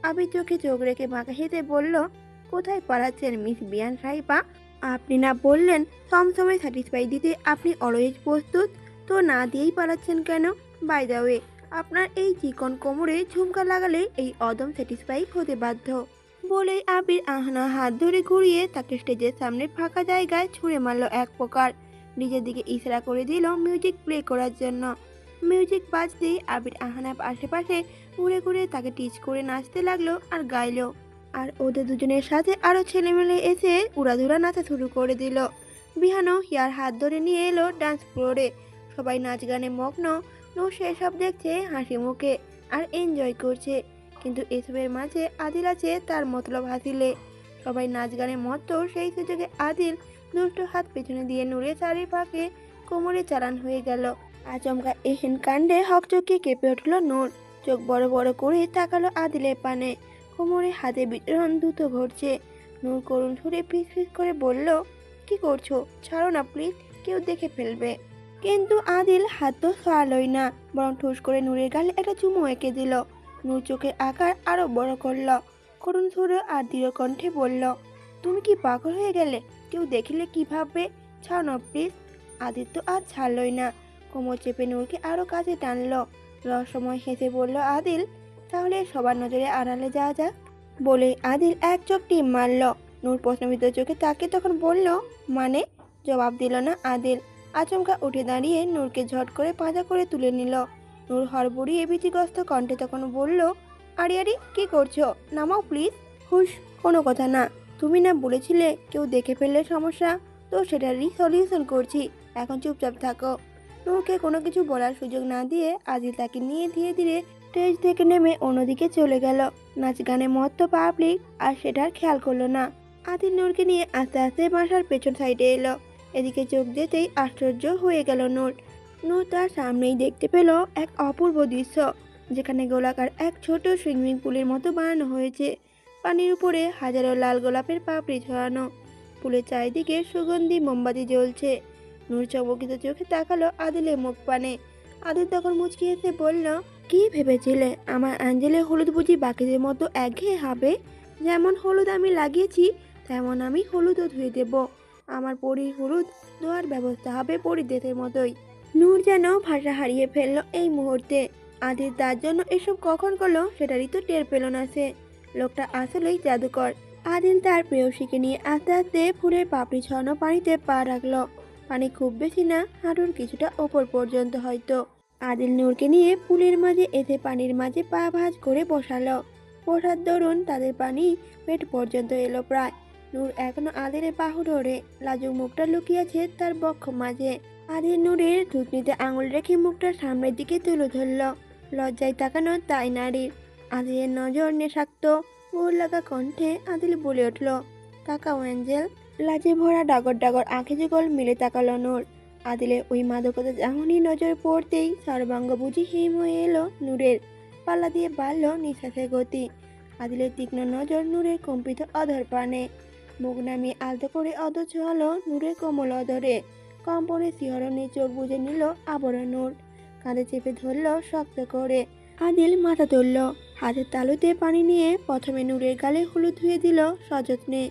আবির চোখে চোখ রেখে বাঁকা হেঁটে বলল, কোথায় পালাচ্ছেন মিস বিয়ান সাহিবা? আপনি না বললেন সমসময় স্যাটিসফাই দিতে আপনি অলওয়েজ প্রস্তুত, তো না দিয়েই পালাচ্ছেন কেন? বাই দ্য ওয়ে, আপনার এই চিকন কোমরে ঝুমকা লাগালে এই অদম স্যাটিসফাই হতে বাধ্য। বলেই আবির আহনা হাত ধরে ঘুরিয়ে তাকে স্টেজের সামনে ফাঁকা জায়গায় ছুঁড়ে মারল এক প্রকার। নিজের দিকে ইশারা করে দিল মিউজিক প্লে করার জন্য। মিউজিক বাজতেই আবির আহানার আশেপাশে ঘুরে ঘুরে তাকে টিচ করে নাচতে লাগলো আর গাইলো। আর ওদের দুজনের সাথে আরো ছেলেমেলে এসে উড়াধুরা নাচা শুরু করে দিল। বিহানও হিয়ার হাত ধরে নিয়ে এলো ডান্স ফ্লোরে। সবাই নাচ গানে মগ্ন। নূর সেসব দেখছে হাসি মুখে আর এনজয় করছে। কিন্তু এসবের মাঝে আদিল আছে তার মতলব হাসিলে। সবাই নাচ গানে মত্ত, সেই সুযোগে আদিল দুষ্ট হাত পেছনে দিয়ে নূরের শাড়ির ফাঁকে কোমরে চালান হয়ে গেল। আচমকা এহেন কাণ্ডে হকচকিয়ে কেঁপে উঠল নূর। চোখ বড় বড় করে তাকালো আদিলের পানে। কোমরে হাতে বিতরণ দ্রুত ঘটছে। নূর করুণ সুরে ফিস ফিস করে বলল, কি করছো? ছাড়ো না প্লিজ, কেউ দেখে ফেলবে। কিন্তু আদিল হাত তো সরালই না, বরং ঠুস করে নূরের গালে একটা চুমু এঁকে দিল। নূর চোখের আকার আরো বড় করল, করুণ সুরে আর দৃঢ় কণ্ঠে বলল, তুমি কি পাগল হয়ে গেলে? কেউ দেখলে কি ভাববে? ছাড়ো না প্লিজ। আদিল তো আর ছাড়লই না, কোমর চেপে নূরকে আরো কাছে টানলো। রহস্যময় হেসে বলল আদিল, তাহলে সবার নজরে আড়ালে যাওয়া যাক। বলে আদিল এক চোখ টিম মারল। নূর প্রশ্নবিদ্ধ চোখে তাকে তখন বলল, মানে? জবাব দিল না আদিল। আচমকা উঠে দাঁড়িয়ে নূরকে ঝট করে পাঁজা করে তুলে নিল। নূর হড়বড়িয়ে ভীতিগ্রস্ত কণ্ঠে তখন বলল, আরে আরে কি করছো? নামাও প্লিজ। হুশ, কোনো কথা না। তুমি না বলেছিলে কেউ দেখে ফেললে সমস্যা? তো সেটারই সলিউশন করছি, এখন চুপচাপ থাকো। নূরকে কোনো কিছু বলার সুযোগ না দিয়ে আদিল তাকে নিয়ে ধীরে ধীরে স্টেজ থেকে নেমে অন্যদিকে চলে গেল। নাচ গানে মত্ত পাবলিক আর সেটার খেয়াল করলো না। আদিল নূরকে নিয়ে আস্তে আস্তে বাসার পেছন সাইডে এলো। এদিকে চোখ যেতেই আশ্চর্য হয়ে গেল নূর। নূর তার সামনেই দেখতে পেল এক অপূর্ব দৃশ্য, যেখানে গোলাকার এক ছোট সুইমিং পুলের মতো বানানো হয়েছে। পানির উপরে হাজারো লাল গোলাপের পাপড়ি ছড়ানো। পুলের চারিদিকে সুগন্ধি মোমবাতি জ্বলছে। নূর চমকিত চোখে তাকালো আদিলের মুখ পানে। আদিল তখন মুচকি এসে বলল, কি ভেবেছিলে আমার অ্যাঞ্জেলের হলুদ বুঝি বাকিদের মতো একঘেয়ে হবে? যেমন হলুদ আমি লাগিয়েছি তেমন আমি হলুদও ধুয়ে দেব। আমার পরীর হলুদ ধোয়ার ব্যবস্থা হবে পরিদেশের মতোই। নূর যেন ভাষা হারিয়ে ফেললো এই মুহূর্তে। আদিল তার জন্য এসব কখন করলো সেটারই তো টের পেল না সে। লোকটা আসলেই জাদুকর। আদিল তার প্রেয়সীকে নিয়ে আস্তে আস্তে ফুলের পাপড়ি ছড়ানো পানিতে পা রাখলো। পানি খুব বেশি না, হাঁটুর কিছুটা ওপর পর্যন্ত হয়তো। আদিল নূরকে নিয়ে পুলের মাঝে এসে পানির মাঝে পা ভাঁজ করে বসালো। বসার দরুন তাদের পানি পেট পর্যন্ত এলো প্রায়। নূর এখনো আদিলের বাহু ধরে লাজুক মুখটা লুকিয়েছে তার বক্ষ মাঝে। আদিল নূরের থুতনিতে আঙুল রেখে মুখটা সামনের দিকে তুলে ধরল। লজ্জায় তাকানো তাই নারীর। আদিলের নজর নেশাক্ত ভোর লাগা কণ্ঠে আদিল বলে উঠল, তাকাও অ্যাঞ্জেল। লাজে ভরা ডাগর ডাগর আঁখি যুগল মিলে তাকালো নূর। আদিলের ওই মাদকতা জাহনি নজর পড়তেই সর্বাঙ্গ বুঝি হিম হয়ে এলো নূরের। পাল্লা দিয়ে বাড়ল নিঃশ্বাসের গতি। আদিলের তীক্ষ্ণ নজর নূরের কম্পিত অধর পানে। মুখ নামিয়ে আলতো করে অধর ছোঁয়ালো নূরের কোমল অধরে। কম্পনে শিহরণে চোখ বুজে নিল আবরণ নূর। কাঁধে চেপে ধরল শক্ত করে। আদিল মাথা তুলল। হাতের তালুতে পানি নিয়ে প্রথমে নূরের গালে হলুদ ধুয়ে দিল সযত্নে।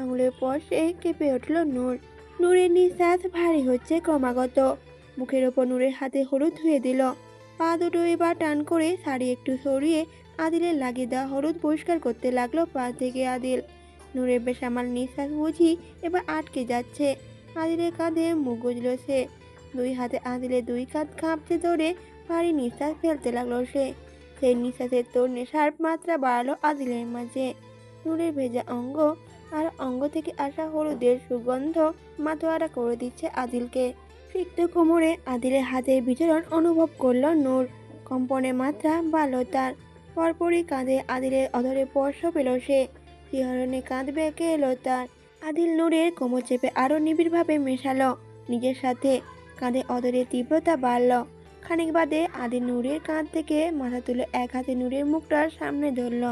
আঙুলের পরশে কেঁপে উঠল নূর। নূরের নিঃশ্বাস ভারী হচ্ছে ক্রমাগত। মুখের ওপর নূরের হাতে হলুদ ধুয়ে দিল। পা দুটো এবার টান করে শাড়ি একটু সরিয়ে আদিলের লাগিয়ে দেওয়া হলুদ পরিষ্কার করতে লাগলো পা থেকে আদিল। নূরের বেসামাল নিঃশ্বাস বুঝি এবার আটকে যাচ্ছে। আদিলের কাঁধে মুখ গুজল সে। দুই হাতে আদিলের দুই কাঁধ খামচে ধরে ভারী নিঃশ্বাস ফেলতে লাগলো সে। সেই নিঃশ্বাসের তোর নেশার মাত্রা বাড়ালো আদিলের মাঝে। নূরের ভেজা অঙ্গ আর অঙ্গ থেকে আসা হলুদের সুগন্ধ মাথোয়ারা করে দিচ্ছে আদিলকে। সিক্ত কোমরে আদিলের হাতের বিচরণ অনুভব করলো নূর। কম্পনের মাত্রা বাড়ল তার। পরপরই কাঁধে আদিলের অধরে স্পর্শ পেল সে। শিহরণে কাঁধ বেঁকে এলো তার। আদিল নূরের কোমর চেপে আরো নিবিড়ভাবে মেশালো নিজের সাথে। কাঁধে অধরের তীব্রতা বাড়ল। খানিক বাদে আদিল নূরের কাঁধ থেকে মাথা তুলে এক হাতে নূরের মুখটার সামনে ধরল।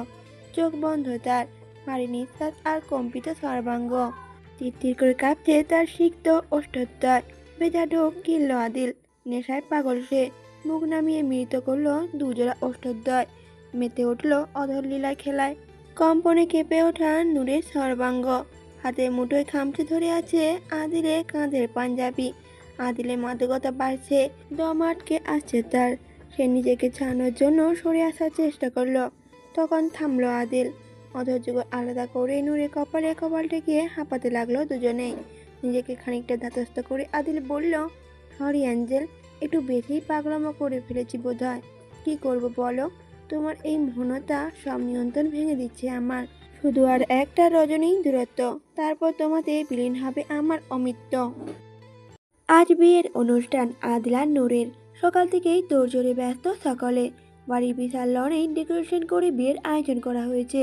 চোখ বন্ধ তার। ভারী নিঃশ্বাস আর কম্পিত সর্বাঙ্গ। তিরতির করে কাঁপছে তার সিক্ত ওষ্ঠদ্বয়। ভেজা ঢোক গিলল আদিল। নেশায় পাগল সে। মুখ নামিয়ে মৃত করল দুজোড়া ওষ্ঠদ্বয়। মেতে উঠল অধর লীলায় খেলায়। কম্পনে কেঁপে ওঠা নূরের সর্বাঙ্গ। হাতের মুঠোয় খামচে ধরে আছে আদিলের কাঁধের পাঞ্জাবি। আদিলের মাদকতা বাড়ছে। দম আটকে আসছে তার। সে নিজেকে ছাড়ানোর জন্য সরে আসার চেষ্টা করলো। তখন থামলো আদিল। অধর যুগল আলাদা করে নূরের কপালে কপাল ঠেকিয়ে হাঁপাতে লাগলো দুজনেই। নিজেকে খানিকটা ধাতস্থ করে আদিল বলল, সরি অ্যাঞ্জেল, একটু বেশিই পাগলামো করে ফেলেছি বোধহয়। কি করব বলো? তোমার এই মৌনতা সব নিয়ন্ত্রণ ভেঙে দিচ্ছে আমার। শুধু আর একটা রজনী দূরত্ব, তারপর তোমাতে বিলীন হবে আমার অমৃত্য। আজ বিয়ের অনুষ্ঠান আদিল আর নূরের। সকাল থেকেই তোড়জোড়ে ব্যস্ত সকলে। বাড়ির বিশাল লনে ডেকোরেশন করে বিয়ের আয়োজন করা হয়েছে।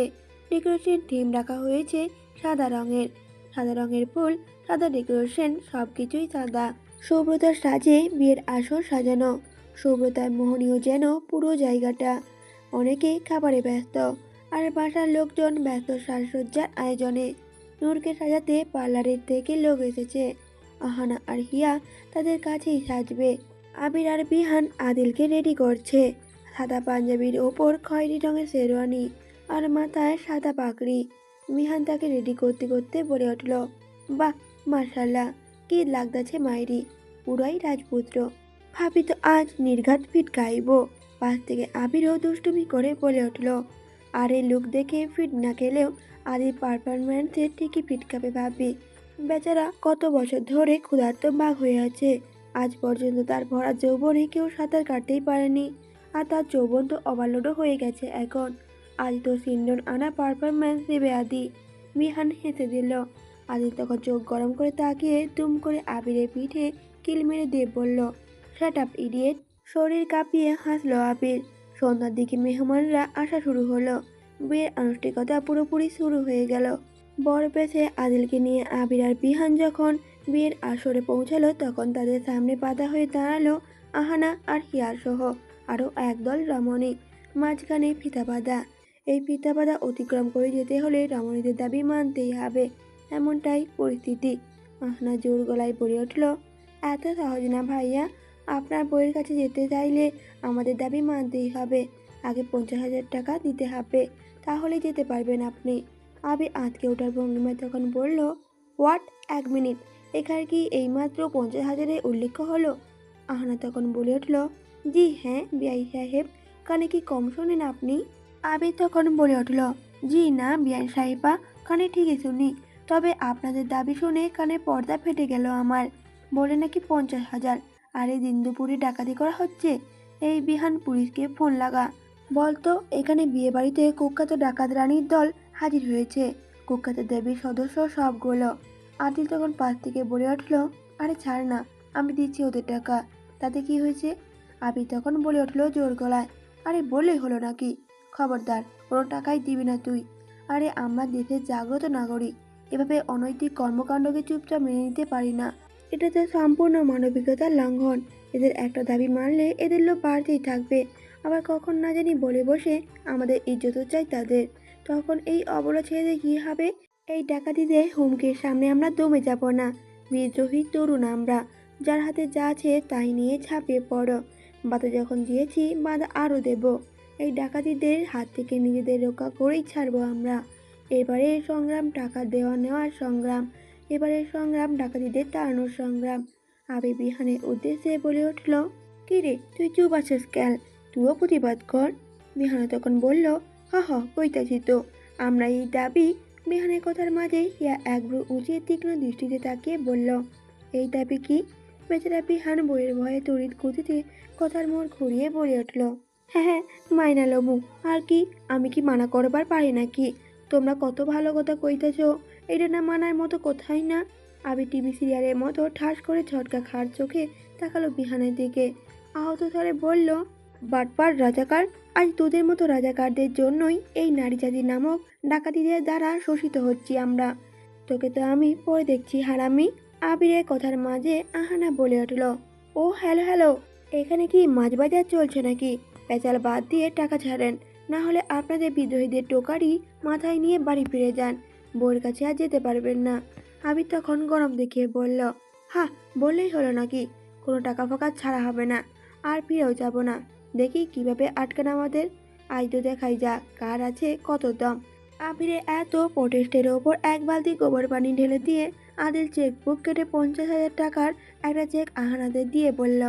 ডেকোরেশন থিম রাখা হয়েছে সাদা রঙের। সাদা রঙের ফুল, সাদা ডেকোরেশন, সবকিছুই সাদা। শুভ্রতার সাজে বিয়ের আসর সাজানো। শুভ্রতার মোহনীয় যেন পুরো জায়গাটা। অনেকে খাবারে ব্যস্ত, আর বাসার লোকজন ব্যস্ত সাজসজ্জার আয়োজনে। নূরকে সাজাতে পার্লারের থেকে লোক এসেছে। আহানা আর হিয়া তাদের কাছেই সাজবে। আবির আর বিহান আদিলকে রেডি করছে। সাদা পাঞ্জাবির ওপর খয়েরি রঙের শেরওয়ানি আর মাথায় সাদা পাগড়ি। বিহান তাকে রেডি করতে করতে বলে উঠল, বাহ, মাশাল্লাহ, কি লাগতাছে মাইরি, পুরাই রাজপুত্র। ভাবি তো আজ নির্ঘাত ফিট গাইব। পাশ থেকে আবিরও দুষ্টুমি করে বলে উঠল, আর এই লুক দেখে ফিট না খেলেও আদির পারফরম্যান্সে ঠিকই ফিট খাবে ভাবি। বেচারা কত বছর ধরে ক্ষুধার্ত বাঘ হয়ে আছে। আজ পর্যন্ত তার ভরা যৌবনে কেউ সাঁতার কাটতেই পারেনি। আর তার যৌবন তো ওভারলোডও হয়ে গেছে এখন। আজ তো সিন্ডন আনা পারফরম্যান্স দেবে আদি। বিহান হেসে দিল। আদি তখন চোখ গরম করে তাকিয়ে দুম করে আবিরের পিঠে কিল মেরে দিয়ে বলল, শাট আপ ইডিয়েট। শরীর কাঁপিয়ে হাসলো আবির। সন্ধ্যার দিকে মেহমানরা আসা শুরু হলো। বিয়ের আনুষ্ঠানিকতা পুরোপুরি শুরু হয়ে গেল। বর বেছে আদিলকে নিয়ে আবির আর বিহান যখন বিয়ের আসরে পৌঁছালো তখন তাদের সামনে বাধা হয়ে দাঁড়ালো আহানা আর হিয়ার সহ আরও একদল রমণী। মাঝখানে ফিতা বাঁধা। এই ফিতা বাঁধা অতিক্রম করে যেতে হলে রমণীদের দাবি মানতেই হবে, এমনটাই পরিস্থিতি। আহানা জোর গলায় বলে উঠল, এত সহজ না ভাইয়া, আপনার বইয়ের কাছে যেতে চাইলে আমাদের দাবি মানতেই হবে। আগে 50,000 টাকা দিতে হবে, তাহলে যেতে পারবেন আপনি। আবির আঁতকে ওঠার ভঙ্গিমায় তখন বলল, হোয়াট, 1 মিনিট, এখানে কি এইমাত্র 50,000-এর উল্লেখ হলো? আহানা তখন বলে উঠল, জি হ্যাঁ বিআই সাহেব, কানে কি কম শোনেন আপনি? আবির তখন বলে উঠল, জি না বিআই সাহেবা, কানে ঠিকই শুনি, তবে আপনাদের দাবি শুনে কানে পর্দা ফেটে গেল আমার। বলে নাকি 50,000, আরে দিন দুপুরে ডাকাতি করা হচ্ছে? এই বিহান পুলিশকে ফোন লাগা, বলতো এখানে বিয়ে বাড়িতে কুখ্যাত ডাকাত রানীর দল হাজির হয়েছে, কুখ্যাত দেবীর সদস্য সবগুলো। আদিল তখন পাশ থেকে বলে উঠল, আরে ছাড় না, আমি দিচ্ছি ওদের টাকা, তাতে কি হয়েছে? আবির তখন বলে উঠল জোর গলায়, আরে বললেই হলো নাকি, খবরদার কোনো টাকাই দিবি না তুই। আরে আমরা দেশের জাগ্রত নাগরিক, এভাবে অনৈতিক কর্মকাণ্ডকে চুপচাপ মেনে নিতে পারি না। এটা তো সম্পূর্ণ মানবিকতার লঙ্ঘন। এদের একটা দাবি মানলে এদের লোক বাড়তেই থাকবে, আবার কখন না জানি বলে বসে আমাদের ইজ্জতও চাই তাদের। তখন এই অবলা ছেলেদের কী হবে? এই ডাকাতিদের হুমকির সামনে আমরা দমে যাব না। বিদ্রোহী তরুণ আমরা, যার হাতে যা আছে তাই নিয়ে ঝাঁপিয়ে পড়ো। বাধা যখন দিয়েছি বাধা আরও দেব। এই ডাকাতিদের হাত থেকে নিজেদের রক্ষা করেই ছাড়বো আমরা। এবারের সংগ্রাম টাকা দেওয়া নেওয়ার সংগ্রাম, এবারের সংগ্রাম ডাকাতিদের তাড়ানোর সংগ্রাম। আবি বিহানের উদ্দেশ্যে বলে উঠল, কি রে তুই চুপ আছিস কেন? তুইও প্রতিবাদ কর। বিহান তখন বলল, হ হ কইতাছি তো, আমরা এই দাবি। বিহানের কথার মাঝে হিয়া এক ভ্রু উঁচিয়ে তীক্ষ্ণ দৃষ্টিতে তাকিয়ে বলল, এই দাবি কি? বেচারা বিহান বইয়ের ভয়ে তড়িৎ গতিতে কথার মোড় ঘুরিয়ে বলে উঠল, হ্যাঁ হ্যাঁ মাইনা লমু, আর কি, আমি কি মানা করবার পারি নাকি? তোমরা কত ভালো কথা কইতেছ, এটা না মানার মতো কোথায় না। আবি টিভি সিরিয়ালের মতো ঠাস করে ঝটকা খার চোখে তাকালো বিহানের দিকে, আহত স্বরে বলল, বাটপার রাজাকার, আজ তোদের মতো রাজাকারদের জন্যই এই নারী জাতি নামক ডাকাতিদের দ্বারা শোষিত হচ্ছি আমরা। তোকে তো আমি পরে দেখছি হারামি। আবিরের কথার মাঝে আহানা বলে উঠল, ও হ্যালো হ্যালো, এখানে কি মাছ বাজার চলছে নাকি? পেঁচাল বাদ দিয়ে টাকা ছাড়েন, না হলে আপনাদের বিদ্রোহীদের টোকারি মাথায় নিয়ে বাড়ি ফিরে যান, বউয়ের কাছে আর যেতে পারবেন না। আবির তখন গরম দেখিয়ে বলল, হ্যাঁ বললেই হলো নাকি, কোনো টাকা ফাঁকা ছাড়া হবে না, আর ফিরেও যাব না। দেখি কিভাবে আটকান আমাদের, আজ তো দেখাই যা কার আছে কত দম। আবিরে এত প্রোটেস্টের ওপর এক বালতি গোবর পানি ঢেলে দিয়ে আদিল চেকবুক কেটে 50,000 টাকার একটা চেক আহানাদের দিয়ে বলল,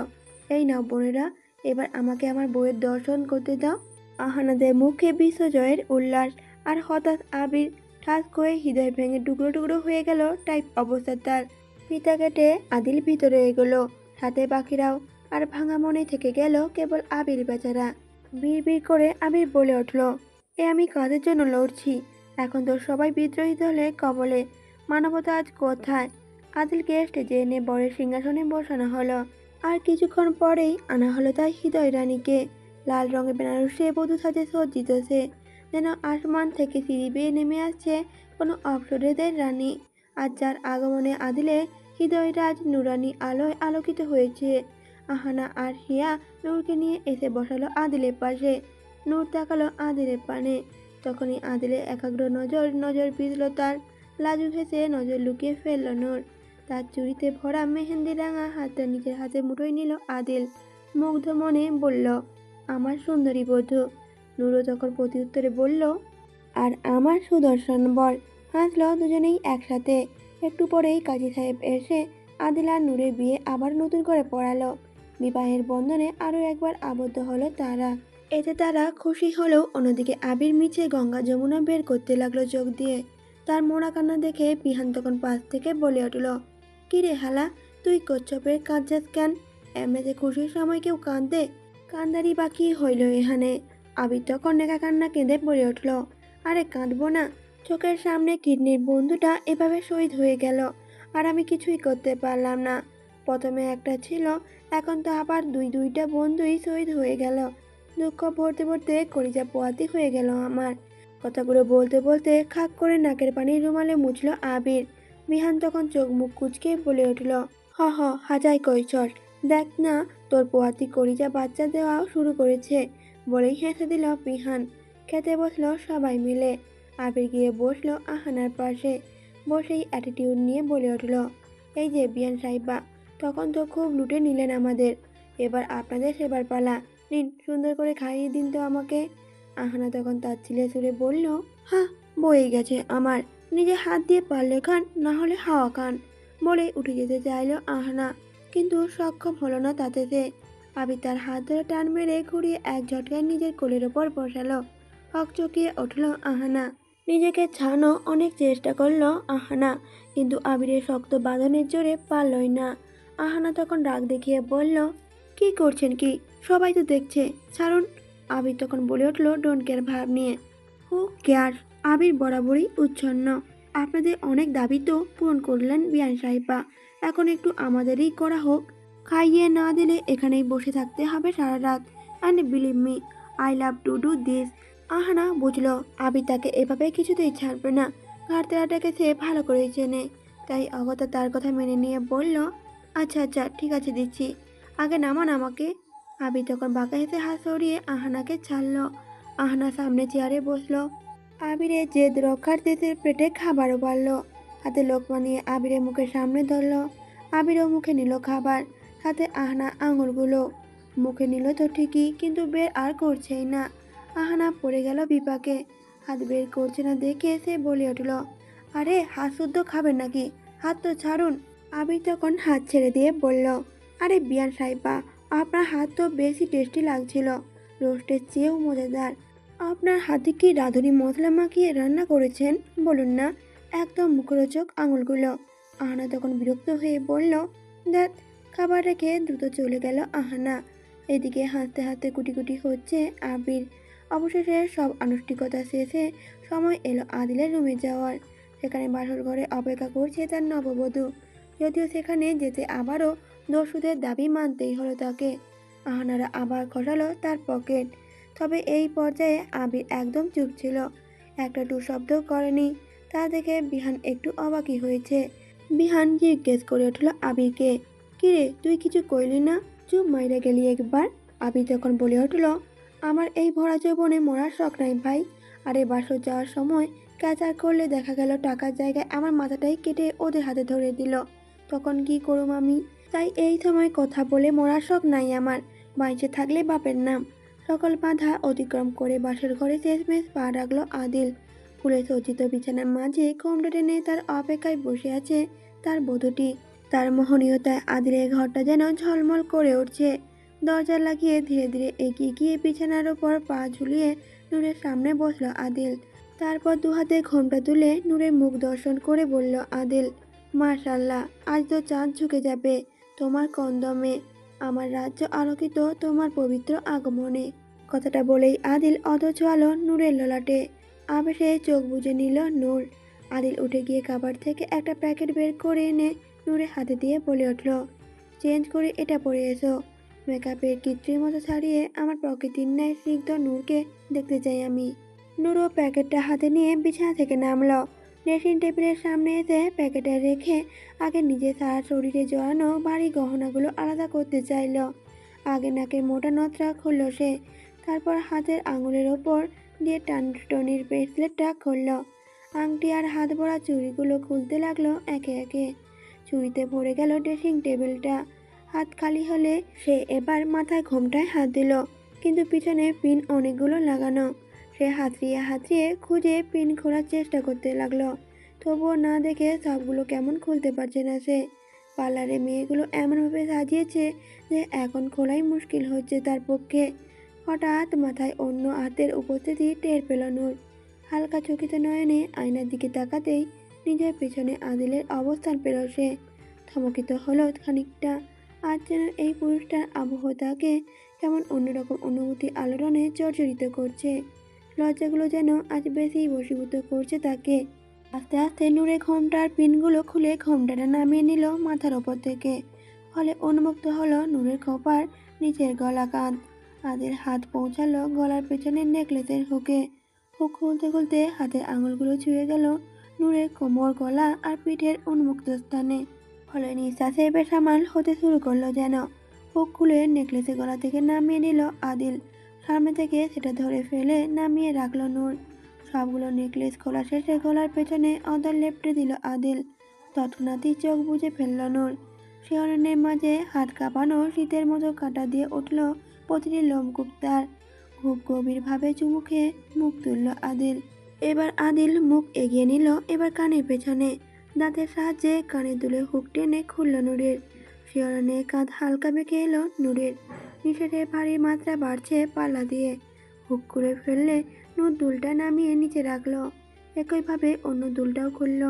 এই নাও বোনেরা, এবার আমাকে আমার বউয়ের দর্শন করতে দাও। আহানাদের মুখে বিশ্বজয়ের উল্লাস, আর হঠাৎ আবির ঠাস করে হৃদয় ভেঙে টুকরো টুকরো হয়ে গেল টাইপ অবস্থা তার। ফিতা কেটে আদিল ভিতরে এগোলো, সাথে বাকিরাও, আর ভাঙা মনে থেকে গেল কেবল আবির বেচারা। বিড় করে আবির বলে উঠল, এ আমি কাদের জন্য লড়ছি? এখন তো সবাই বিদ্রোহী দলে কবলে, মানবতা আজ কোথায়? আদিলকে স্টেজে এনে বরের সিংহাসনে বসানো হলো, আর কিছুক্ষণ পরেই আনা হলো তার হৃদয় রানীকে। লাল রঙের বেনারসে বধূ সাজে সজ্জিত সে, যেন আসমান থেকে সিঁড়ি বেয়ে নেমে আসছে কোনো অপ্সরেদের রানী। আর যার আগমনে আদিলের হৃদয়রাজ নুরানি আলোয় আলোকিত হয়েছে। আহানা আর হিয়া নূরকে নিয়ে এসে বসালো আদিলের পাশে। নূর তাকালো আদিলের পানে, তখনই আদিলের একাগ্র নজর বিঁধল তার। লাজুক হেসে নজর লুকিয়ে ফেলল নূর। তার চুড়িতে ভরা মেহেন্দি রাঙা হাতটা নিজের হাতে মুঠোয় নিল আদিল, মুগ্ধ মনে বলল, আমার সুন্দরী বধূ। নূরও তখন প্রতি উত্তরে বলল, আর আমার সুদর্শন বর। হাসল দুজনেই একসাথে। একটু পরেই কাজী সাহেব এসে আদিল আর নূরের বিয়ে আবার নতুন করে পড়ালো। বিবাহের বন্ধনে আরও একবার আবদ্ধ হলো তারা। এতে তারা খুশি হলেও অন্যদিকে আবির মিছে গঙ্গা যমুনা বের করতে লাগলো চোখ দিয়ে। তার মোড়া কান্না দেখে বিহান তখন পাশ থেকে বলে উঠল, কিরে হালা, তুই কচ্ছপের কাঁদছিস কেন? এমনিতে খুশির সময় কেউ কাঁদে? কান্দারি বাকি হইল এখানে। আবির তখন নেকা কান্না কেঁদে বলে উঠল, আরে কাঁদবো না, চোখের সামনে কিডনির বন্ধুটা এভাবে শহীদ হয়ে গেল, আর আমি কিছুই করতে পারলাম না। প্রথমে একটা ছিল, এখন তো আবার দুইটা বন্ধুই শহীদ হয়ে গেল। দুঃখ ভরতে ভরতে কলিজা পোয়াতি হয়ে গেল আমার। কথাগুলো বলতে বলতে খাক করে নাকের পানি রুমালে মুছল আবির। বিহান তখন চোখ মুখ কুচকে বলে উঠল, হ হ হাজাই কৈশোর, দেখ না তোর পোয়াতি কলিজা বাচ্চা দেওয়া শুরু করেছে, বলেই হেসে দিল বিহান। খেতে বসলো সবাই মিলে। আবির গিয়ে বসলো আহানার পাশে, বসেই অ্যাটিটিউড নিয়ে বলে উঠল, এই যে বিয়ান সাহিবা, তখন তো খুব লুটে নিলেন আমাদের, এবার আপনাদের সেবার পালা, নিন সুন্দর করে খাইয়ে দিন তো আমাকে। আহানা তখন তার ছিলে সুরে বলল, হ্যাঁ বয়ে গেছে আমার, নিজে হাত দিয়ে পারলে খান, না হলে হাওয়া খান। বলে উঠে যেতে চাইল আহানা, কিন্তু সক্ষম হলো না তাতে সে। আবির তার হাত ধরে টান মেরে ঘুরিয়ে এক ঝটকায় নিজের কোলের ওপর বসালো। হকচকিয়ে উঠল আহানা। নিজেকে ছাড়ানো অনেক চেষ্টা করলো আহানা, কিন্তু আবিরের শক্ত বাঁধনের জোরে পারলই না। আহানা তখন রাগ দেখিয়ে বলল, কি করছেন কি? সবাই তো দেখছে, ছাড়ুন। আবির তখন বলে উঠল ডোন্ট কেয়ার ভাব নিয়ে। হু কেয়ার? আবির বরাবরই উচ্ছন্ন। আপনাদের অনেক দাবি তো পূরণ করলেন বিয়ান সাহেবা, এখন একটু আমাদেরই করা হোক। খাইয়ে না দিলে এখানেই বসে থাকতে হবে সারা রাত। And believe me, I love to do this. Ahana বুঝলো আবির তাকে এভাবে কিছুতেই ছাড়বে না। ঘাড়তেরাটাকে সে ভালো করেই চেনে, তাই অগত্যা তার কথা মেনে নিয়ে বলল, আচ্ছা আচ্ছা ঠিক আছে দিচ্ছি, আগে নামান আমাকে। আবির তখন বাঁকা হেসে হাত সরিয়ে আহানাকে ছাড়ল। আহানা সামনে চেয়ারে বসলো। আবিরের জেদ রক্ষার্থে সে পেটে খাবারও বাড়ল। হাতে লোকমা নিয়ে আবিরের মুখের সামনে ধরল। আবিরও মুখে নিল খাবার, হাতে আহানা আঙুলগুলো। মুখে নিল তো ঠিকই, কিন্তু বের আর করছেই না। আহানা পড়ে গেল বিপাকে। হাত বের করছে না দেখে সে বলে উঠল, আরে হাত শুদ্ধ খাবেন নাকি? হাত তো ছাড়ুন। আবির তখন হাত ছেড়ে দিয়ে বলল, আরে বিয়ান সাহেবা, আপনার হাত তো বেশি টেস্টি লাগছিল, রোস্টের চেয়েও মজাদার। আপনার হাতে কি রাঁধুনি মশলা মাখিয়ে রান্না করেছেন বলুন না? একদম মুখরোচক আঙুলগুলো। আহানা তখন বিরক্ত হয়ে বলল, দেখ। খাবার রেখে দ্রুত চলে গেল আহানা। এদিকে হাসতে হাসতে কুটি কুটি হচ্ছে আবির। অবশেষে সব আনুষ্ঠানিকতা শেষে সময় এলো আদিলের রুমে যাওয়ার। সেখানে বাসর ঘরে অপেক্ষা করছে তার নববধূ। যদিও সেখানে যেতে আবারও দস্যুদের দাবি মানতেই হলো তাকে। আহানারা আবার খসালো তার পকেট। তবে এই পর্যায়ে আবির একদম চুপ ছিল, একটা টু শব্দ করেনি। তা দেখে বিহান একটু অবাকই হয়েছে। বিহান জিজ্ঞেস করে উঠল আবিরকে, কিরে তুই কিছু কইলি না, চুপ মাইরে গেলি একবার? আবির তখন বলে উঠল, আমার এই ভরা যৌবনে মরার শখ নাই ভাই। আরে বাসর যাওয়ার সময় ক্যাচার করলে দেখা গেল টাকার জায়গায় আমার মাথাটাই কেটে ওদের হাতে ধরে দিল, তখন কি করুম আমি? তাই এই সময় কথা বলে মরার শখ নাই আমার, বাইচে থাকলে বাপের নাম। সকল বাধা অতিক্রম করে বাসর ঘরে শেষমেশ পা রাখলো আদিল। ফুলে সজ্জিত বিছানার মাঝে ঘোমটা টেনে তার অপেক্ষায় বসে আছে তার বধূটি। তার মোহনীয়তায় আদিলের ঘরটা যেন ঝলমল করে উঠছে। দরজা লাগিয়ে ধীরে ধীরে এগিয়ে গিয়ে বিছানার ওপর পা ঝুলিয়ে নূরের সামনে বসলো আদিল। তারপর দুহাতে ঘোমটা তুলে নূরের মুখ দর্শন করে বলল আদিল, মাশাআল্লাহ, আজ তো চাঁদ ঝুঁকে যাবে তোমার কন্দমে, আমার রাজ্য আলোকিত তোমার পবিত্র আগমনে। কথাটা বলেই আদিল অধছোয়ালো নূরের ললাটে। আবেশে চোখ বুজে নিল নূর। আদিল উঠে গিয়ে কাবার থেকে একটা প্যাকেট বের করে এনে নূরের হাতে দিয়ে বলে উঠল, চেঞ্জ করে এটা পরে এসো। মেকআপের কৃত্রিমতা ছাড়িয়ে আমার প্রকৃতির ন্যায় স্নিগ্ধ নূরকে দেখতে চাই আমি। নূরও প্যাকেটটা হাতে নিয়ে বিছানা থেকে নামল। ড্রেসিং টেবিলের সামনে এসে প্যাকেটে রেখে আগে নিজের সারা শরীরে জড়ানো ভারী গহনাগুলো আলাদা করতে চাইল। আগে নাকের মোটা নথটা খুলল সে, তারপর হাতের আঙুলের ওপর দিয়ে টানটনির ব্রেসলেটটা খুলল। আংটি আর হাত ভরা চুড়িগুলো খুলতে লাগলো একে একে। চুড়িতে ভরে গেল ড্রেসিং টেবিলটা। হাত খালি হলে সে এবার মাথায় ঘোমটায় হাত দিল, কিন্তু পিছনে পিন অনেকগুলো লাগানো। সে হাতড়িয়ে হাতড়িয়ে খুঁজে পিন খোলার চেষ্টা করতে লাগলো, তবুও না দেখে সবগুলো কেমন খুলতে পারছে না সে। পার্লারে মেয়েগুলো এমনভাবে সাজিয়েছে যে এখন খোলাই মুশকিল হচ্ছে তার পক্ষে। হঠাৎ মাথায় অন্য হাতের উপস্থিতি টের পেল নূর। হালকা চকিত নয়নে আয়নার দিকে তাকাতেই নিজের পেছনে আদিলের অবস্থান পেল সে। থমকিত হলো খানিকটা। আজ যেন এই পুরুষটার আবহ তাকে কেমন অন্যরকম অনুভূতি আলোড়নে জর্জরিত করছে। লজ্জাগুলো যেন আজ বেশিই বশীভূত করছে তাকে। আস্তে আস্তে নূরে ঘোমটার পিনগুলো খুলে ঘোমটাটা নামিয়ে নিল মাথার ওপর থেকে। ফলে উন্মুক্ত হলো নূরের খোপার নিচের গলা কাঁধ। আদিল হাত পৌঁছালো গলার পেছনের নেকলেসের হুকে। হুক খুলতে খুলতে হাতের আঙুলগুলো ছুঁয়ে গেল নূরের কোমর, গলা আর পিঠের উন্মুক্ত স্থানে। ফলে নিঃশ্বাসে বেসামাল হতে শুরু করলো যেন। হুক খুলে নেকলেসের গলা থেকে নামিয়ে নিল আদিল। সামনে থেকে সেটা ধরে ফেলে নামিয়ে রাখলো নূর। সবগুলো নেকলেস খোলা শেষে গলার পেছনে অদল লেপটে দিল আদিল। তৎক্ষণাৎই চোখ বুজে ফেলল নূর। শিহরণের মাঝে হাত কাঁপানো শীতের মতো কাঁটা দিয়ে উঠল প্রতিটি লোমকূপ তার। খুব গভীরভাবে চুমু খেয়ে মুখ তুলল আদিল। এবার আদিল মুখ এগিয়ে নিল এবার কানের পেছনে। দাঁতের সাহায্যে কানে তুলে হুক টেনে খুলল নূরের। শিহরণে কাঁধ হালকা বেঁকে এলো নূরের। নিঃশ্বাসের ভারী মাত্রা বাড়ছে পাল্লা দিয়ে। হুক করে ফেললে নূর দুলটা নামিয়ে নিচে রাখলো। একইভাবে অন্য দুলটাও খুলল।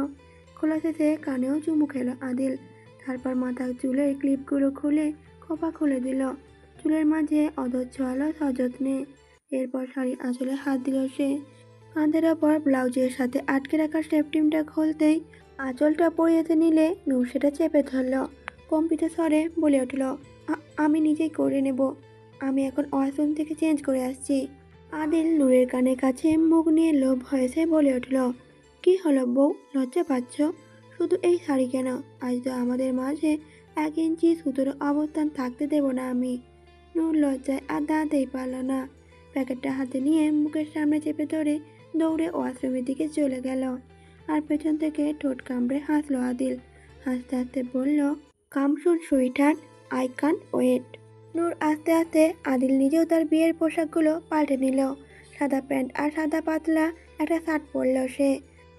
খোলা শেষে কানেও চুমু খেলো আদিল। তারপর মাথার চুলের ক্লিপগুলো খুলে খোপা খুলে দিল। চুলের মাঝে অধর ছোয়ালো সযত্নে। এরপর শাড়ি আঁচলে হাত দিল সে। কাঁধের ওপর ব্লাউজের সাথে আটকে রাখা স্টেপটিমটা খুলতেই আঁচলটা পরিয়েতে নিলে নূর সেটা চেপে ধরল। কম্পিত স্বরে বলে উঠল, আমি নিজেই করে নেব, আমি এখন ওয়াশরুম থেকে চেঞ্জ করে আসছি। আদিল নূরের কানের কাছে মুখ নিয়ে লোভ হয়েছে বলে উঠল, কি হলো বউ, লজ্জা পাচ্ছ? শুধু এই শাড়ি কেন, আজ তো আমাদের মাঝে 1 ইঞ্চি সুতোর অবস্থান থাকতে দেব না আমি। নূর লজ্জায় আর দাঁড়াতেই পারল না। প্যাকেটটা হাতে নিয়ে মুখের সামনে চেপে ধরে দৌড়ে ওয়াশরুমের দিকে চলে গেল। আর পেছন থেকে ঠোঁট কামড়ে হাসলো আদিল। হাসতে হাসতে বলল, কাম শুন সুইটহার্ট, আই কান্ট ওয়েট। নূর আস্তে আস্তে আদিল নিজেও তার বিয়ের পোশাকগুলো পাল্টে নিল। সাদা প্যান্ট আর সাদা পাতলা একটা শার্ট পরল সে।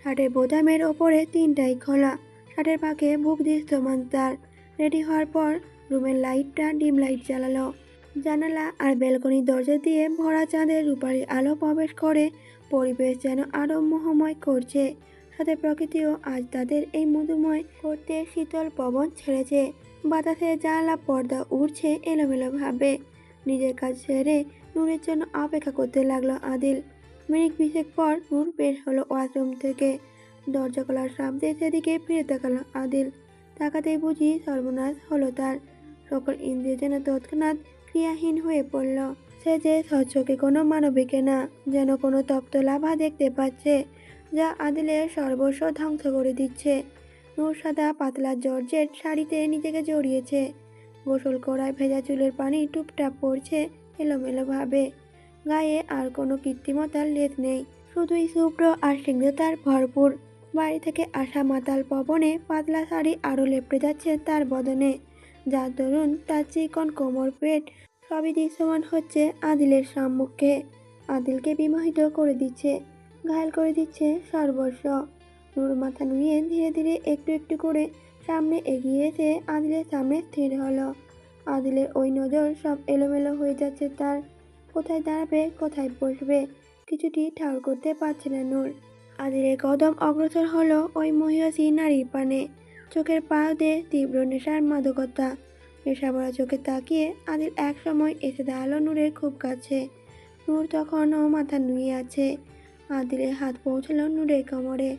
শার্টের বোতামের ওপরে 3টাই খোলা, শার্টের পাকে বুক দৃশ্যমান তার। রেডি হওয়ার পর রুমের লাইটটা ডিম লাইট জ্বালালো। জানালা আর ব্যালকনির দরজা দিয়ে ভরা চাঁদের রূপালি আলো প্রবেশ করে পরিবেশ যেন আরো মোহময় করছে। সাথে প্রকৃতিও আজ তাদের এই মধুময় করতে শীতল পবন ছেড়েছে। বাতাসে জানালা পর্দা উড়ছে এলোমেলো ভাবে। নিজের কাজ সেরে নূরের জন্য অপেক্ষা করতে লাগলো আদিল। মিনিট 20 পর নূর বের হলো ওয়াশরুম থেকে। দরজা খোলার শব্দে সেদিকে ফিরে তাকালো আদিল। তাকাতেই বুঝি সর্বনাশ হলো তার। সকল ইন্দ্রিয় যেন তৎক্ষণাৎ ক্রিয়াহীন হয়ে পড়ল। সে যে স্বচ্ছকে কোনো মানবিকে না, যেন কোনো তপ্ত লাভা দেখতে পাচ্ছে, যা আদিলের সর্বস্ব ধ্বংস করে দিচ্ছে। নূর সাদা পাতলা জর্জেট শাড়িতে নিজেকে জড়িয়েছে। গোসল করায় ভেজা চুলের পানি টুপটাপ পড়ছে এলোমেলো ভাবে। গায়ে আর কোনো কৃত্রিমতার লেশ নেই, শুধুই শুভ্র আর স্নিগ্ধতার ভরপুর। বাড়ি থেকে আসা মাতাল পবনে পাতলা শাড়ি আরও লেপটে যাচ্ছে তার বদনে, যার দরুন তার চিকন কোমর পেট সবই দৃশ্যমান হচ্ছে আদিলের সম্মুখে। আদিলকে বিমোহিত করে দিচ্ছে, ঘায়েল করে দিচ্ছে সর্বস্ব। নূর মাথা নুয়ে ধীরে ধীরে একটু একটু করে সামনে এগিয়ে এসে আদিলের সামনে স্থির হলো। আদিলের ওই নজর সব এলোমেলো হয়ে যাচ্ছে তার। কোথায় দাঁড়াবে, কোথায় বসবে, কিছুটি ঠাউর করতে পারছে না নূর। আদিলের কদম অগ্রসর হলো ওই মহিষী নারীর পানে। চোখের পাওয়াতে তীব্র নেশার মাদকতা। নেশা ভরা চোখে তাকিয়ে আদিল এক সময় এসে দাঁড়ালো নূরের খুব কাছে। নূর তখনও মাথা নুয়ে আছে। আদিলের হাত পৌঁছালো নূরের কোমরে।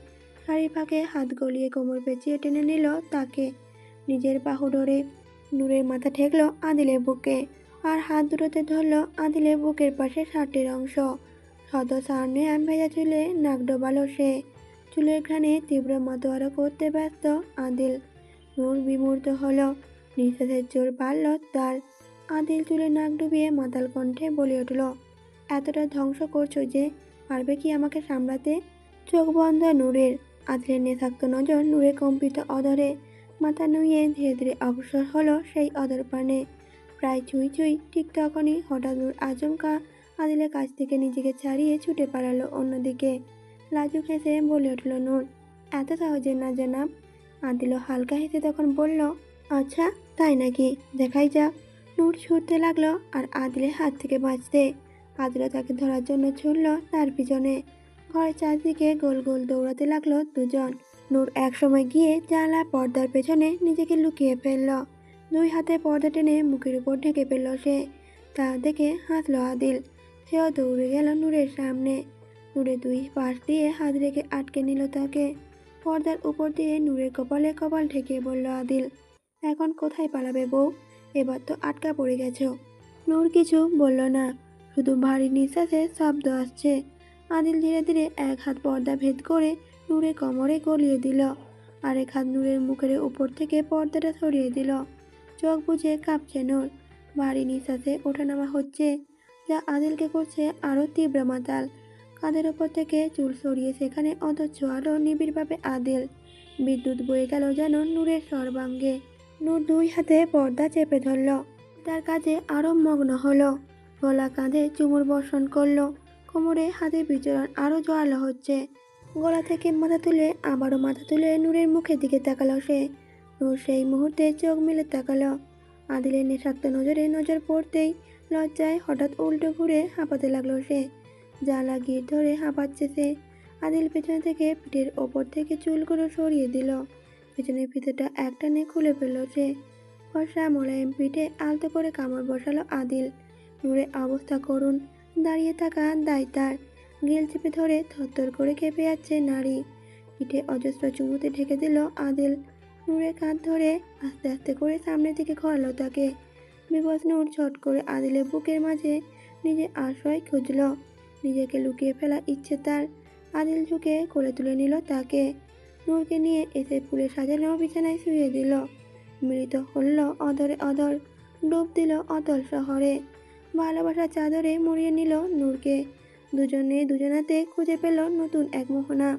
শাড়ির ফাঁকে হাত গলিয়ে কোমর পেঁচিয়ে টেনে নিল তাকে। নিজের বাহু ধরে নূরের মাথা ঠেকলো আদিলের বুকে, আর হাত দুটোতে ধরল আদিলের বুকের পাশে শার্টের অংশ। শত সামনে ভেজা চুলে নাক ডোবালো সে। চুলের ঘ্রাণে তীব্র মাতোয়ারা করতে ব্যস্ত আদিল। নূর বিমূর্ত হলো, নিঃশ্বাসের জোর বাড়ল তার। আদিল চুলে নাক ডুবিয়ে মাতাল কণ্ঠে বলে উঠল, এতটা ধ্বংস করছো যে, পারবে কি আমাকে সামলাতে? চোখ বন্ধ নূরের। আদিলের নেশাক্ত নজর নূরের কম্পিত অধরে। মাথা নুয়ে ধীরে ধীরে অগ্রসর হলো সেই অধর পানে। প্রায় চুই চুই। ঠিক তখনই হঠাৎ নূর আচমকা আদিলের কাছ থেকে নিজেকে ছাড়িয়ে ছুটে পালালো অন্যদিকে। লাজুক হেসে বলে উঠল নূর, এত সহজে না জানাব। আদিলও হালকা হেসে তখন বলল, আচ্ছা তাই নাকি, দেখাই যাক। নূর ছুটতে লাগলো আর আদিলের হাত থেকে বাঁচতে। আদিলও তাকে ধরার জন্য ছুটল তার পিছনে। ঘরের চারদিকে গোল গোল দৌড়াতে লাগলো দুজন। নূর একসময় গিয়ে জানলার পর্দার পেছনে নিজেকে লুকিয়ে ফেলল। 2 হাতে পর্দা টেনে মুখের উপর ঢেকে ফেলল সে। তা দেখে হাসলো আদিল। সেও দৌড়ে গেল নূরের সামনে। নূরের 2 পাশ দিয়ে হাত রেখে আটকে নিল তাকে। পর্দার উপর দিয়ে নূরের কপালে কপাল ঠেকিয়ে বলল আদিল, এখন কোথায় পালাবে বউ? এবার তো আটকা পড়ে গেছো। নূর কিছু বলল না, শুধু ভারী নিঃশ্বাসের শব্দ আসছে। আদিল ধীরে ধীরে এক হাত পর্দা ভেদ করে নূরের কোমরে গলিয়ে দিল, আরেক হাত নূরের মুখের উপর থেকে পর্দাটা সরিয়ে দিল। চোখ বুজে কাঁপছে নূর। ভারী নিঃশ্বাসে ওঠানামা হচ্ছে, যা আদিলকে করছে আরও তীব্র মাতাল। কাঁধের ওপর থেকে চুল সরিয়ে সেখানে অথচ আরও নিবিড়ভাবে আদিল। বিদ্যুৎ বয়ে গেল যেন নূরের সর্বাঙ্গে। নূর 2 হাতে পর্দা চেপে ধরল, তার কাজে আরও মগ্ন হলো। গলা কাঁধে চুমুর বর্ষণ করলো। কোমরে হাতের বিচরণ আরও জোরালো হচ্ছে। গলা থেকে মাথা তুলে আবারও মাথা তুলে নূরের মুখের দিকে তাকালো সে। নূর সেই মুহূর্তে চোখ মেলে তাকালো। আদিলের নেশাক্ত নজরে নজর পড়তেই লজ্জায় হঠাৎ উল্টো ঘুরে হাঁপাতে লাগলো সে। জানলা গিট ধরে হাঁপাচ্ছে সে। আদিল পেছন থেকে পিঠের ওপর থেকে চুলগুলো সরিয়ে দিল। পেছনের ফিতেটা একটানে খুলে ফেলল সে। ফর্সা মোলায়েম পিঠে আলতো করে কামড় বসালো আদিল। নূরের অবস্থা করুণ, দাঁড়িয়ে থাকা দায় তার। গিল চেপে ধরে থরথর করে কেঁপে যাচ্ছে নারী। পিঠে অজস্র চুমুতে ঢেকে দিল আদিল। নূরের কাঁধ ধরে আস্তে আস্তে করে সামনের দিকে ঘোরালো তাকে। বিবস নূর ছট করে আদিলের বুকের মাঝে নিজের আশ্রয় খুঁজল। নিজেকে লুকিয়ে ফেলার ইচ্ছে তার। আদিল ঝুঁকে কোলে তুলে নিল তাকে। নূরকে নিয়ে এসে ফুলে সাজানো বিছানায় শুয়ে দিল। মিলিত হল অধরে অধর, ডুব দিল অতল শহরে। ভালোবাসার চাদরে মুড়িয়ে নিল নূরকে। দুজনে দুজনাতে খুঁজে পেল নতুন এক মোহনা।